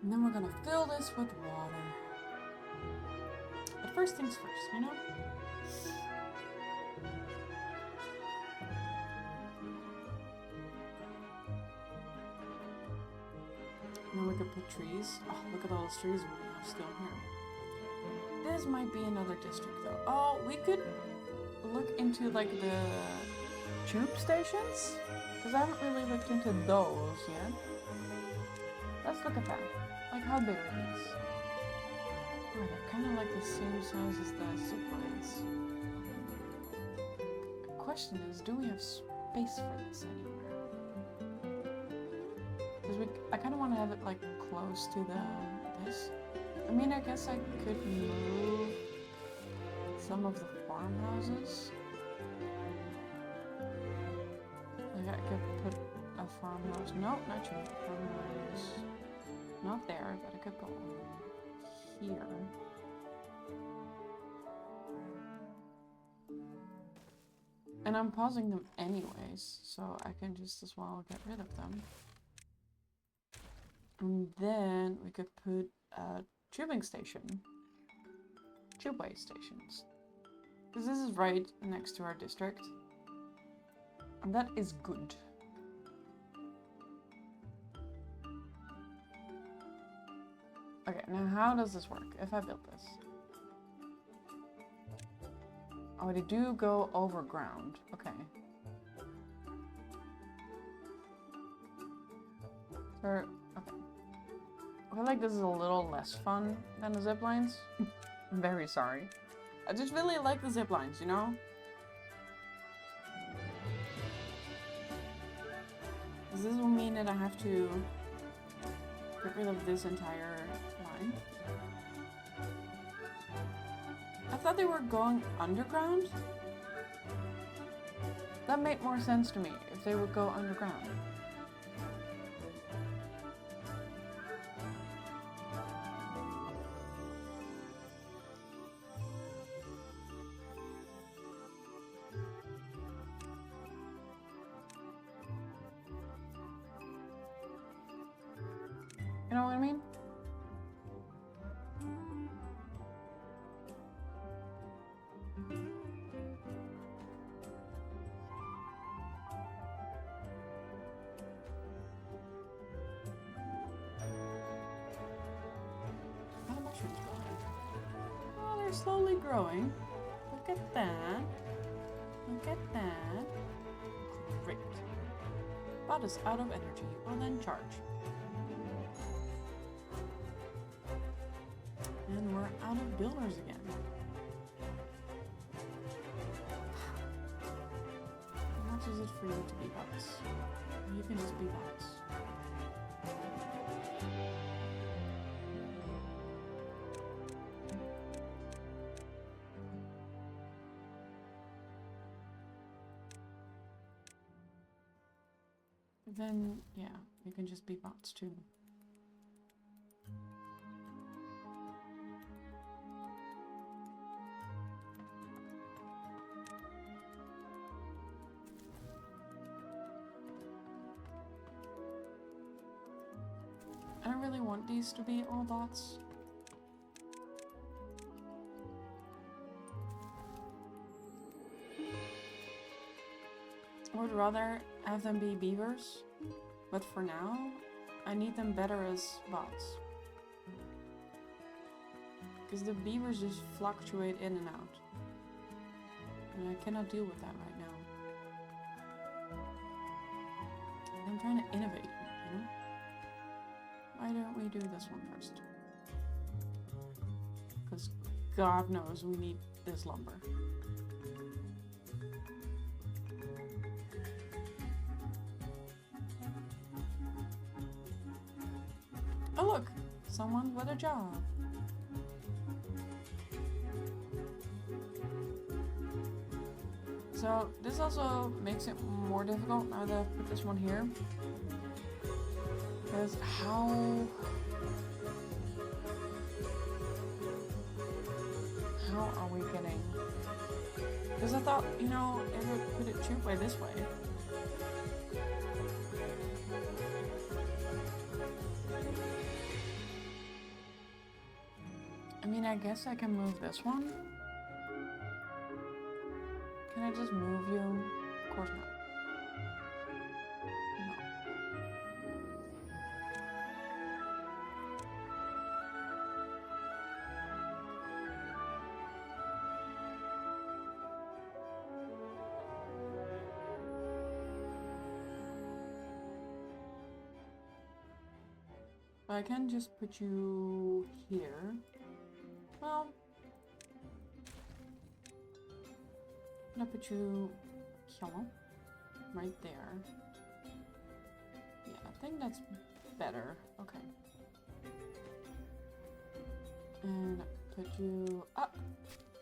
And then we're gonna fill this with water. But first things first, you know? Now we could put trees. Oh, look at all those trees we have still here. This might be another district though. Oh, we could look into like the tube stations? Because I haven't really looked into those yet. Let's look at that. Like, how big are these? Oh, they're kind of like the same size as the zip lines. The question is, do we have space for this anywhere? Because I kind of want to have it like close to this. I mean, I guess I could move some of the farmhouses. Like I could put a farmhouse. Nope, not you. Farmhouse. Not there, but I could put one here. And I'm pausing them anyways, so I can just as well get rid of them. And then we could put a tubing station. Tubeway stations. Because this is right next to our district. And that is good. Okay, now how does this work if I build this? Oh, they do go over ground. Okay. Okay. I feel like this is a little less fun than the zip lines. I'm very sorry. I just really like the zip lines, you know? This will mean that I have to get rid of this entire line. I thought they were going underground. That made more sense to me if they would go underground. You know what I mean? How much are they growing? Oh, they're slowly growing. Look at that. Look at that. Great. Bot is out of energy. Well then, charge. And we're out of builders again. How much is it for you to be bots? You can just be bots. Then, yeah, you can just be bots too. I don't really want these to be all bots. I would rather have them be beavers, but for now, I need them better as bots. Because the beavers just fluctuate in and out. And I cannot deal with that right now. I'm trying to innovate, you know? Why don't we do this one first? Because God knows we need this lumber. Oh look! Someone with a job. So this also makes it more difficult now that I've put this one here. Because how are we getting? Because I thought, you know, it would put it tubeway this way. I mean, I guess I can move this one. Can I just move you? Of course not. No. I can just put you here. Well, I'm gonna put you here, right there. Yeah, I think that's better. Okay. And put you up.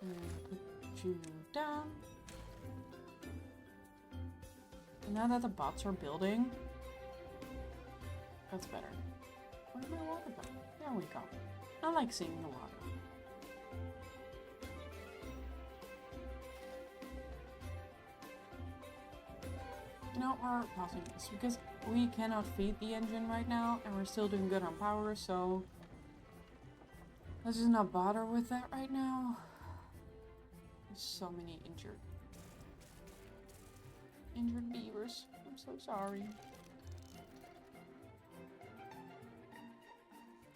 And put you down. And now that the bots are building, that's better. Where'd my water go? There we go. I like seeing the water. You know, we're pausing this because we cannot feed the engine right now, and we're still doing good on power, so let's just not bother with that right now. There's so many injured beavers. I'm so sorry.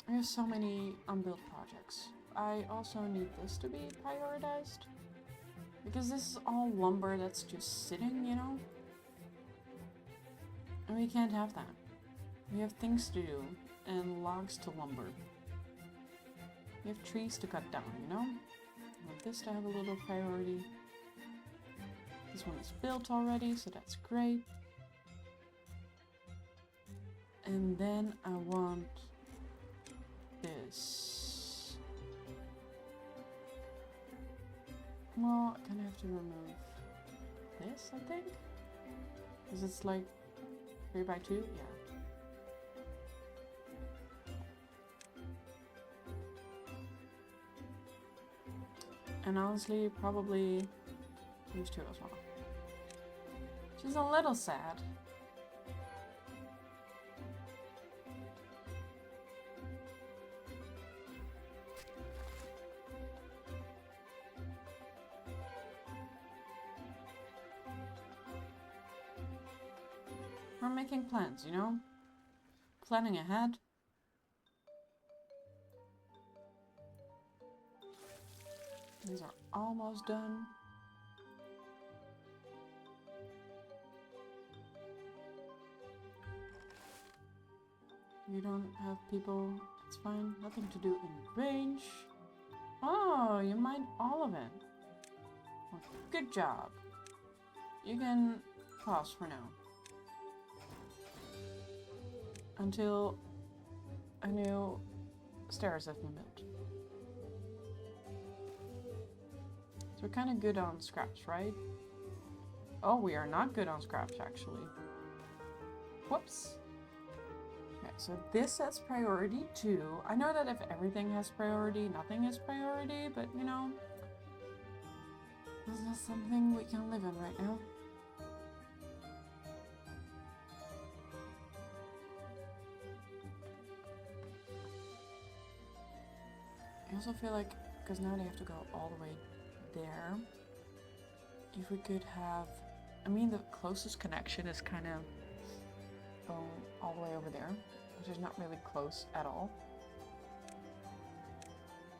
I have so many unbuilt projects. I also need this to be prioritized because this is all lumber that's just sitting, you know? And we can't have that. We have things to do and logs to lumber. We have trees to cut down, you know? I want this to have a little priority. This one is built already, so that's great. And then I want this. Well, I kind of have to remove this, I think. Because it's like 3x2? Yeah. And honestly, probably these two as well. She's a little sad. We're making plans, you know? Planning ahead. These are almost done. You don't have people, it's fine. Nothing to do in range. Oh, you mined all of it. Well, good job. You can pause for now. Until a new stairs have been built. So we're kind of good on scraps, right? Oh, we are not good on scraps, actually. Whoops. Okay, so this has priority 2. I know that if everything has priority, nothing has priority, but you know, this is something we can live in right now. I also feel like, because now they have to go all the way there, if we could have, I mean the closest connection is kind of all the way over there, which is not really close at all.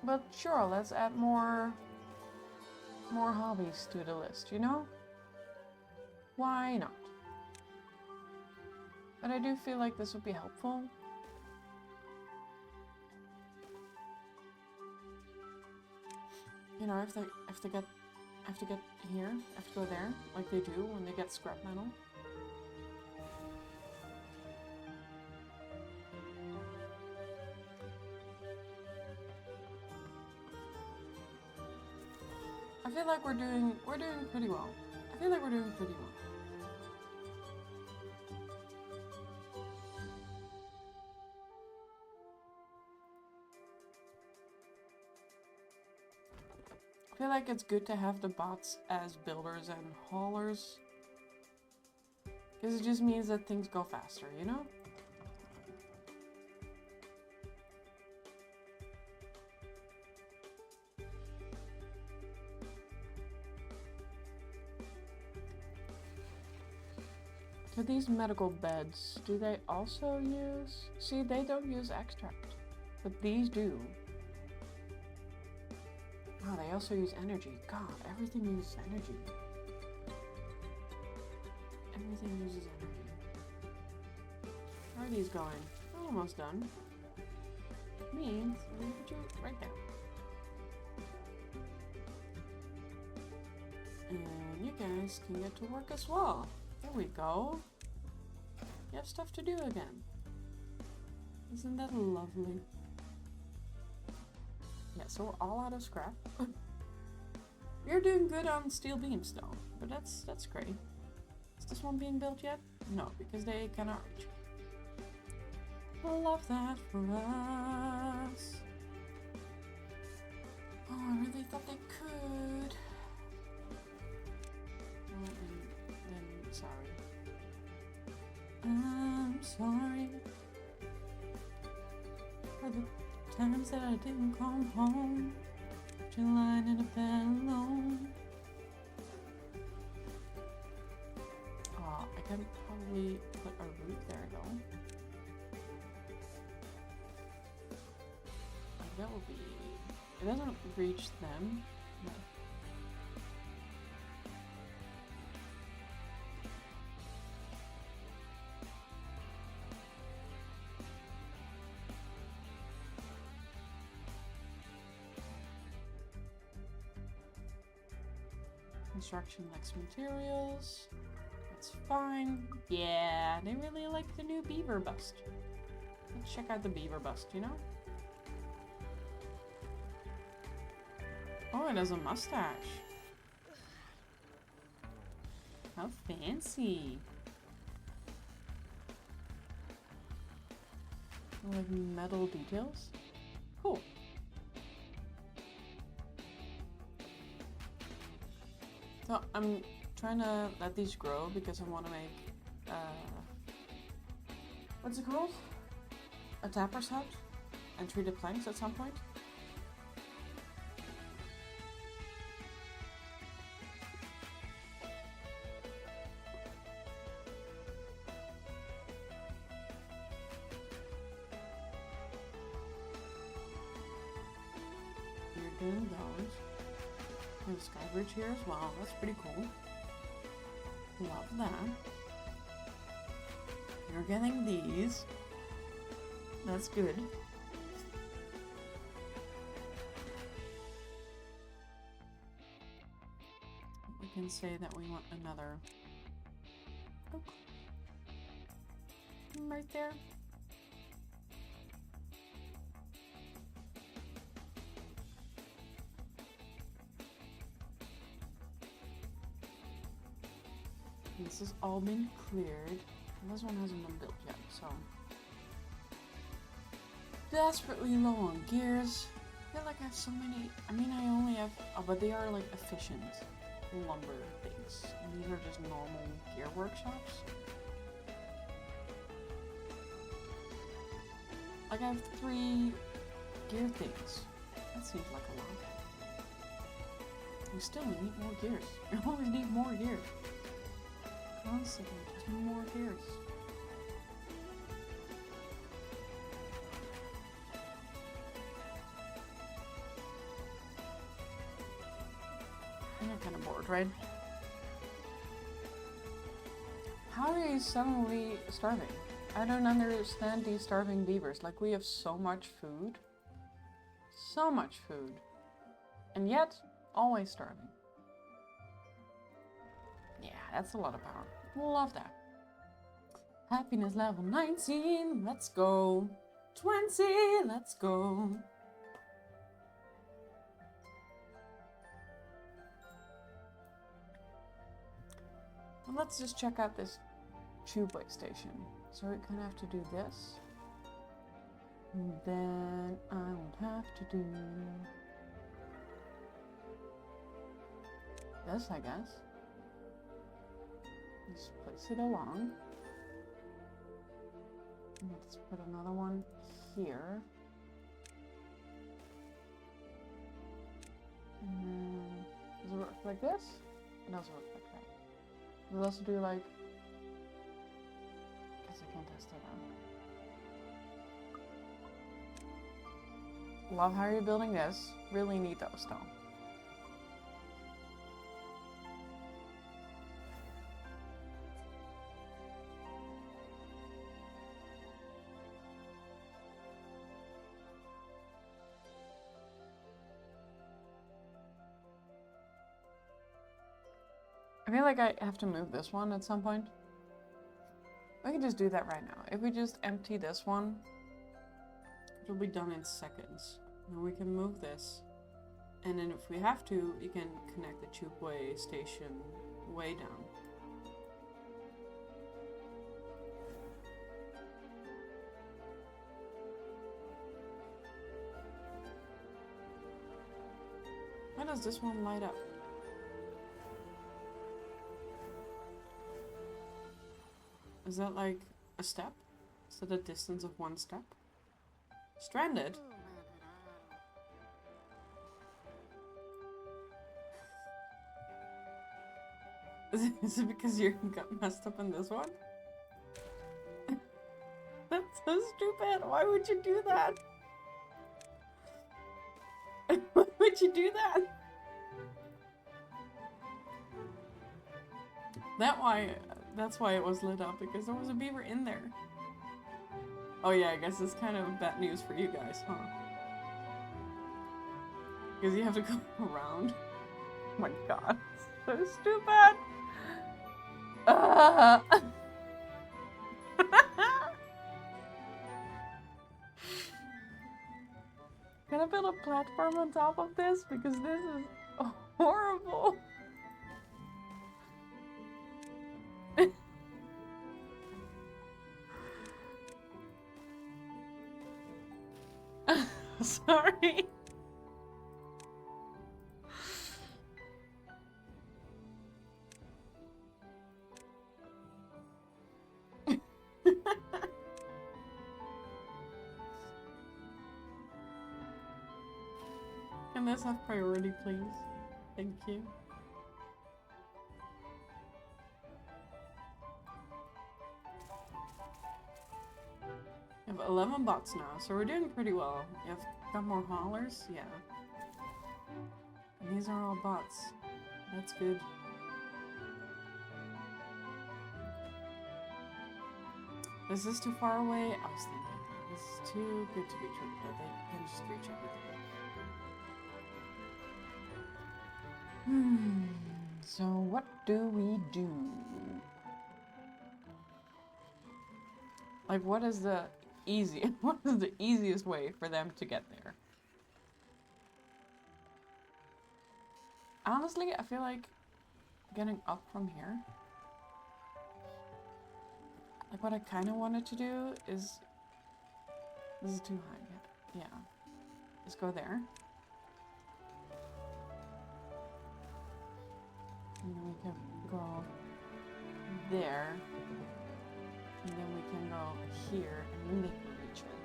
But sure, let's add more hobbies to the list, you know? Why not? But I do feel like this would be helpful. You know, if they get here, have to go there, like they do when they get scrap metal. I feel like we're doing pretty well. I feel like we're doing pretty well. I feel like it's good to have the bots as builders and haulers. Because it just means that things go faster, you know? So these medical beds, do they also use... See, they don't use extract, but these do. Oh, they also use energy. God, everything uses energy. Everything uses energy. How are these going? Almost done. means we put you right there. And you guys can get to work as well. There we go. You have stuff to do again. Isn't that lovely? Yeah, so we're all out of scrap. You're doing good on steel beams though, but that's great. Is this one being built yet? No, because they cannot reach. I love that for us. Oh, I really thought they could. Well, then sorry. I'm sorry for the times that I didn't come home. You're lying in a bed alone. I can probably put a root there though. Like that would be. It doesn't reach them. No. Construction likes materials. That's fine. Yeah, they really like the new beaver bust. Let's check out the beaver bust, you know? Oh, it has a mustache. How fancy. Like metal details. Cool. So I'm trying to let these grow because I want to make, what's it called? A tapper's hut and treated planks at some point. You're doing those. There's a sky bridge here as well. That's pretty cool. Love that. You're getting these. That's good. We can say that we want another oak right there. This has all been cleared. And this one hasn't been built yet, so. Desperately low on gears. I feel like I have so many. I mean, I only have. Oh, but they are like efficient lumber things. And these are just normal gear workshops. Like, I have 3 gear things. That seems like a lot. We still need more gears. We always need more gears. Constantly, just more gears. And you're kind of bored, right? How are you suddenly starving? I don't understand these starving beavers. Like, we have so much food. So much food. And yet, always starving. Yeah, that's a lot of power. Love that. Happiness level 19. Let's go. 20. Let's go. And let's just check out this tube light station. So we kind of have to do this. And then I would have to do this, I guess. Just place it along. And let's put another one here. And then, does it work like this? It doesn't work like that. We'll also do like, I guess I can test it out. Love how you're building this. Really need those though. feel like I have to move this one at some point. We can just do that right now. If we just empty this one, it'll be done in seconds. Then we can move this. And then if we have to, you can connect the tubeway station way down. Why does this one light up? Is that like a step? Is that a distance of one step? Stranded? Is it because you got messed up in this one? That's so stupid. Why would you do that? Why would you do that? That's why it was lit up, because there was a beaver in there. Oh yeah, I guess it's kind of bad news for you guys, huh? Because you have to go around. Oh my god, so stupid! Can I build a platform on top of this? Because this is horrible. Sorry. Can this have priority, please? Thank you. We have 11 bots now, so we're doing pretty well. You have got more haulers? Yeah. And these are all bots. That's good. Is this too far away? I was thinking, this is too good to be true, but they can just reach everything. So what do we do? Like, what is the easiest way for them to get there? Honestly, I feel like getting up from here. Like, what I kind of wanted to do is... This is too high. Yeah. Just go there. And then we can go there. And then we can go here, and then they can reach it.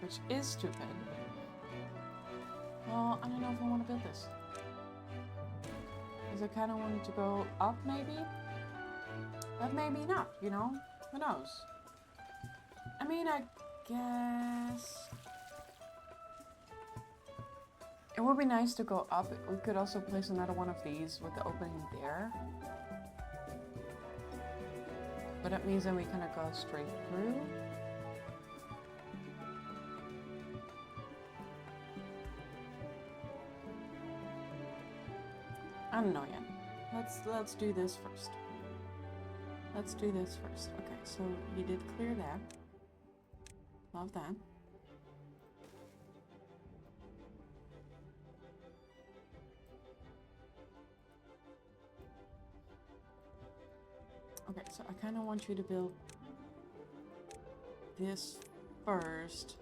Which is stupid. Well, I don't know if I want to build this. Because I kind of wanted to go up, maybe? But maybe not, you know? Who knows? I mean, I guess... It would be nice to go up. We could also place another one of these with the opening there. But that means that we kind of go straight through. I don't know yet. Let's do this first. Let's do this first. Okay, so you did clear that. Love that. Okay, so I kind of want you to build this first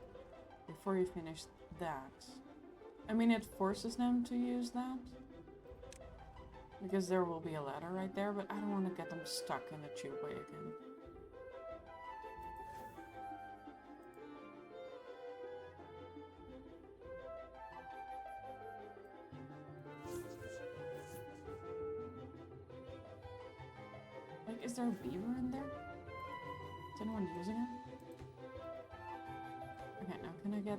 before you finish that. I mean, it forces them to use that because there will be a ladder right there, but I don't want to get them stuck in the tubeway again. Like, is there a beaver in there? Is anyone using it? Okay, now can I get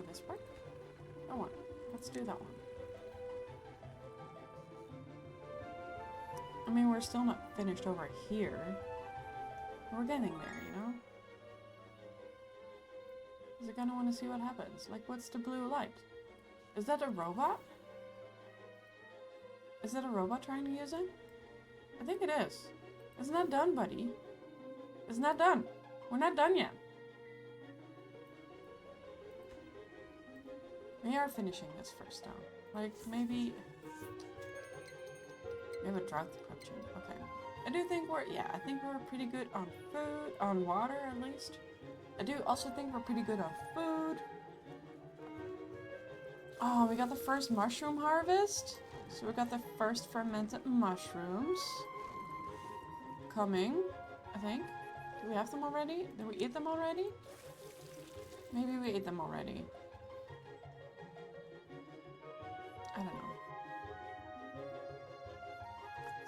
this part? That one. Let's do that one. I mean, we're still not finished over here. We're getting there, you know? Because I kind of want to see what happens. Like, what's the blue light? Is that a robot? Is it a robot trying to use it? I think it is. It's not done, buddy. It's not done. We're not done yet. We are finishing this first though. Like, maybe... We have a drought corruption. Okay. I do think I think we're pretty good on food, on water at least. I do also think we're pretty good on food. Oh, we got the first mushroom harvest. So we got the first fermented mushrooms coming, I think. Do we have them already? Did we eat them already? Maybe we ate them already. I don't know.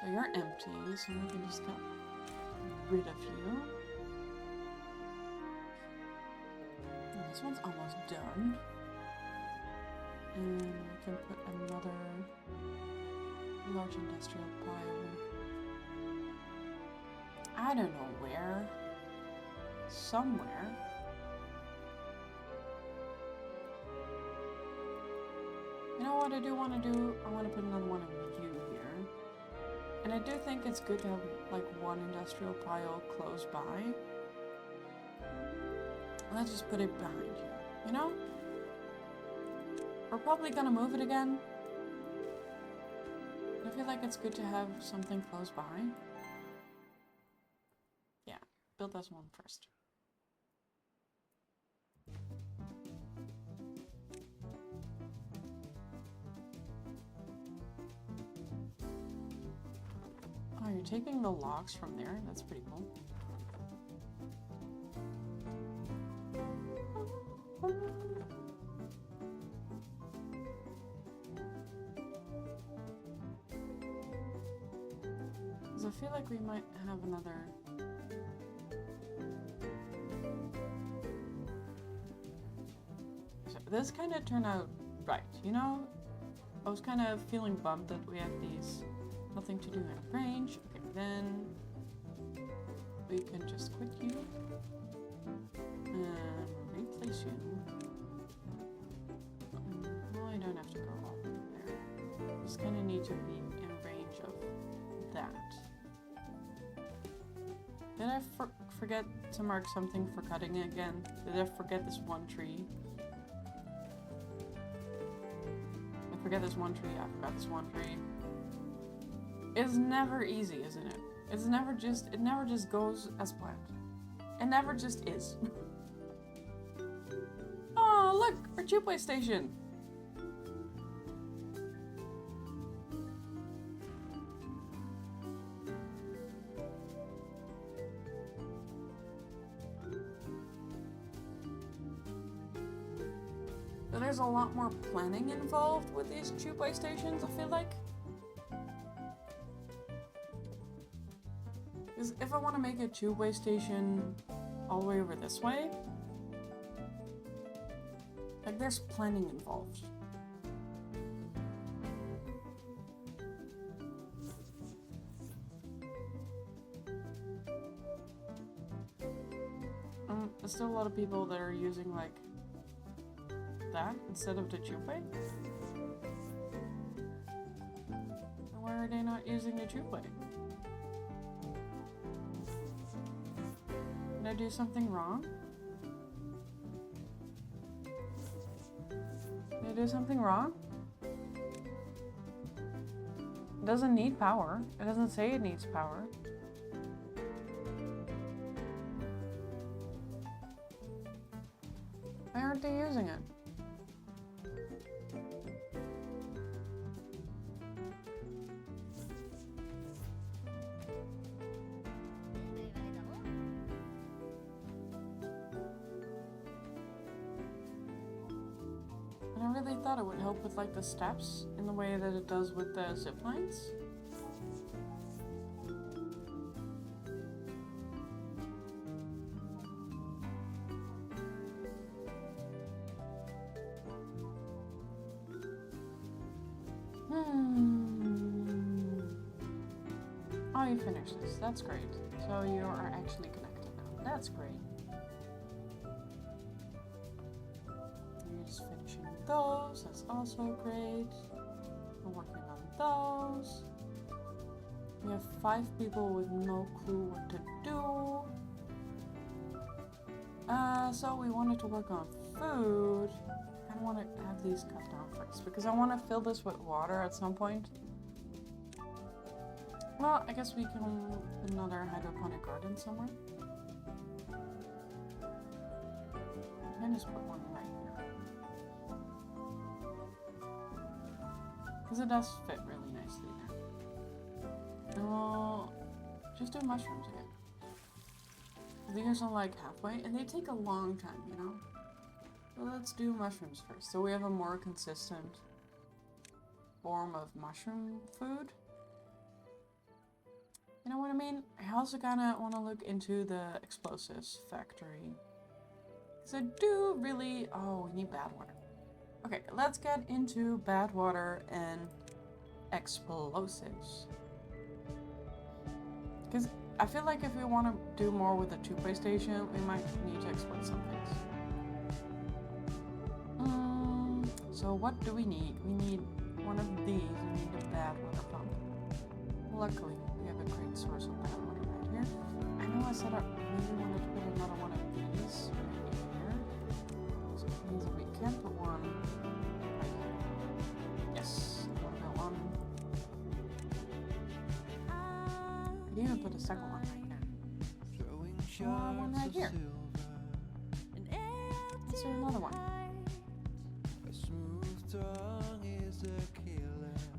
So you're empty, so we can just get rid of you. And this one's almost done. And we can put another large industrial pile. I don't know where. Somewhere. You know what I do want to do? I want to put another one of you here. And I do think it's good to have like one industrial pile close by. Let's just put it behind you. You know? We're probably gonna move it again. I feel like it's good to have something close by. Yeah, build this one first. Oh, you're taking the logs from there? That's pretty cool. Because I feel like we might have another... So this kind of turned out right, you know? I was kind of feeling bummed that we had these nothing to do in range. Okay, then we can just quit you and replace you. Well, I don't have to go all the way there. Just kind of need to be in range of that. Did I forget to mark something for cutting it again? Did I forget this one tree? I forget this one tree. I forgot this one tree. It's never easy, isn't it? It never just goes as planned. It never just is. Oh, look! Our tubeway station! So there's a lot more planning involved with these tubeway stations, I feel like. Because if I want to make a tubeway station all the way over this way, like there's planning involved. There's still a lot of people that are using like that instead of the tubeway. Why are they not using the tubeway? Did I do something wrong? Did I do something wrong? It doesn't need power. It doesn't say it needs power. Why aren't they using it? I really thought it would help with like the steps in the way that it does with the zip lines. Oh, you finished this. That's great. So you are actually connected now. That's great. You're just finishing those. That's also great. I'm working on those. We have 5 people with no clue what to do. So we wanted to work on food. I want to have these cut down first because I want to fill this with water at some point. Well, I guess we can put another hydroponic garden somewhere. And just put one right here. Because it does fit really nicely there. And we'll just do mushrooms again. These are like halfway, and they take a long time, you know? So let's do mushrooms first. So we have a more consistent form of mushroom food. You know what I mean? I also kind of want to look into the explosives factory. Because I do really... Oh, we need bad water. Okay, let's get into bad water and explosives. Because I feel like if we want to do more with the toothpaste station, we might need to explode some things. So what do we need? We need one of these. We need a bad water pump. Luckily, we have a great source of bad water right here. I know I said I maybe wanted to put another one of these right here. So it means that we can put one right here. Yes, I want to put one. I can even put a second one right here. One right here. Let's do another one.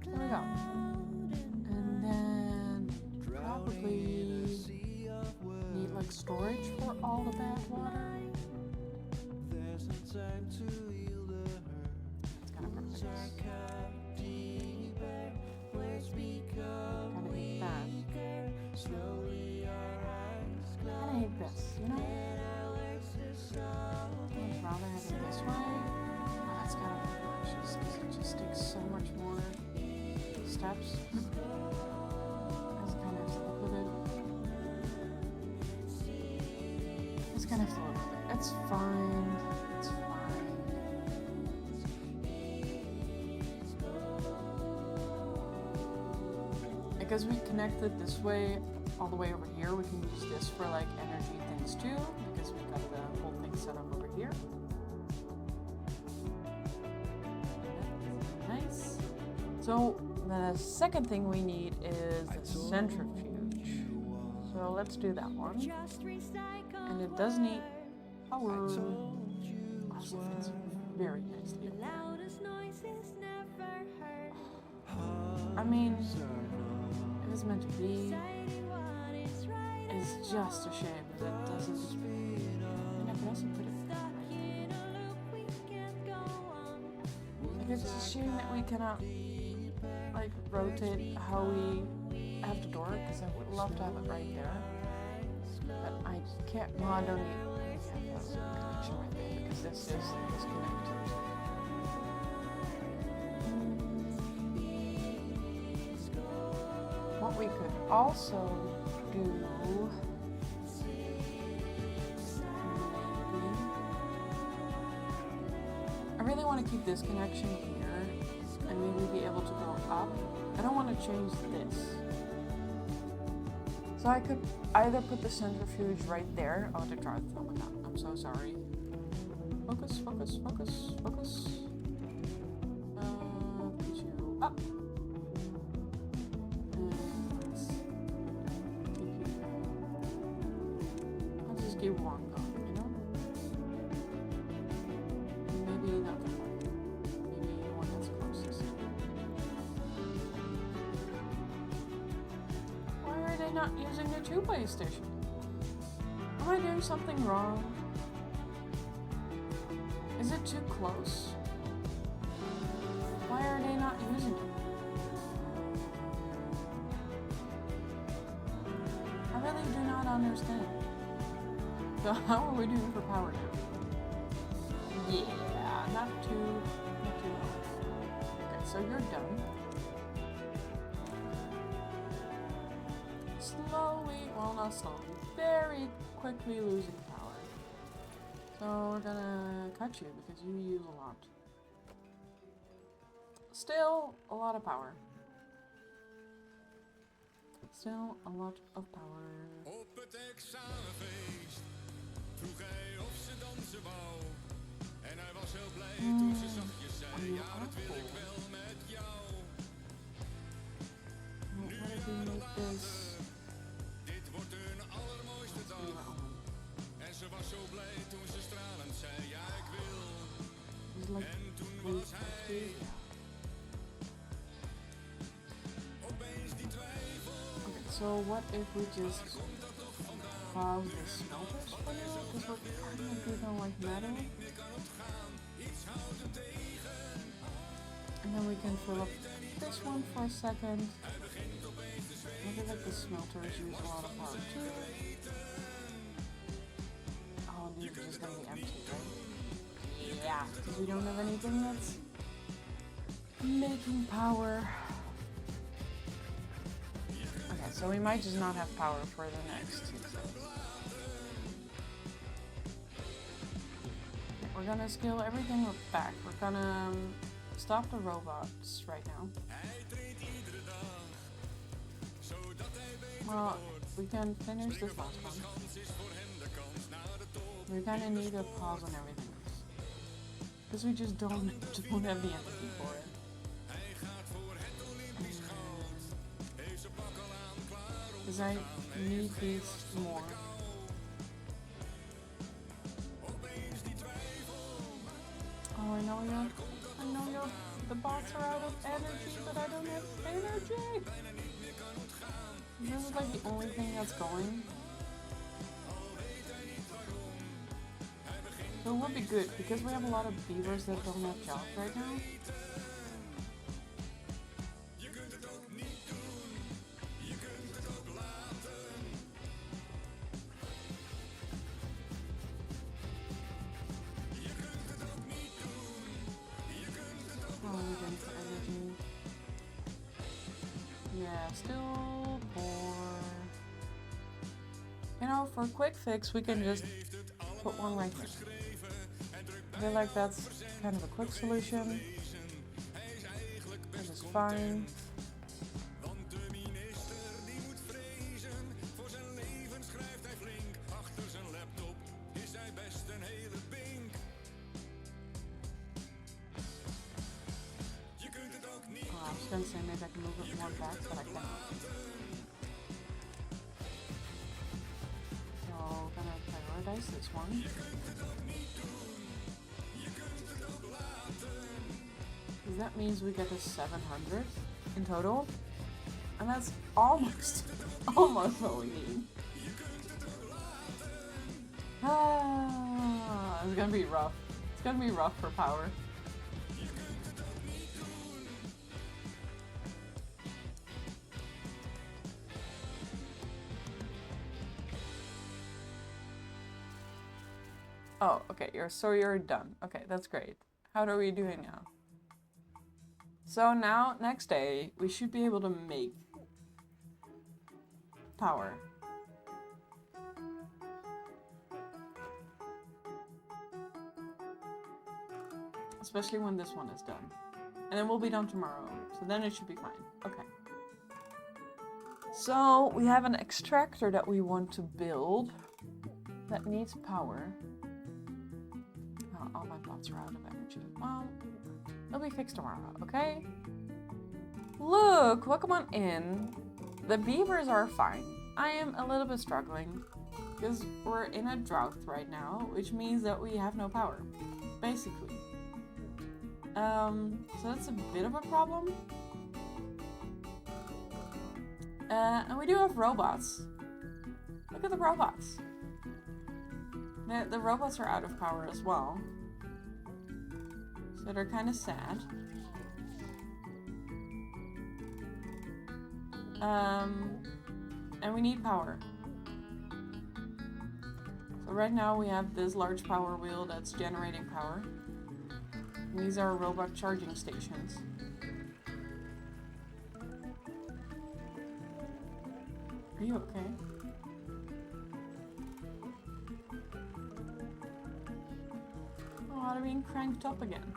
There we go. And then probably need like storage for all the bad water. It's kind of perfect. Gotta eat that. Gotta hate this, you know? I'd rather have it this way. Oh, that's kind of obnoxious because it just takes so much more steps. It's kind of liquid. It's kind of liquid. It's fine. It's fine. Because we connected this way all the way over here, we can use this for like energy things too, because we got the whole thing set up over here. Nice. So the second thing we need is the centrifuge. So let's do that one. And it does need power. Also fits very nicely. I mean, it was meant to be. It's just a shame that it doesn't. And I can also put it right here. Like, it's a shame that we cannot like rotate how we have the door, because I would love to have it right there. But I can't. Well, I don't need to have that connection right there because this is disconnected. What we could also do, I really want to keep this connection here and maybe be able to go up. I don't want to change this. So I could either put the centrifuge right there. Oh, the drive phone went out. I'm so sorry. Focus, focus, focus, focus. Put you up. Keep one going, you know? Maybe not that one. Maybe one that's closest. Why are they not using their 2-way station? Am I doing something wrong? Is it too close? Why are they not using it? I really do not understand. So how are we doing for power now? Yeah, not too long. Okay, so you're done. Slowly, well not slowly, very quickly losing power. So we're gonna cut you because you use a lot. Still a lot of power. still a lot of power. Op het examenfeest vroeg hij of ze dansen wou. En hij was heel blij toen ze zachtjes zei, ja dat wil ik wel met jou. What if we make this? Dit wordt hun allermooiste dag. En ze was zo blij toen ze stralend zei, ja ik wil. Like En toen was hij opeens die twijfel. okay, so what if we just pause the smelters for now? Because we're kind of good on like metal. And then we can fill up this one for a second. I feel like the smelters use a lot of power too. Oh, and these are just gonna be empty, right? Yeah, because we don't have anything that's making power. Okay, so we might just not have power for the next two. We're gonna scale everything back. We're gonna stop the robots right now. Well, we can finish this last one. We kind of need a pause on everything else. Because we just don't have the empathy for it. Because I need these more. Oh, I know the bots are out of energy, but I don't have energy! This is like the only thing that's going. So it would be good, because we have a lot of beavers that don't have jobs right now. Yeah, still poor. You know, for a quick fix, we can just put one right here. I feel like that's kind of a quick solution. That is fine. I was gonna say maybe I can move it more back, but I cannot. So I'm gonna prioritize this one. Because that means we get to 700 in total. And that's almost what we need. It's gonna be rough. It's gonna be rough for power. Oh, okay, you're done. Okay, that's great. How are we doing now? So now, next day, we should be able to make power. Especially when this one is done. And then we'll be done tomorrow, so then it should be fine. Okay. So, we have an extractor that we want to build that needs power. All my bots are out of energy. Well, it'll be fixed tomorrow, okay? Look, welcome on in. The beavers are fine. I am a little bit struggling because we're in a drought right now, which means that we have no power, basically. So that's a bit of a problem. And we do have robots. Look at the robots. The robots are out of power as well. So they're kind of sad. And we need power. So right now we have this large power wheel that's generating power. And these are robot charging stations. Are you okay? Oh, they're being cranked up again.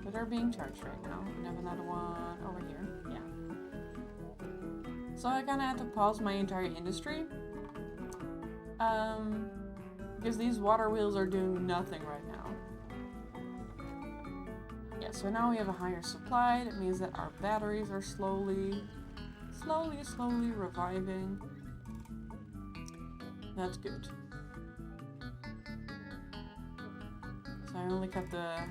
But they're being charged right now. We have another one over here. Yeah. So I kind of had to pause my entire industry. Because these water wheels are doing nothing right now. Yeah, so now we have a higher supply. That means that our batteries are slowly reviving. That's good. So I only kept the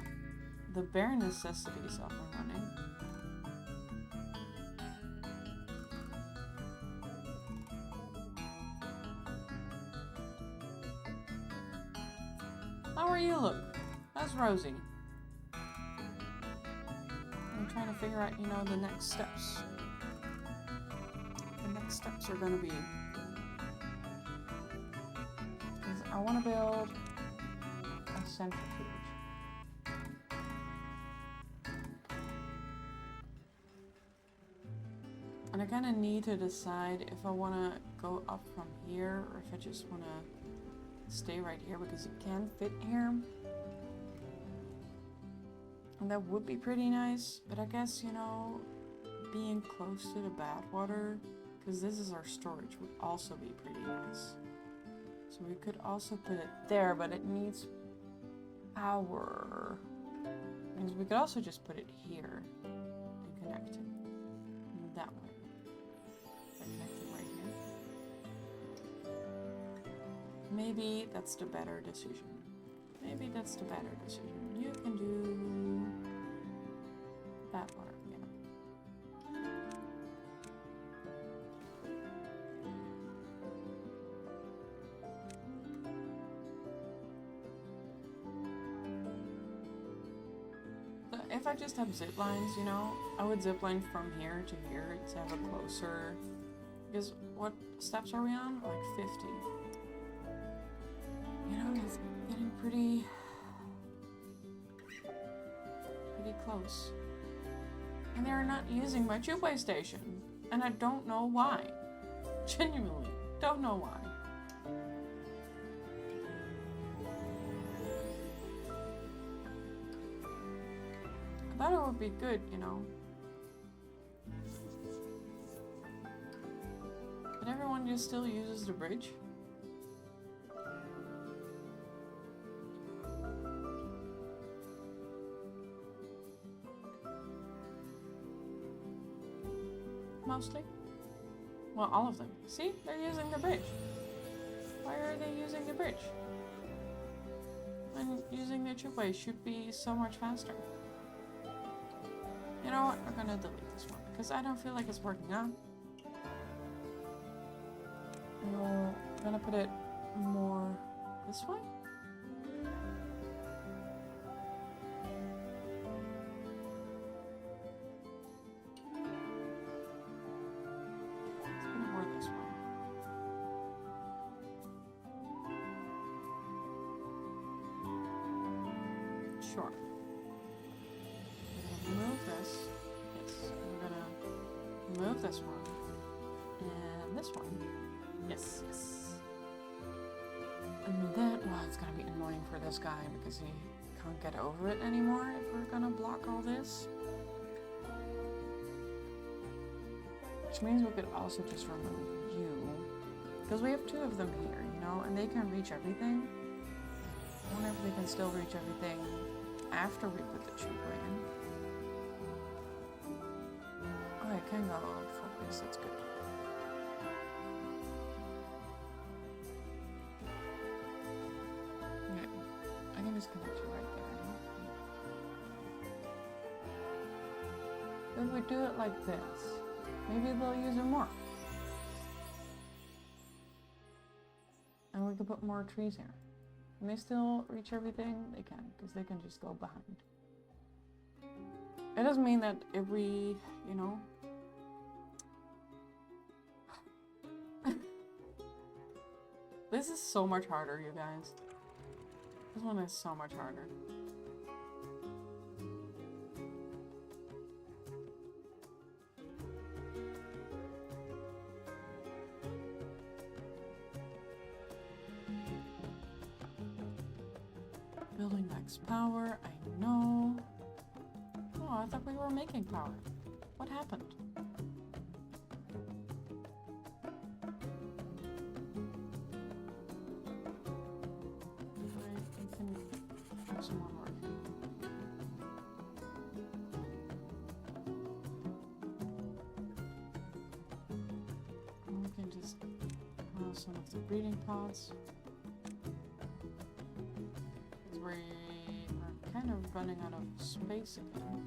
bare necessities up and running. How are you? Look, that's Rosie. I'm trying to figure out, you know, the next steps. The next steps are gonna be, because I want to build a centrifuge. And I kind of need to decide if I want to go up from here or if I just want to stay right here because it can fit here. And that would be pretty nice, but I guess, you know, being close to the bathwater, because this is our storage, would also be pretty nice. So we could also put it there, but it needs power. Because we could also just put it here and connect it that way. I connect it right here. Maybe that's the better decision. Maybe that's the better decision. You can do that water, yeah. So if I just have zip lines, you know, I would zip line from here to here to have a closer. Because what steps are we on? Like 50. You know, that's getting pretty close. And they're not using my tubeway station. And I don't know why. Genuinely, don't know why. I thought it would be good, you know. But everyone just still uses the bridge. Mostly. Well, all of them. See? They're using the bridge. Why are they using the bridge? And using the tubeway should be so much faster. You know what? I'm gonna delete this one because I don't feel like it's working out. I'm gonna put it more this way. Sure. We're gonna remove this. Yes. We're gonna remove this one. And this one. Yes, yes. And then, well, it's gonna be annoying for this guy because he can't get over it anymore if we're gonna block all this. Which means we could also just remove you. Because we have two of them here, you know, and they can reach everything. I wonder if they can still reach everything after we put the tubeway in. Oh, I can go for this, that's good. Okay, I can just connect you right there. If we do it like this, maybe they'll use it more. And we could put more trees here. Can they still reach everything? They can, because they can just go behind. It doesn't mean that if we, you know... This is so much harder, you guys. This one is so much harder. Building max power, I know. Oh, I thought we were making power. What happened? some more work. We can just some of the breeding pods. Because we are kind of running out of space again.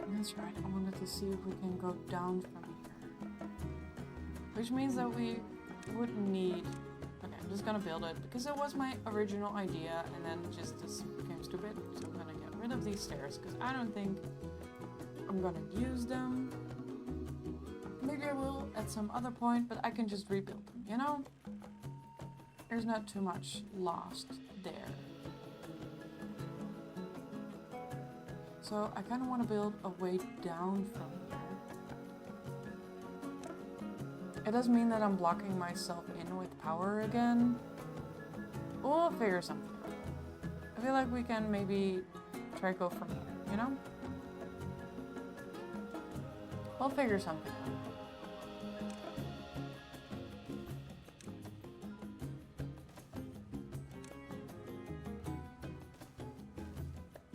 That's right, I wanted to see if we can go down from here. Which means that we wouldn't need... Okay, I'm just gonna build it, because it was my original idea, and then just this became stupid. So I'm gonna get rid of these stairs, because I don't think I'm gonna use them. Maybe I will at some other point, but I can just rebuild them, you know? There's not too much lost there. So I kind of want to build a way down from here. It does mean that I'm blocking myself in with power again. We'll figure something out. I feel like we can maybe try to go from here, you know? We'll figure something out.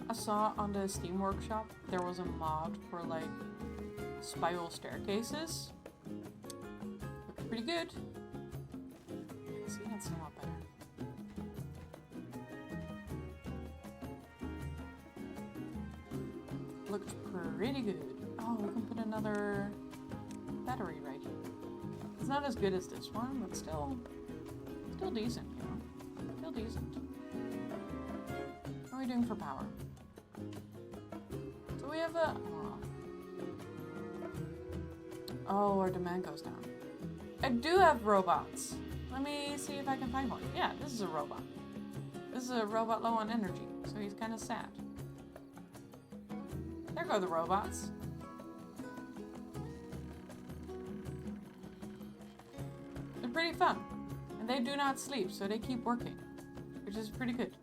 I saw on the Steam Workshop there was a mod for like spiral staircases. Looks pretty good. See, that's a lot better. Looks pretty good. Oh, we can put another battery right here. It's not as good as this one, but still decent, you know. Still decent. How are we doing for power? We have a... Oh, our demand goes down. I do have robots. Let me see if I can find one. Yeah, this is a robot. This is a robot low on energy, so he's kind of sad. There go the robots. They're pretty fun. And they do not sleep, so they keep working, which is pretty good.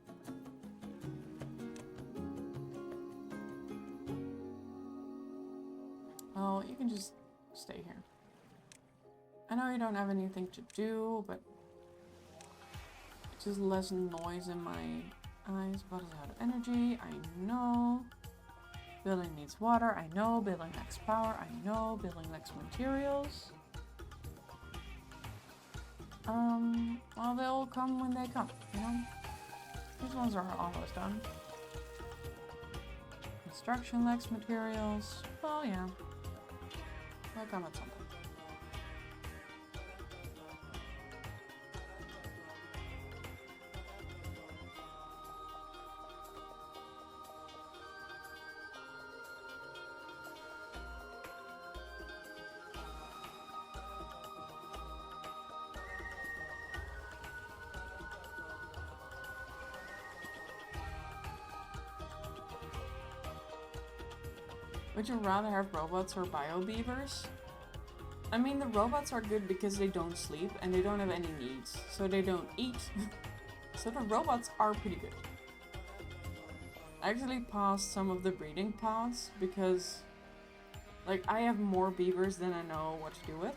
Oh, you can just stay here. I know you don't have anything to do, but it's just less noise in my eyes. Bottles out of energy, I know. Building needs water, I know. Building lacks power, I know. Building lacks materials. Well, they'll come when they come, you know? These ones are almost done. Construction lacks materials. Well, yeah. They'll come at some point. Would you rather have robots or bio beavers? I mean, the robots are good because they don't sleep and they don't have any needs, so they don't eat. So the robots are pretty good. I actually paused some of the breeding pods because, like, I have more beavers than I know what to do with.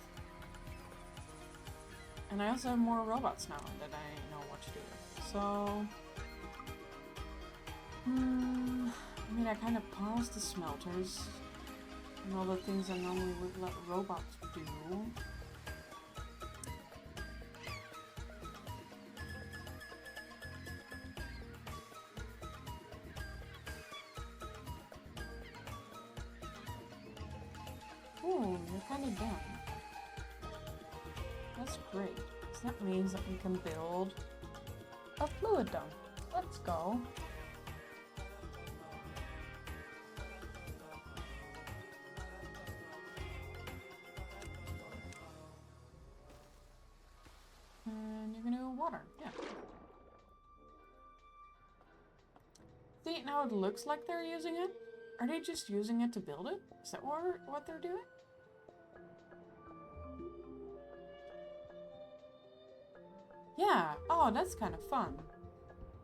And I also have more robots now that I know what to do with. So... I mean, I kind of paused the smelters and all the things I normally would let robots do. Ooh, you're kind of done. That's great. So that means that we can build a fluid dump. Let's go. And you're gonna do water, yeah. See, now it looks like they're using it. Are they just using it to build it? Is that what they're doing? Yeah, oh, that's kind of fun.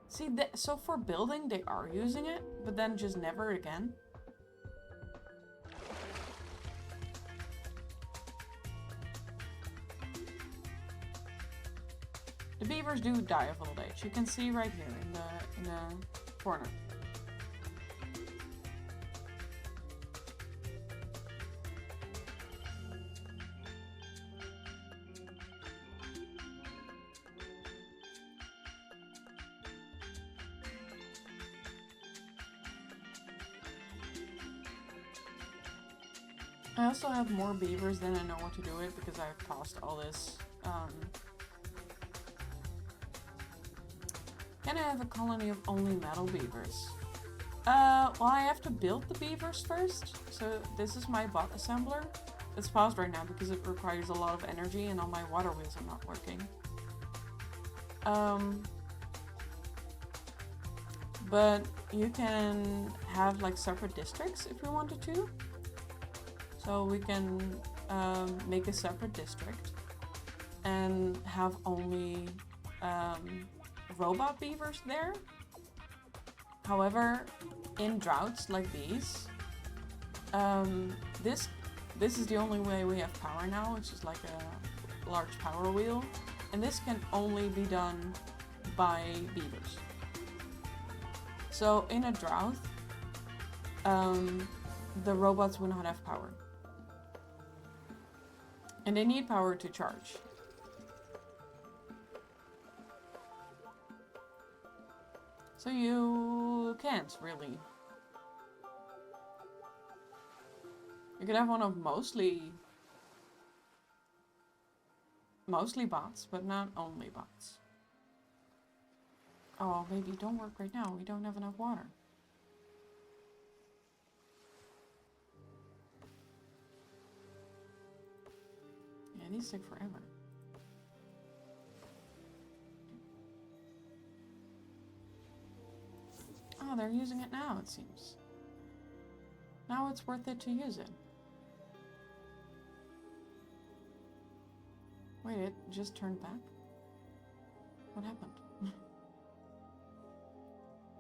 See, so for building, they are using it, but then just never again. The beavers do die of old age. You can see right here in the corner. I also have more beavers than I know what to do with because I've tossed all this. Can I have a colony of only metal beavers? Well, I have to build the beavers first. So this is my bot assembler. It's paused right now because it requires a lot of energy and all my water wheels are not working. But you can have like separate districts if you wanted to. So we can make a separate district and have only robot beavers there. However, in droughts like these, this is the only way we have power now, which is like a large power wheel. And this can only be done by beavers. So in a drought, the robots will not have power. And they need power to charge. So you can't really. You could have one of mostly bots, but not only bots. Oh, maybe don't work right now. We don't have enough water. Yeah, these take forever. Oh, they're using it now, it seems. Now it's worth it to use it. Wait, it just turned back? What happened?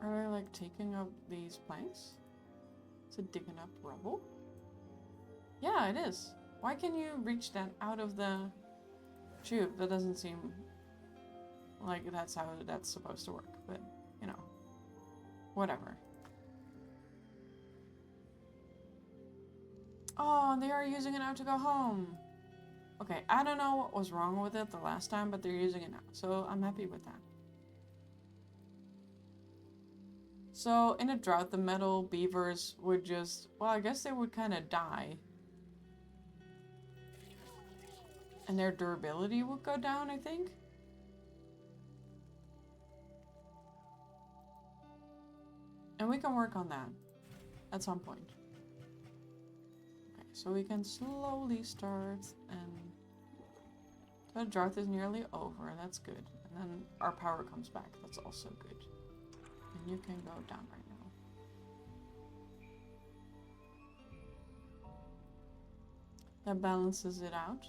Are they like taking up these planks? Is it digging up rubble? Yeah, it is. Why can you reach that out of the tube? That doesn't seem like that's how that's supposed to work, but you know, whatever. Oh, they are using it now to go home. Okay, I don't know what was wrong with it the last time, but they're using it now, so I'm happy with that. So in a drought, the metal beavers would just, well, I guess they would kind of die. And their durability would go down, I think. And we can work on that at some point. Okay, so we can slowly start, and the drought is nearly over. That's good. And then our power comes back. That's also good. And you can go down right now. That balances it out.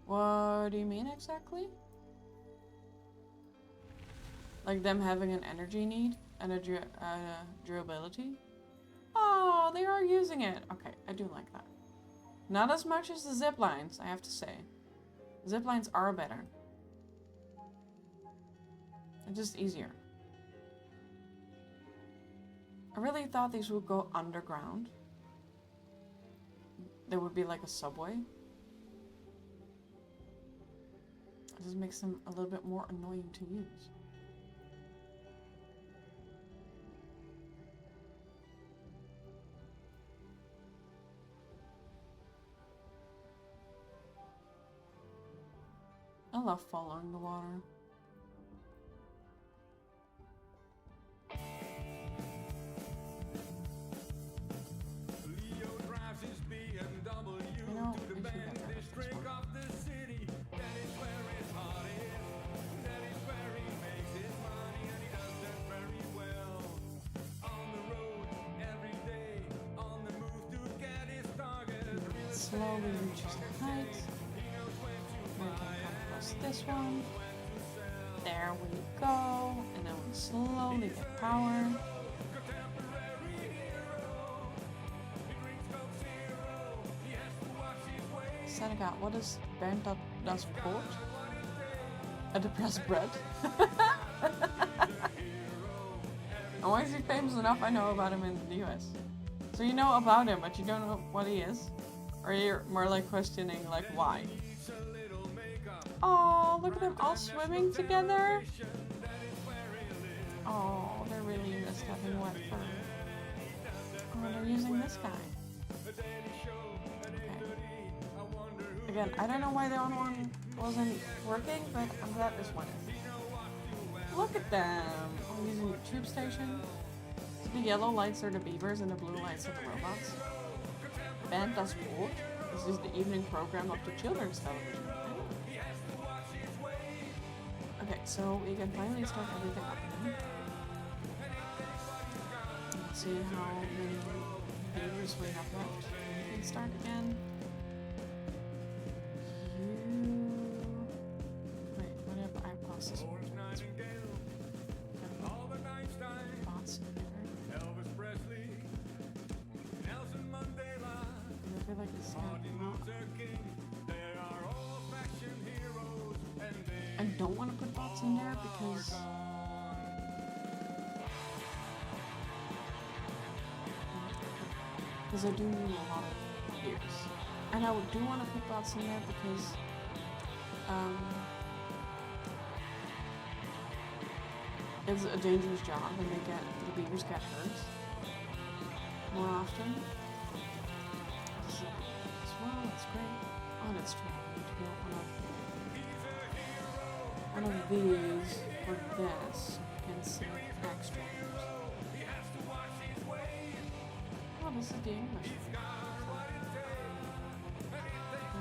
What do you mean exactly? Like them having an energy need and a durability? Oh, they are using it. Okay, I do like that. Not as much as the zip lines, I have to say. Zip lines are better. They're just easier. I really thought these would go underground. There would be like a subway. It just makes them a little bit more annoying to use. I love following the water. Leo drives his BMW to the band district of the city. That is where his heart is. That is where he makes his money, and he does that very well. On the road every day, on the move to get his target. Slowly reaches the height. Then we can come across this one. There we go. And then we slowly get power. Seneca, what is Bernd das Brot? A depressed bread. And why is he famous enough? I know about him in the US. So you know about him, but you don't know what he is? Or you're more like questioning, like, why? Oh, look at them all swimming together. Oh, they're really missed having wet fur. Oh, they're using this guy. Okay. Again, I don't know why the other one wasn't working, but I'm glad this one is. Look at them! I'm using the tube station. The yellow lights are the beavers and the blue lights are the robots. Bernd das Brot. This is the evening program of the children's television. Okay, so we can finally start everything up again. Let's see how many beavers we have left. We can start again. Wait, what if I pause this one? Bots in there. I feel like it's I don't want to put bots in there because I do need a lot of ears. And I do want to put bots in there because it's a dangerous job and the beavers get hurt more often. So, as well, that's great. Oh, that's true. I need to get one of these for this. You can see extra. Oh, this is the English. I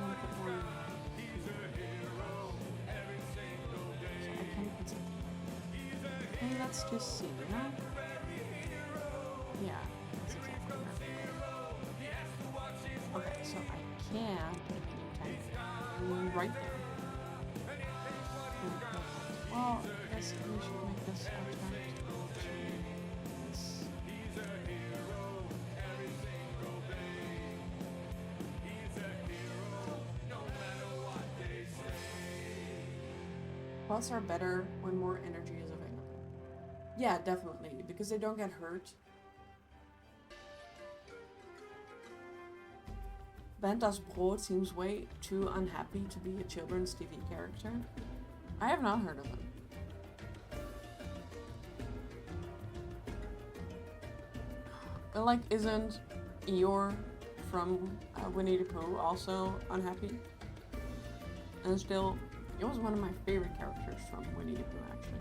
want to put more in there. So I can put something. Maybe let's just see, huh? Yeah, that's exactly right. Okay, so I can put a mini tank right there. Well, I guess we should make this our turn to this. Bots are better when more energy is available. Yeah, definitely, because they don't get hurt. Bernd das Brot seems way too unhappy to be a children's TV character. I have not heard of him. But like, isn't Eeyore from Winnie the Pooh also unhappy? And still, it was one of my favorite characters from Winnie the Pooh, actually.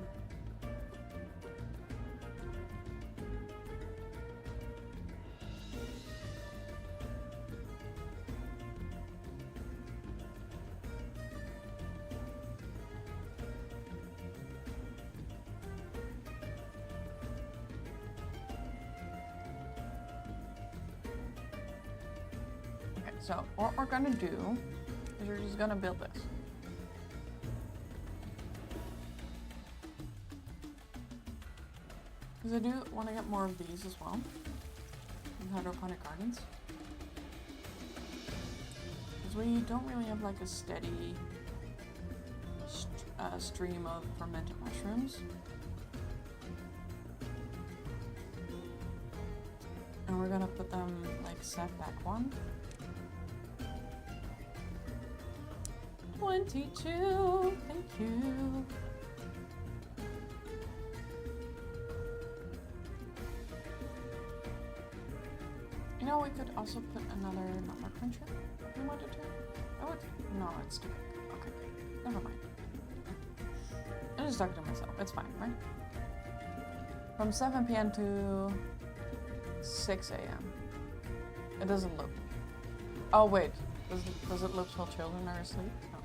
So what we're gonna do is we're just gonna build this. Because I do want to get more of these as well. In hydroponic gardens. Because we don't really have like a steady stream of fermented mushrooms. And we're gonna put them like set back one. 22, thank you. You know, we could also put another nutmeg cruncher if we wanted to. I would. No, it's too big. Okay, never mind. I just talked to myself. It's fine, right? From 7 p.m. to 6 a.m. It doesn't loop. Oh wait, does it loop while children are asleep? No.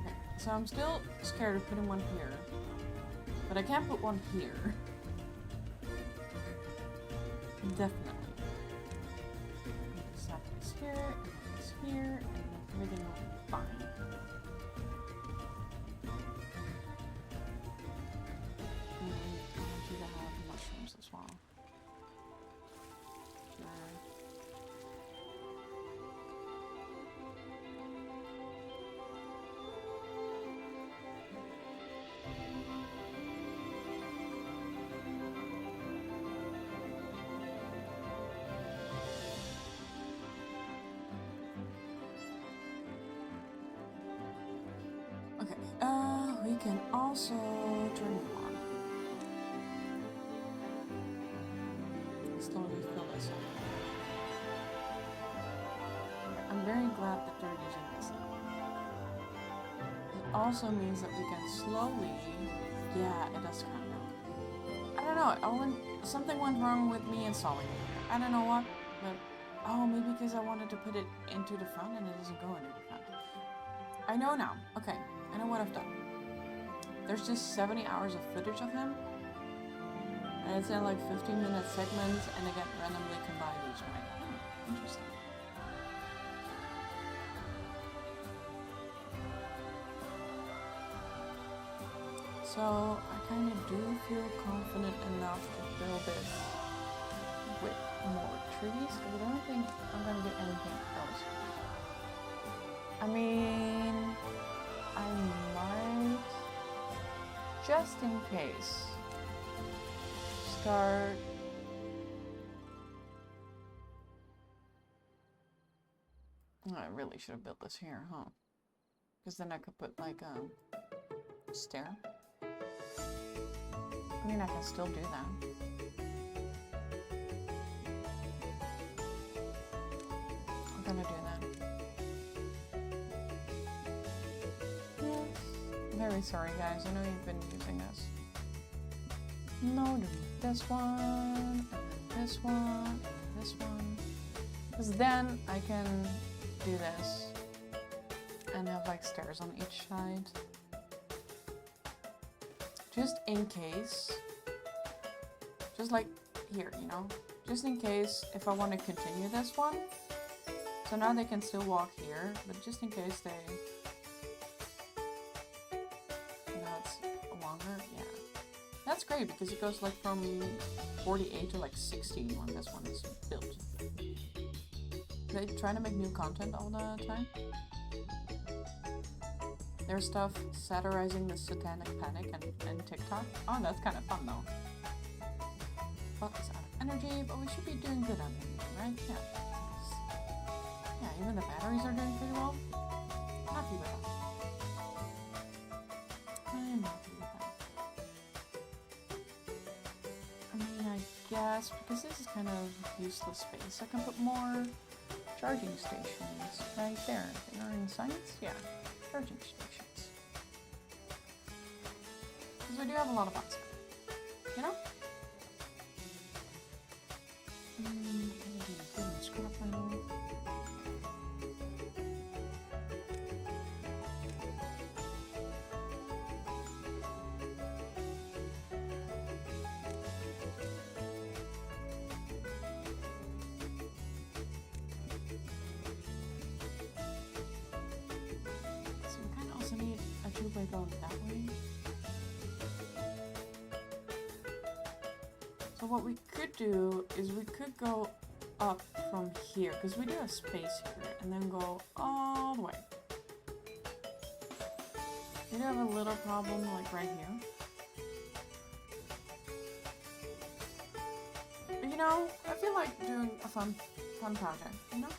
Okay, so I'm still scared of putting one here, but I can't put one here. Definitely. Set this here, and this here, and everything will be fine. And I want you to have mushrooms as well. Sure. Okay, we can also turn them on. Slowly fill this up. Okay, I'm very glad that they're using this now. It also means that we can slowly... Yeah, it does kind of. I don't know, something went wrong with me installing it. I don't know what, but... Oh, maybe because I wanted to put it into the front and it doesn't go into the front. I know now. Okay, I know what I've done. There's just 70 hours of footage of him. And it's in like 15-minute segments and they get randomly combined each night. Interesting. So I kind of do feel confident enough to build it with more trees, because I don't think I'm gonna get anything else. I mean, I might, just in case, start I really should have built this here, huh? Because then I could put like a stair. I mean, I can still do that. I'm gonna do that. Yes. Very sorry, guys. I know you've been using this. No, do this one, and this one, and this one. Because then I can do this and have like stairs on each side. Just in case. Just like here, you know? Just in case if I want to continue this one. So now they can still walk here, but just in case they... Now it's longer, yeah. That's great because it goes like from 48 to like 60 when this one is built. They try to make new content all the time. There's stuff satirizing the satanic panic and TikTok. Oh, that's kind of fun though. Well, it's out of energy, but we should be doing good on energy, right? Yeah. Yeah, even the batteries are doing pretty well. Happy with that. I'm happy with that. I mean, I guess, because this is kind of useless space, I can put more charging stations right there. They are in science? Yeah, charging stations. Because we do have a lot of boxes, you know? Scrap metal. By going that way. So what we could do is we could go up from here, because we do have space here, and then go all the way. We do have a little problem like right here. But you know, I feel like doing a fun project, you know?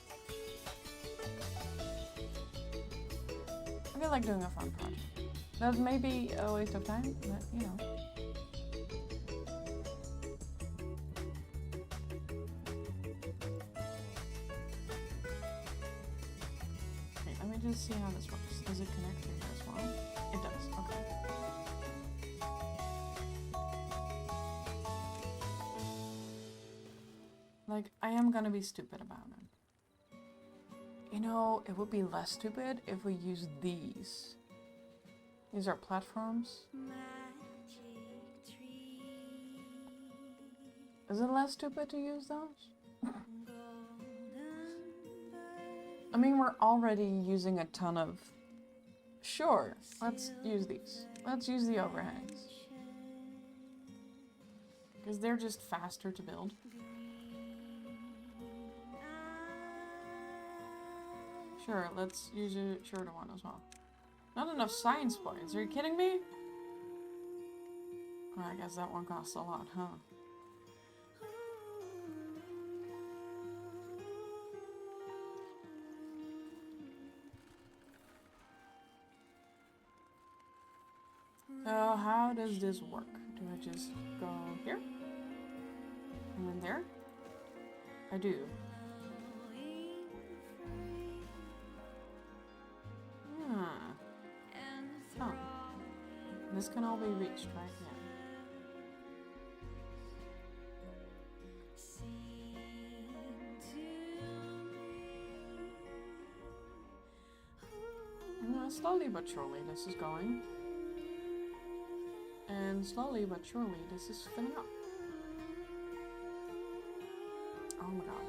I feel like doing a fun project. That may be a waste of time, but you know. Okay, let me just see how this works. Does it connect here as well? It does, okay. Like, I am gonna be stupid about it. You know, it would be less stupid if we use these. These are platforms. Is it less stupid to use those? mean, we're already using a ton of... Sure, let's use these. Let's use the overhangs. Because they're just faster to build. Sure, let's use a shorter one as well. Not enough science points, are you kidding me? Oh, I guess that one costs a lot, huh? So how does this work? Do I just go here? And then there? I do. Hmm. Oh. This can all be reached, right? Yeah. Slowly but surely this is going. And slowly but surely this is filling up. Oh my god.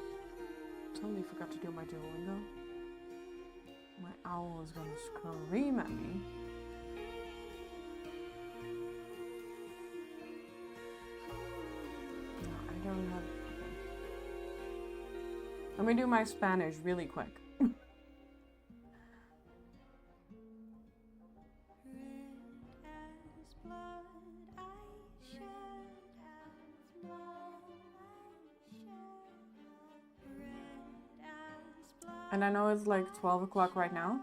Totally forgot to do my Duolingo. My owl is gonna scream at me. No, I don't have... Okay. Let me do my Spanish really quick. And I know it's like 12 o'clock right now,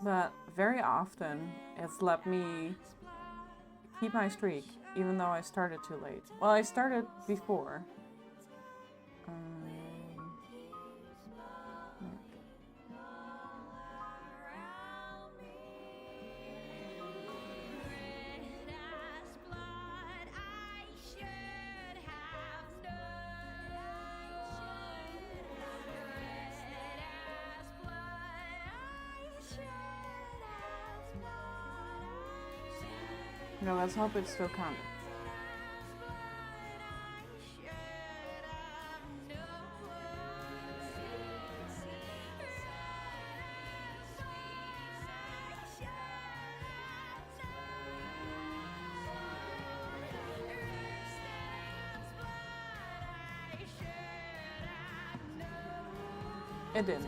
but very often it's let me keep my streak, even though I started too late. Well, I started before. No, let's hope it's still counting. It didn't.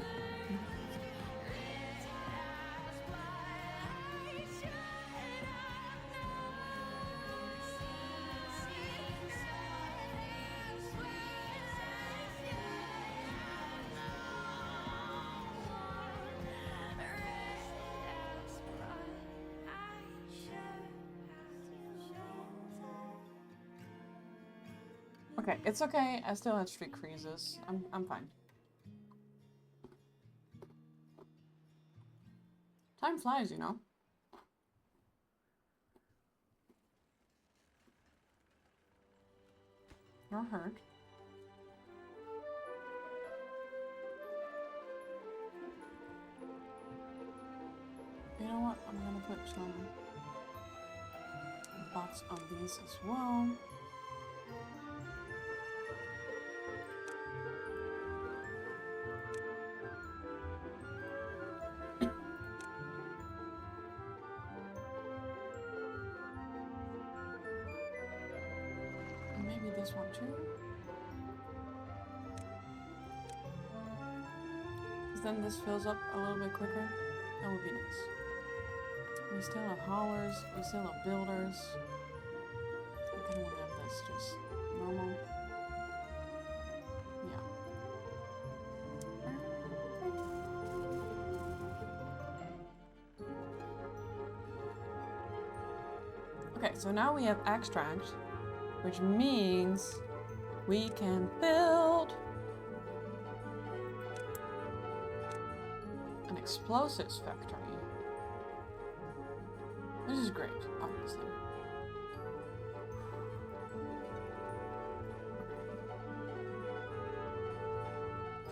Okay, it's okay. I still had streak freezes. I'm fine. Time flies, you know. You're hurt. You know what? I'm gonna put some bots on these as well. Maybe this one too. Because then this fills up a little bit quicker. That would be nice. We still have haulers, we still have builders. I kind of want to have this just normal. Yeah. Okay, so now we have extract, which means we can build an explosives factory. This is great, obviously.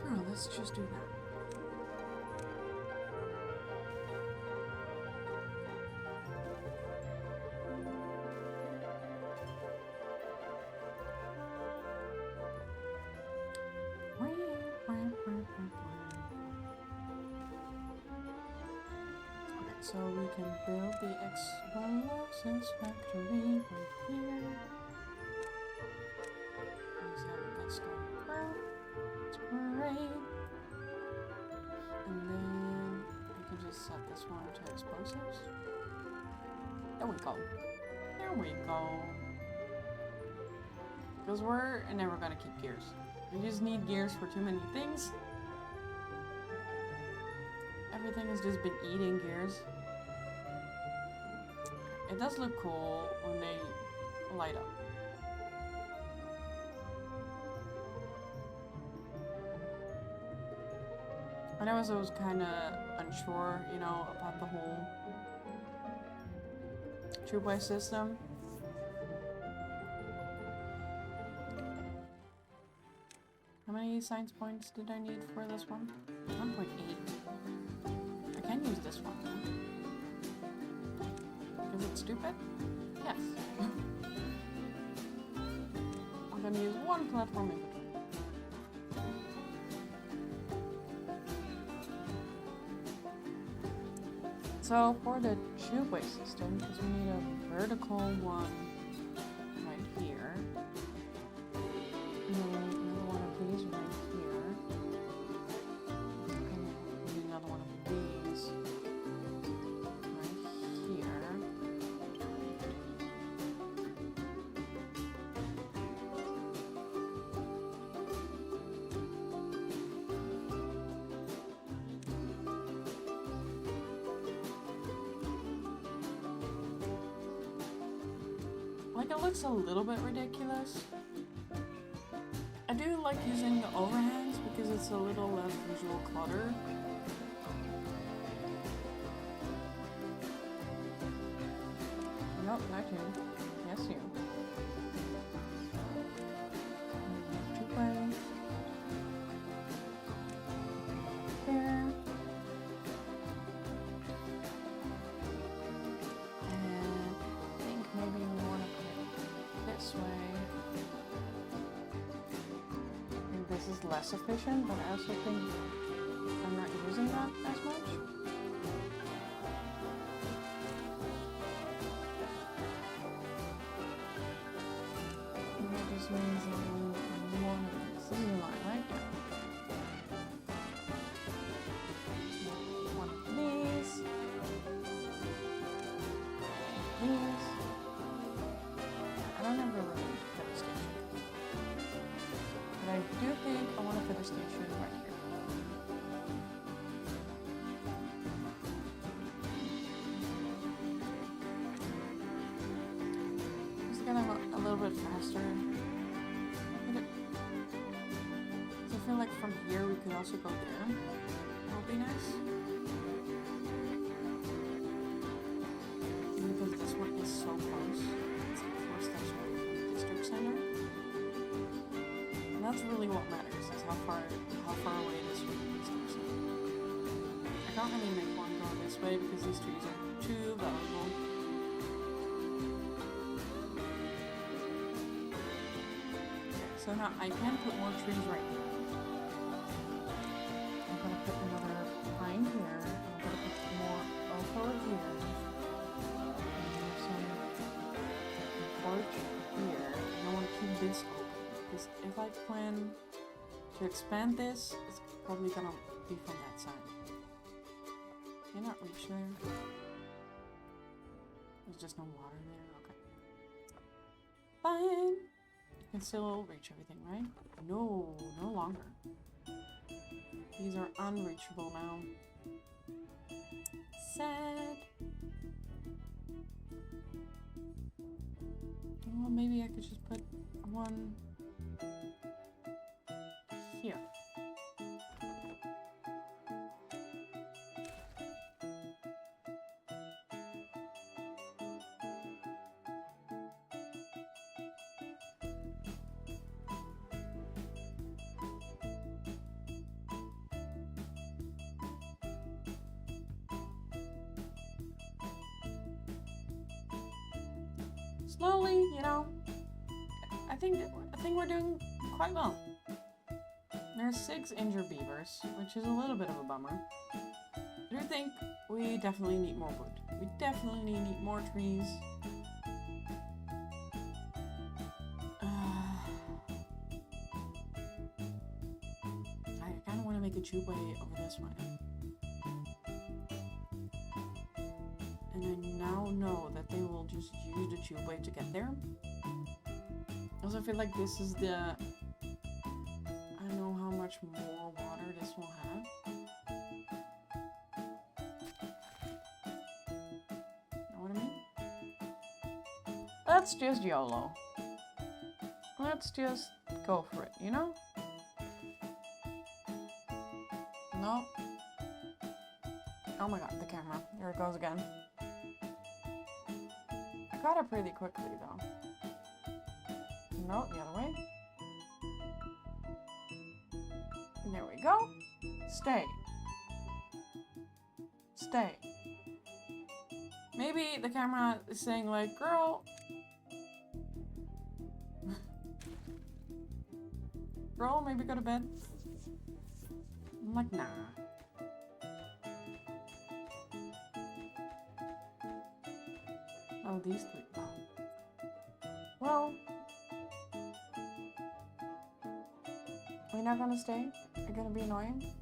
Sure, let's just do that. Okay, so we can build the explosives factory right here. Please have a good stone grow. It's great. And then I can just set this one to explosives. There we go. There we go. Because we're never gonna keep gears. We just need gears for too many things. Everything has just been eating gears. It does look cool when they light up. And I was kind of unsure, you know, about the whole troopway system. How many science points did I need for this one? 1.8. I can use this one. Is it stupid? Yes. I'm gonna use one platform in between. So for the tubeway system, because we need a vertical one right here. And then another one of these right here. And we need another one of these right here. Like, it looks a little bit ridiculous. I do like using the overhangs because it's a little less visual clutter. Nope, not you. Yes, you. Two-way. Here. And I think maybe we want to put it this way. I think this is less efficient, but I also think I'm not using that as much. And that just means that I need more of this. This is a line, right? One of these. These. I don't ever really need to put a station. But I do think I want to put a station right here. Just gonna go a little bit faster. So I feel like from here we could also go there. That would be nice. And because this one is so close. It's like 4 steps away from the district center. And that's really what matters, is how far away it is from the district center. I can't really make one go this way because these trees are too valuable. So now I can put more trees right here. I'm gonna put another pine here. I'm gonna put more oak over here. And some porch here. And I want to keep this open because if I plan to expand this, it's probably gonna be from that side. Can you not reach there? There's just no water there. Okay. Fine. You can still reach everything, right? No, no longer. These are unreachable now. Sad. Well, maybe I could just put one here. Slowly, you know. I think we're doing quite well. There's 6 injured beavers, which is a little bit of a bummer. I do think we definitely need more wood. We definitely need more trees. I kind of want to make a tubeway over this way. And I now know that they will just use the tubeway to get there. I also feel like this is the... I don't know how much more water this will have. Know what I mean? Let's just YOLO. Let's just go for it, you know? No. Oh my god, the camera. There it goes again. I got it pretty quickly though. No, the other way. There we go. Stay. Stay. Maybe the camera is saying like, girl. Girl, maybe go to bed. I'm like, nah. Oh, these three. Oh. Well. Are you not gonna stay? You're gonna be annoying?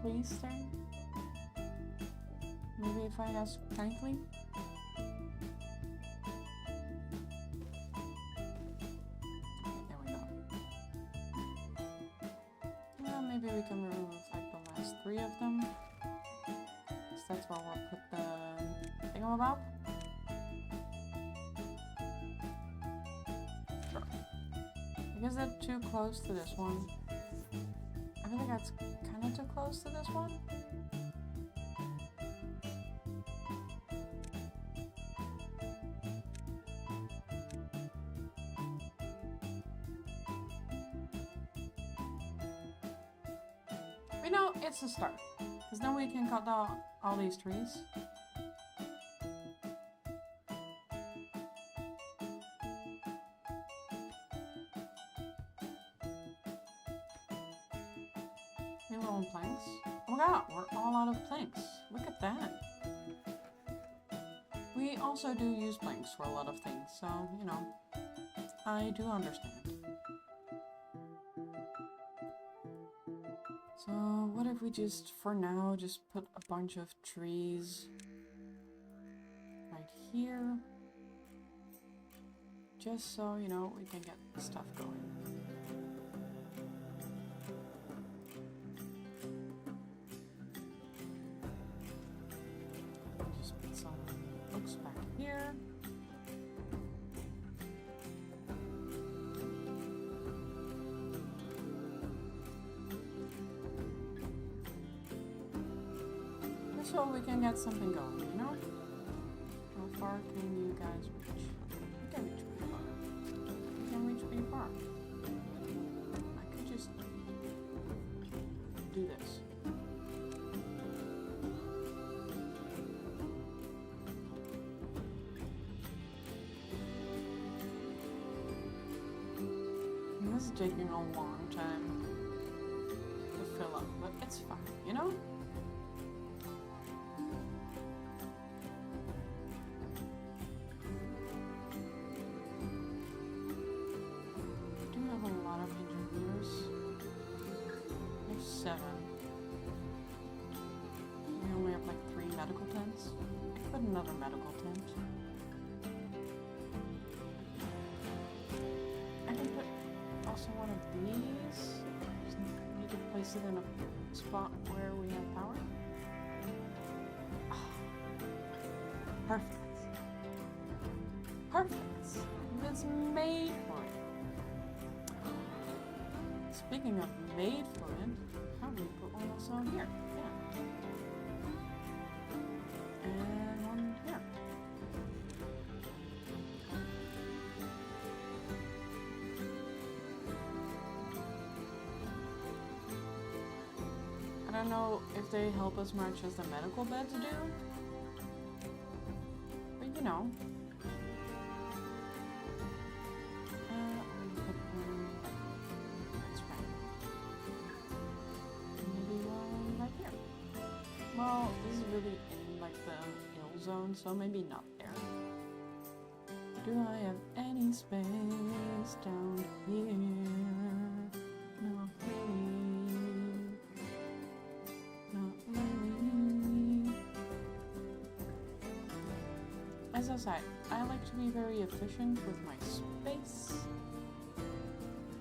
Please stay. Maybe if I ask kindly? There we go. Well, maybe we can remove like the last 3 of them. So that's where we'll put the thingamabob. Because they're too close to this one. I feel like that's kind of too close to this one. But no, it's a start. Because then we can cut down all these trees. On planks. Oh my god, we're all out of planks. Look at that. We also do use planks for a lot of things, so, you know, I do understand. So, what if we just, for now, just put a bunch of trees right here? Just so, you know, we can get stuff going. Back here. Just so we can get something going, you know? How far can you guys reach? You can reach pretty far. You can reach pretty far. I could just do this. This is taking a long time to fill up, but it's fine, you know? We do have a lot of engineers. We have 7. We only have like 3 medical tents. I could put another medical tent. Also one of these. Just need to place it in a spot where we have power. Oh, perfect. Perfect. It's made for it. Speaking of made for it, how do we put one also here? Yeah. And one here. I don't know if they help as much as the medical beds do, but you know. Well, this is really in like the hill zone, so maybe not there. Do I have any space down here? Not really. Not really. As I said, I like to be very efficient with my space,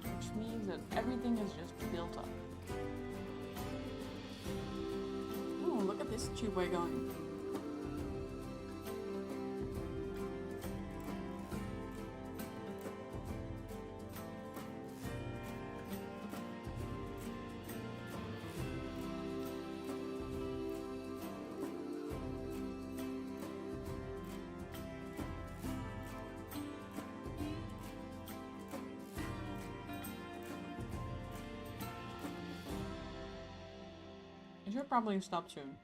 which means that everything is just built up. Oh, look at this tubeway going. I should probably stop soon.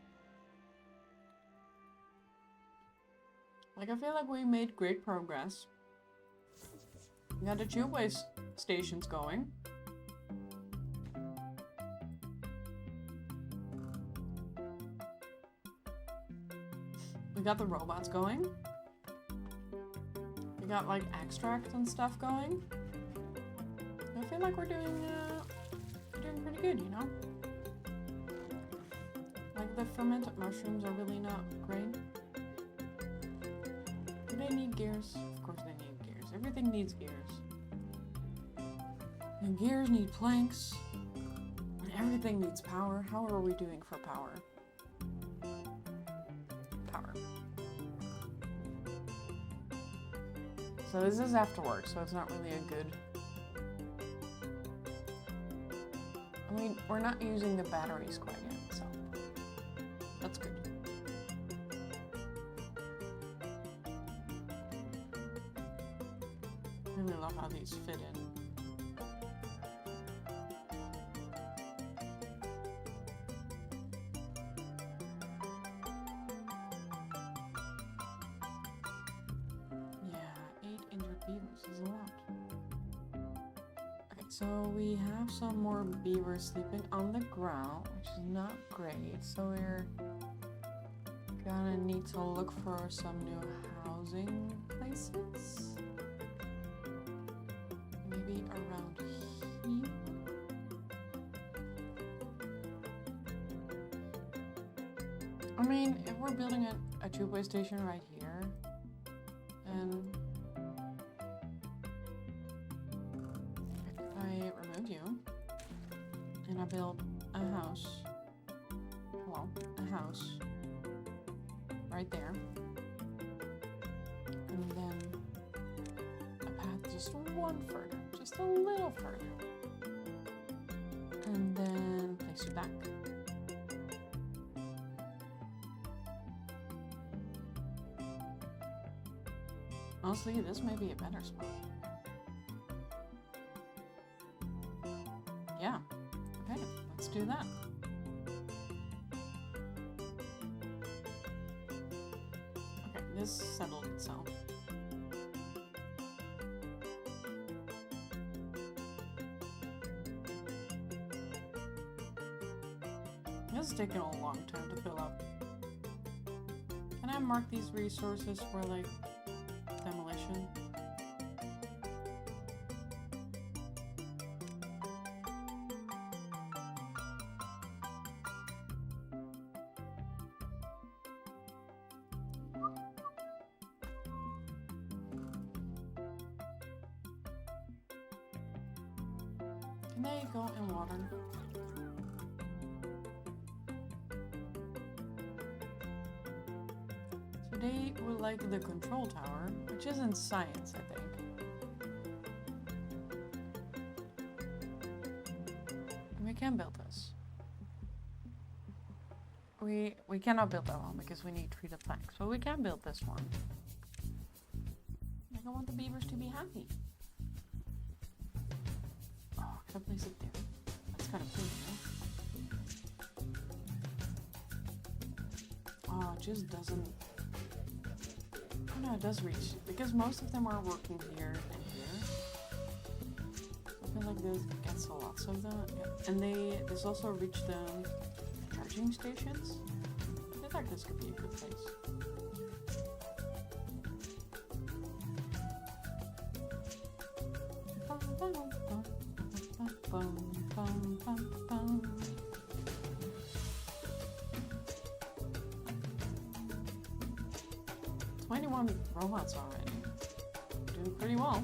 Like, I feel like we made great progress. We got the tubeway stations going. We got the robots going. We got like extract and stuff going. I feel like we're doing pretty good, you know? Like the fermented mushrooms are really not great. Do they need gears? Of course they need gears. Everything needs gears. And gears need planks. And everything needs power. How are we doing for power? Power. So this is after work, so it's not really a good... I mean, we're not using the batteries quite yet, so that's good. I really love how these fit in. Yeah, 8 injured beavers is a lot. Okay, so we have some more beavers sleeping on the ground, which is not great. So we're gonna need to look for some new housing places. Maybe around here. I mean, if we're building a tubeway station right here, and if I remove you, and I build a house, a house right there, and then a path just one further, just a little further, and then place you back. Honestly, this may be a better spot. Yeah. Okay, let's do that. Okay, this settled itself. This is taking a long time to fill up. Can I mark these resources for like demolition? Can they go in water? So they would like the control tower, which is in science, I think. We can build this. We cannot build that one because we need treated planks, so we can build this one. Like, I want the beavers to be happy. Oh, can I place it there? That's kind of pretty, no? Oh, it just doesn't... Oh no, it does reach, because most of them are working here and here. I feel like this gets lots of them. Yeah. And this also reach the charging stations. like this could be a good place. Bum, bum, bum, bum. 21 robots already. Doing pretty well.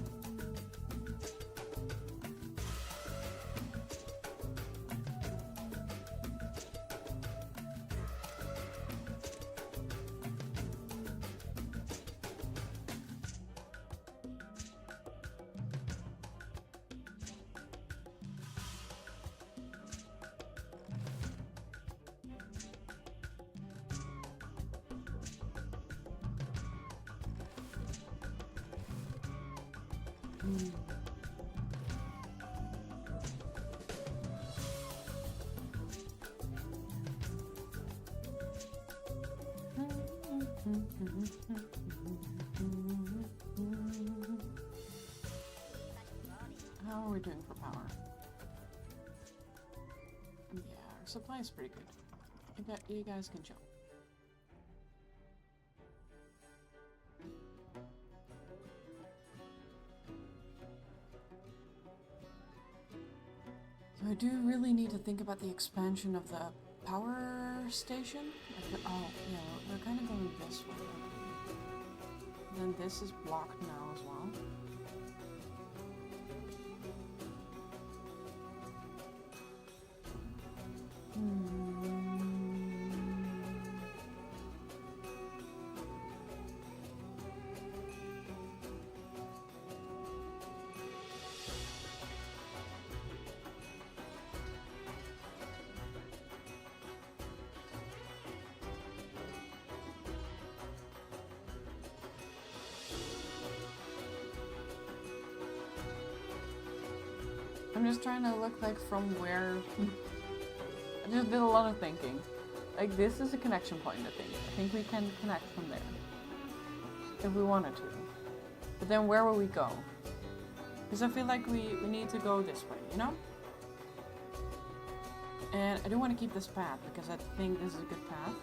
How are we doing for power? Yeah, our supply is pretty good. You guys can chill. So I do really need to think about the expansion of the power station. Oh, yeah, we're kind of going this way. Then this is blocked now as well. I'm just trying to look like from where. I just did a lot of thinking. Like, this is a connection point, I think. I think we can connect from there. If we wanted to. But then where will we go? Because I feel like we need to go this way, you know? And I do want to keep this path because I think this is a good path.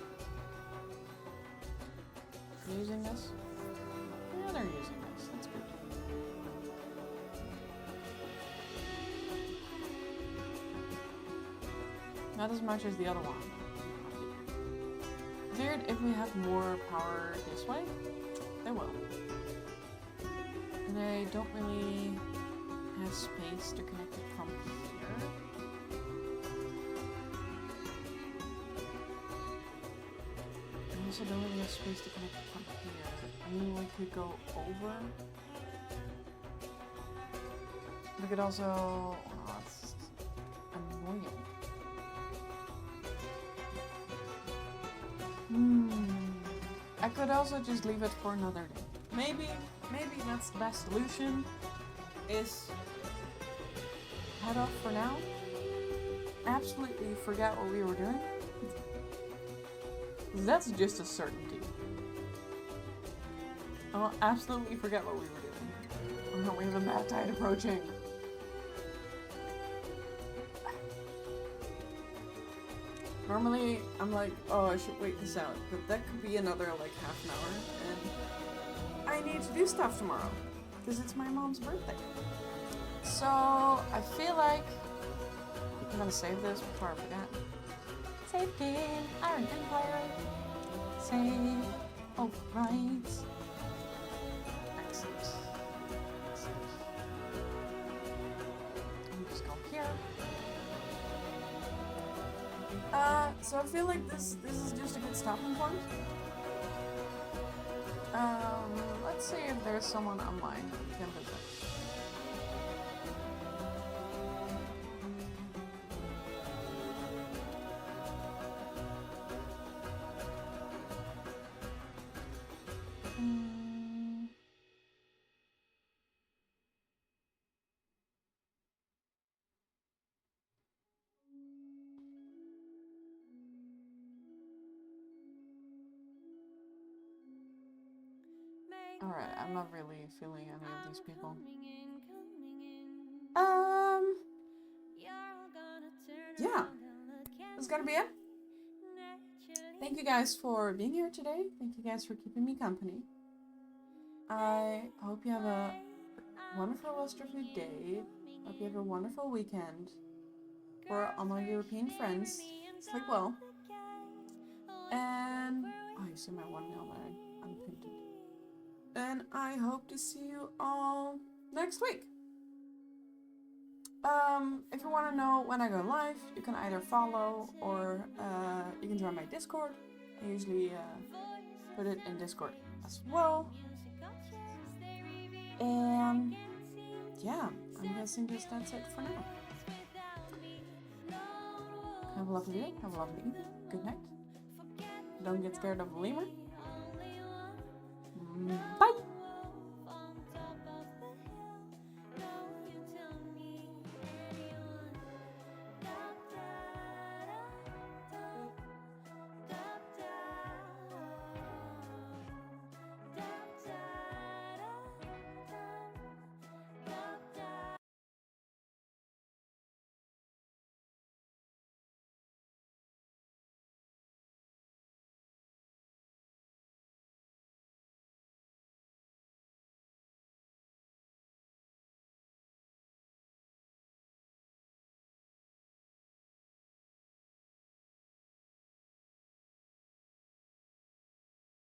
They're using this? Yeah, they're using this. That's good. Not as much as the other one. Figured if we have more power this way, they will. They don't really have space to connect it from here. I also don't really have space to connect it from here. I mean, we could go over. We could also... Oh, it's annoying. I could also just leave it for another day. Maybe that's the best solution, is head off for now. Absolutely forget what we were doing. That's just a certainty. I'll absolutely forget what we were doing. Oh no, we have a mad tide approaching. Normally, I'm like, oh, I should wait this out, but that could be another, like, half an hour, and I need to do stuff tomorrow, because it's my mom's birthday. So, I feel like I'm gonna save this before I forget. Save game, Iron Empire, save, oh, right. Excellent. Excellent. Let me just go here. So I feel like this is just a good stopping point. Let's see if there's someone online that we can visit. Alright, I'm not really feeling any of these people. Yeah. That's gonna be it. thank you guys for being here today. Thank you guys for keeping me company. I hope you have a wonderful rest of your day. Hope you have a wonderful weekend. For all my European friends, sleep well. And oh, you see my one nail that I unpainted. And I hope to see you all next week. If you want to know when I go live, you can either follow or you can join my Discord. I usually put it in Discord as well. And yeah, I'm guessing that's it for now. Have a lovely day, have a lovely evening, good night. Don't get scared of a lemur. Bye!